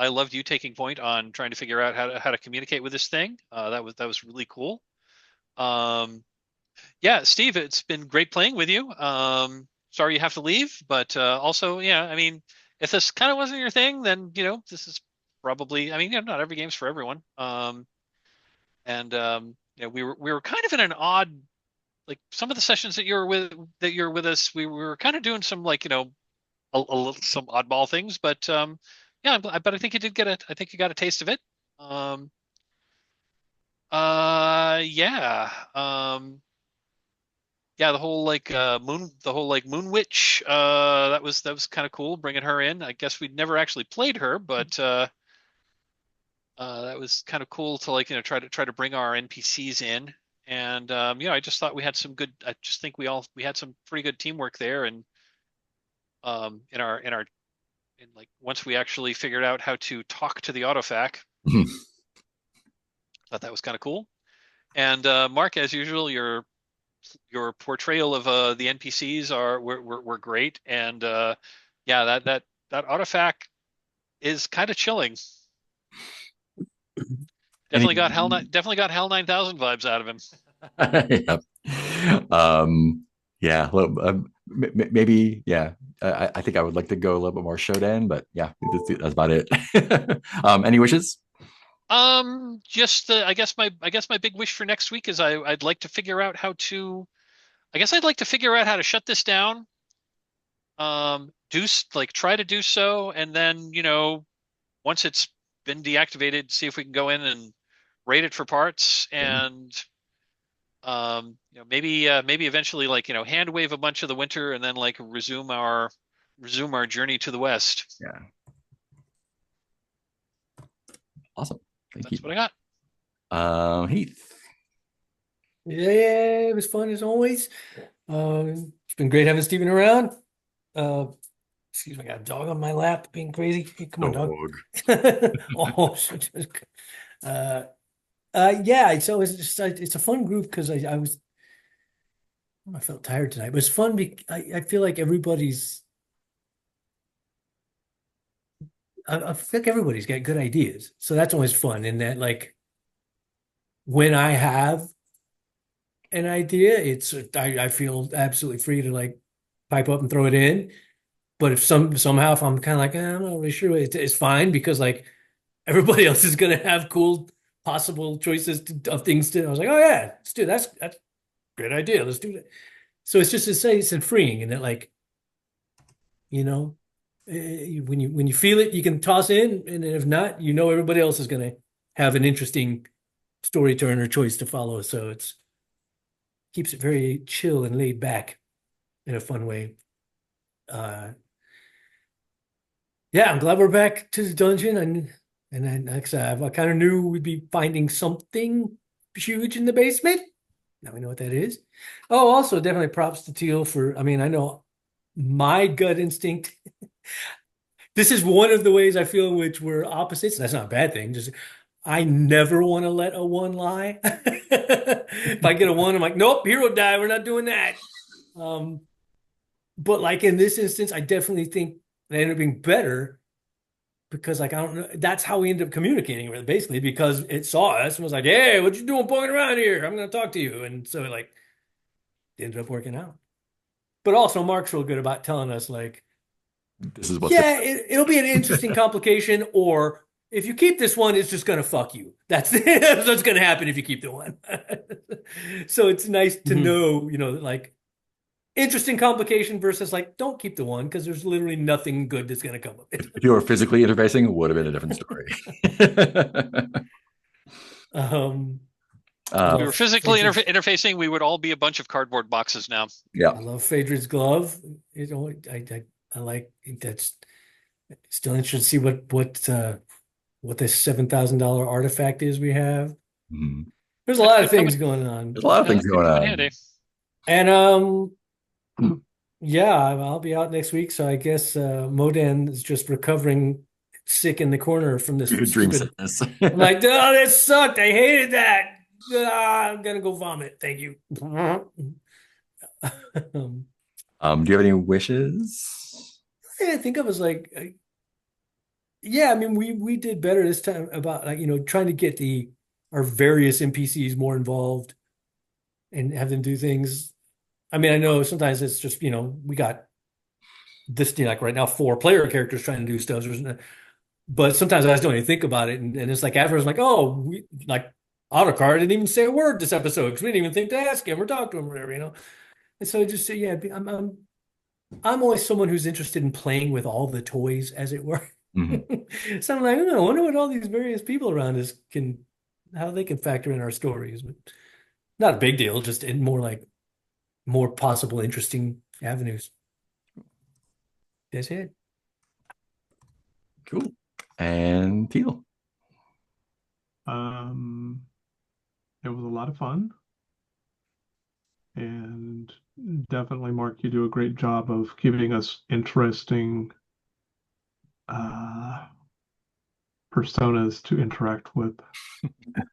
loved you taking point on trying to figure out how to communicate with this thing. That was really cool. Yeah, Steve, it's been great playing with you. Sorry you have to leave, but also, yeah, I mean, if this kind of wasn't your thing, then this is probably, I mean, not every game's for everyone. And we were kind of in an odd, like some of the sessions that you're with us, we were kind of doing some like some oddball things, but yeah, but I think you did I think you got a taste of it. Yeah. Yeah, the whole like moon witch, that was kind of cool bringing her in. I guess we'd never actually played her, but that was kind of cool to like try to bring our NPCs in. And I just thought we had some good. I just think we had some pretty good teamwork there, and in our like once we actually figured out how to talk to the autofac, thought that was kind of cool. And Mark, as usual, your portrayal of the NPCs were great, and yeah, that autofac is kind of chilling. Definitely got Hell 9000 vibes out of him. Yeah. Maybe. Yeah. I think I would like to go a little bit more Shodan, but yeah, that's about it. Any wishes? Just I guess my big wish for next week is I'd like to figure out how to. I guess I'd like to figure out how to shut this down. Try to do so, and then once it's been deactivated, see if we can go in and raid it for parts, and maybe eventually hand wave a bunch of the winter, and then like resume our journey to the west. Yeah. Awesome. Thank you. That's what I got. Heath. Yeah, it was fun as always. It's been great having Steven around. Excuse me, I got a dog on my lap being crazy. Hey, come on, dog. Oh, yeah. So it's a fun group because I felt tired tonight, but it's fun. I feel like I feel like everybody's got good ideas, so that's always fun. In that, like, when I have an idea, I feel absolutely free to like pipe up and throw it in. But if somehow if I'm kind of like I'm not really sure, it's fine because like everybody else is gonna have cool possible choices of things to. I was like, oh yeah, let's do that. That's a great idea. Let's do that. So it's just to say it's freeing, and that like when you feel it, you can toss in, and if not, everybody else is gonna have an interesting story turn or choice to follow. So it's keeps it very chill and laid back in a fun way. Yeah, I'm glad we're back to the dungeon, and then like I said, I kind of knew we'd be finding something huge in the basement. Now we know what that is. Oh, also definitely props to Teal for. I mean, I know my gut instinct. This is one of the ways I feel in which we're opposites. That's not a bad thing. Just I never want to let a one lie. If I get a one, I'm like, nope, hero die. We're not doing that. But like in this instance, I definitely think they ended up being better because like I don't know. That's how we ended up communicating with it, basically, because it saw us and was like, hey, what you doing poking around here? I'm gonna talk to you. And so like it ended up working out. But also Mark's real good about telling us like this is what's it'll be an interesting complication, or if you keep this one, it's just gonna fuck you. That's what's gonna happen if you keep the one. So it's nice to know, like interesting complication versus like don't keep the one because there's literally nothing good that's going to come of it. If you were physically interfacing, it would have been a different story. If we were physically interfacing, we would all be a bunch of cardboard boxes now. Yeah, I love Phaedra's glove. I like that's still interested to see what this $7,000 artifact is we have. Mm-hmm. There's a lot of things going on. There's a lot of things going on. And Yeah, I'll be out next week, so I guess Modan is just recovering sick in the corner from this Dream stupid. sickness. I'm like, oh, that sucked. I hated that. I'm gonna go vomit. Thank you. Um, Do you have any wishes? I think I was like, yeah, I mean, we did better this time about like, trying to get the our various NPCs more involved and have them do things. I mean, I know sometimes it's just, we got this, like right now, four player characters trying to do stuff. But sometimes I just don't even think about it. And it's like afterwards, like, oh, like Autocar didn't even say a word this episode because we didn't even think to ask him or talk to him or whatever. And so just, yeah, I'm always someone who's interested in playing with all the toys, as it were. Mhm. So I'm like, I wonder what all these various people around us how they can factor in our stories. But not a big deal, just in more possible interesting avenues. That's it. Cool. And Teal. Um, it was a lot of fun, and definitely, Mark, you do a great job of keeping us interesting uh, personas to interact with.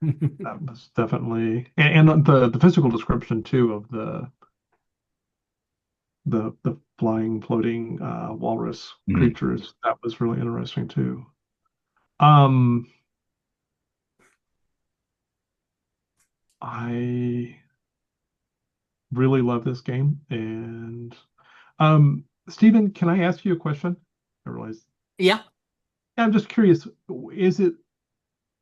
That was definitely, and the physical description too of the flying, floating walrus Mhm. creatures. That was really interesting too. Um, I really love this game, and Stephen, can I ask you a question? I realize Yeah. I'm just curious. Is it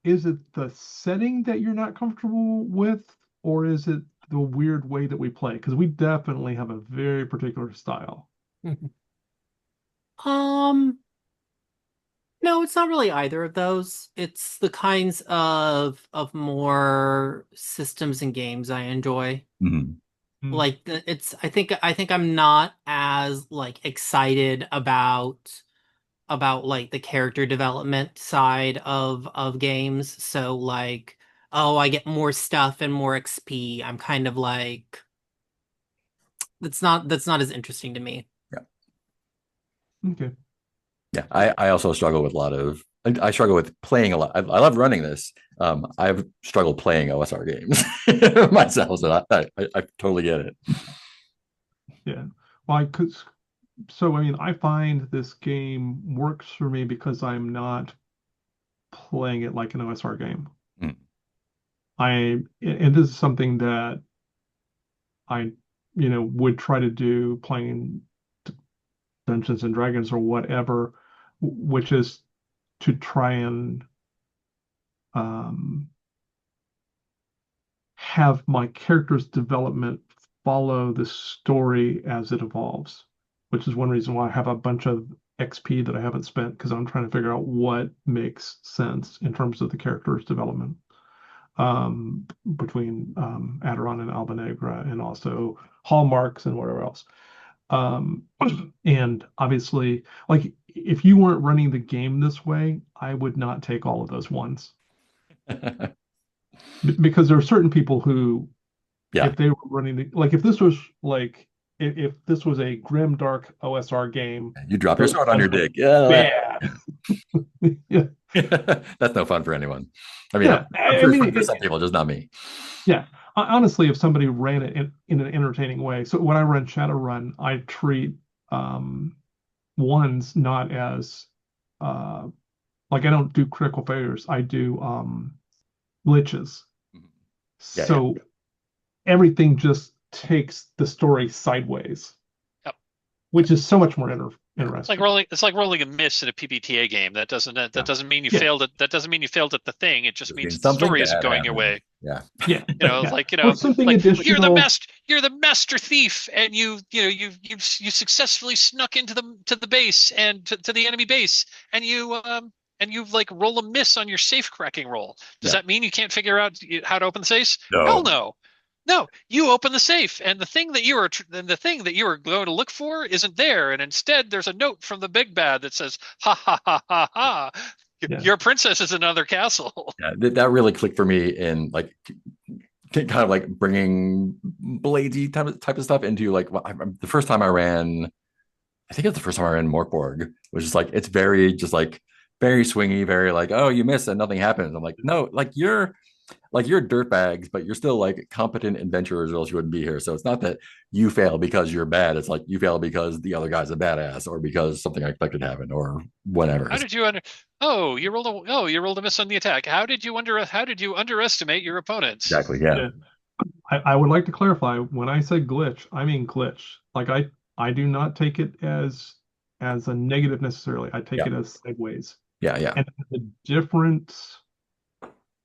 is it the setting that you're not comfortable with, or is it the weird way that we play? Because we definitely have a very particular style. Um, no, it's not really either of those. It's the kinds of more systems and games I enjoy. Mhm. Mm. Like it's I think I'm not as like excited about like the character development side of games. So like, oh, I get more stuff and more XP. I'm kind of like that's not as interesting to me. Yeah. Okay. Yeah. I also struggle with a lot of, I struggle with playing a lot. I love running this. I've struggled playing OSR games myself. So I totally get it. Yeah. Well, I could. So, I mean, I find this game works for me because I'm not playing it like an OSR game. Mm. And this is something that I, would try to do playing Dungeons and Dragons or whatever, which is to try and um, have my character's development follow the story as it evolves, which is one reason why I have a bunch of XP that I haven't spent because I'm trying to figure out what makes sense in terms of the character's development between Aderon and Alba Negra and also hallmarks and whatever else. Um, and obviously, like if you weren't running the game this way, I would not take all of those ones because there are certain people who Yeah. if they were running like if this was like if this was a grim dark OSR game, You drop your those sword on guys your are dick. Yeah. bad. Yeah, That's no fun for anyone. I mean, yeah. I'm I sure it's mean, fun for some people, just not me. yeah. Honestly, if somebody ran it in an entertaining way, so when I run Shadowrun, I treat um, ones not as uh, like I don't do critical failures. I do glitches. Yeah, yeah. So everything just takes the story sideways, Yep. which is so much more It's like interesting. rolling a miss in a PBTA game. That Yeah. doesn't mean you Yeah, failed it. That doesn't mean you failed at the thing. It just Just means means the something story isn't bad going your happened. way. Yeah. yeah, yeah. Like Or something additional. you're the master thief, and you successfully snuck into the base and to the enemy base, and you like roll a miss on your safe cracking roll. Does Yeah. that mean you can't figure out how to open the safe? Hell No. no. No, you open the safe, and the thing that you are going to look for isn't there, and instead there's a note from the big bad that says, "Ha ha ha ha ha! Yeah, Your princess is in another castle." Yeah, that really clicked for me in like kind of like bringing bladesy type of stuff into like the first time I ran. I think it's the first time I ran Morkborg, which is like it's very just like very swingy, very like, oh, you miss and nothing happens. I'm like, no, like you're dirtbags, but you're still like competent adventurers, or else you wouldn't be here. So it's not that you fail because you're bad. It's like you fail because the other guy's a badass, or because something unexpected happened, or whatever. How did you you rolled a miss on the attack. How did you underestimate your opponents? Exactly. Yeah. Yeah. I would like to clarify, when I say glitch, I mean glitch. Like I do not take it as a negative necessarily. I take Yeah. it as segues. Yeah. Yeah. And the different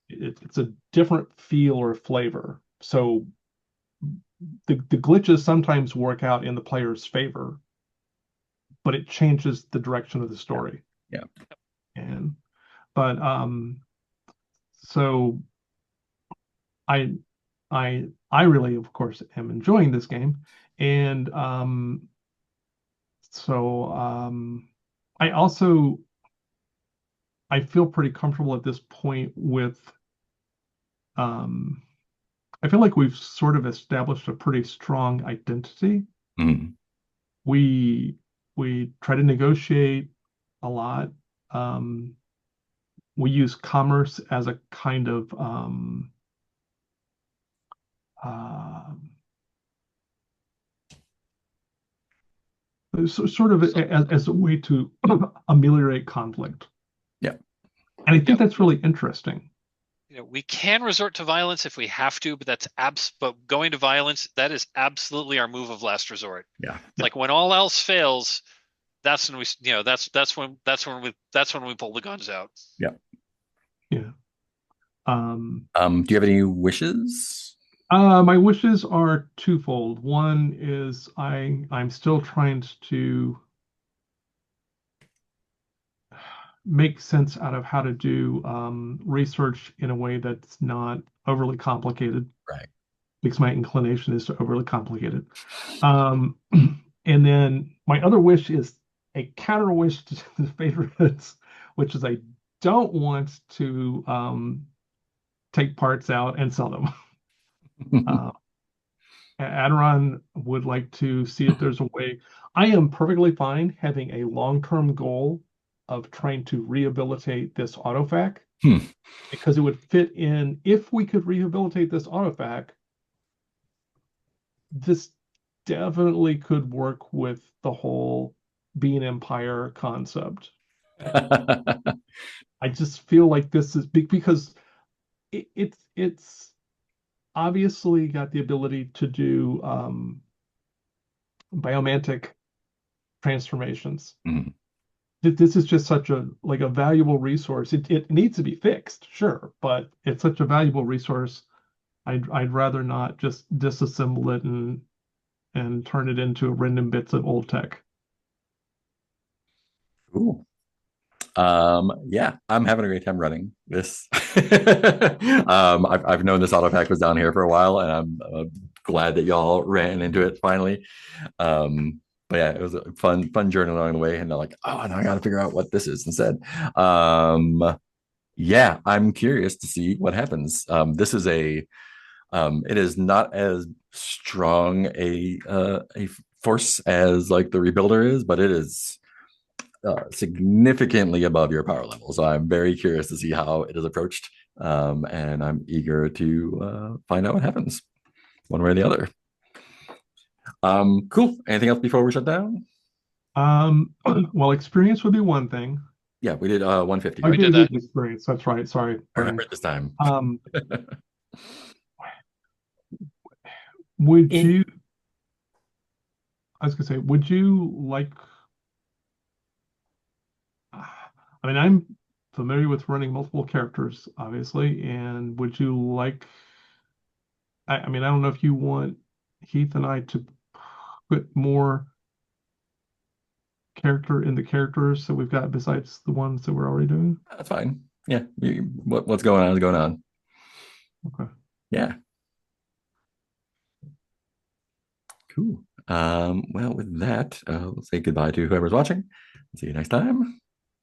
it's a different feel or flavor. So the glitches sometimes work out in the player's favor, but it changes the direction of the story. Yeah. And but so I I really, of course, am enjoying this game, and so I also I feel pretty comfortable at this point with um, I feel like we've sort of established a pretty strong identity. Mhm. We we try to negotiate a lot. Um, we use commerce as a kind of uh, sort of So, as a way to ameliorate conflict. Yeah. And I think yep. that's really interesting. We can resort to violence if we have to, but going to violence, that is absolutely our move of last resort. Yeah. Like when all else fails, that's when that's when we pull the guns out. Yeah. Yeah. Do you have any wishes? My wishes are twofold. One is I'm still trying to make sense out of how to do research in a way that's not overly complicated, Right. because my inclination is to overly complicate it. Um, and then my other wish is a counter wish to the favorites, which is I don't want to take parts out and sell them. Uh, Adron would like to see if there's a way. I am perfectly fine having a long-term goal of trying to rehabilitate this autofac, Hmm. because it would fit in. If we could rehabilitate this autofac, this definitely could work with the whole being empire concept. I just feel like this is because it's obviously got the ability to do biomantic transformations. Mhm. This is just such a like a valuable resource. It needs to be fixed, sure, but it's such a valuable resource. I'd rather not just disassemble it and turn it into random bits of old tech. Cool. Yeah, I'm having a great time running this. I've known this autopack was down here for a while, and I'm glad that y'all ran into it finally. But yeah, it was a fun journey along the way, and they're like, oh, now I got to figure out what this is instead. Yeah, I'm curious to see what happens. This is it is not as strong a force as like the Rebuilder is, but it is significantly above your power level. So I'm very curious to see how it is approached. And I'm eager to find out what happens one way or the other. Cool. Anything else before we shut down? Well, experience would be one thing. Yeah, we did 150. I We did did that. experience. That's right. Sorry, I brain. remember it this time. Would In you? I was gonna say, would you like? I mean, I'm familiar with running multiple characters, obviously, and would you like? I mean, I don't know if you want Heath and I to put more character in the characters that we've got besides the ones that we're already doing. That's fine. Yeah, what's going on is going on. Okay. Yeah, cool. Well, with that, we'll say goodbye to whoever's watching. See you next time.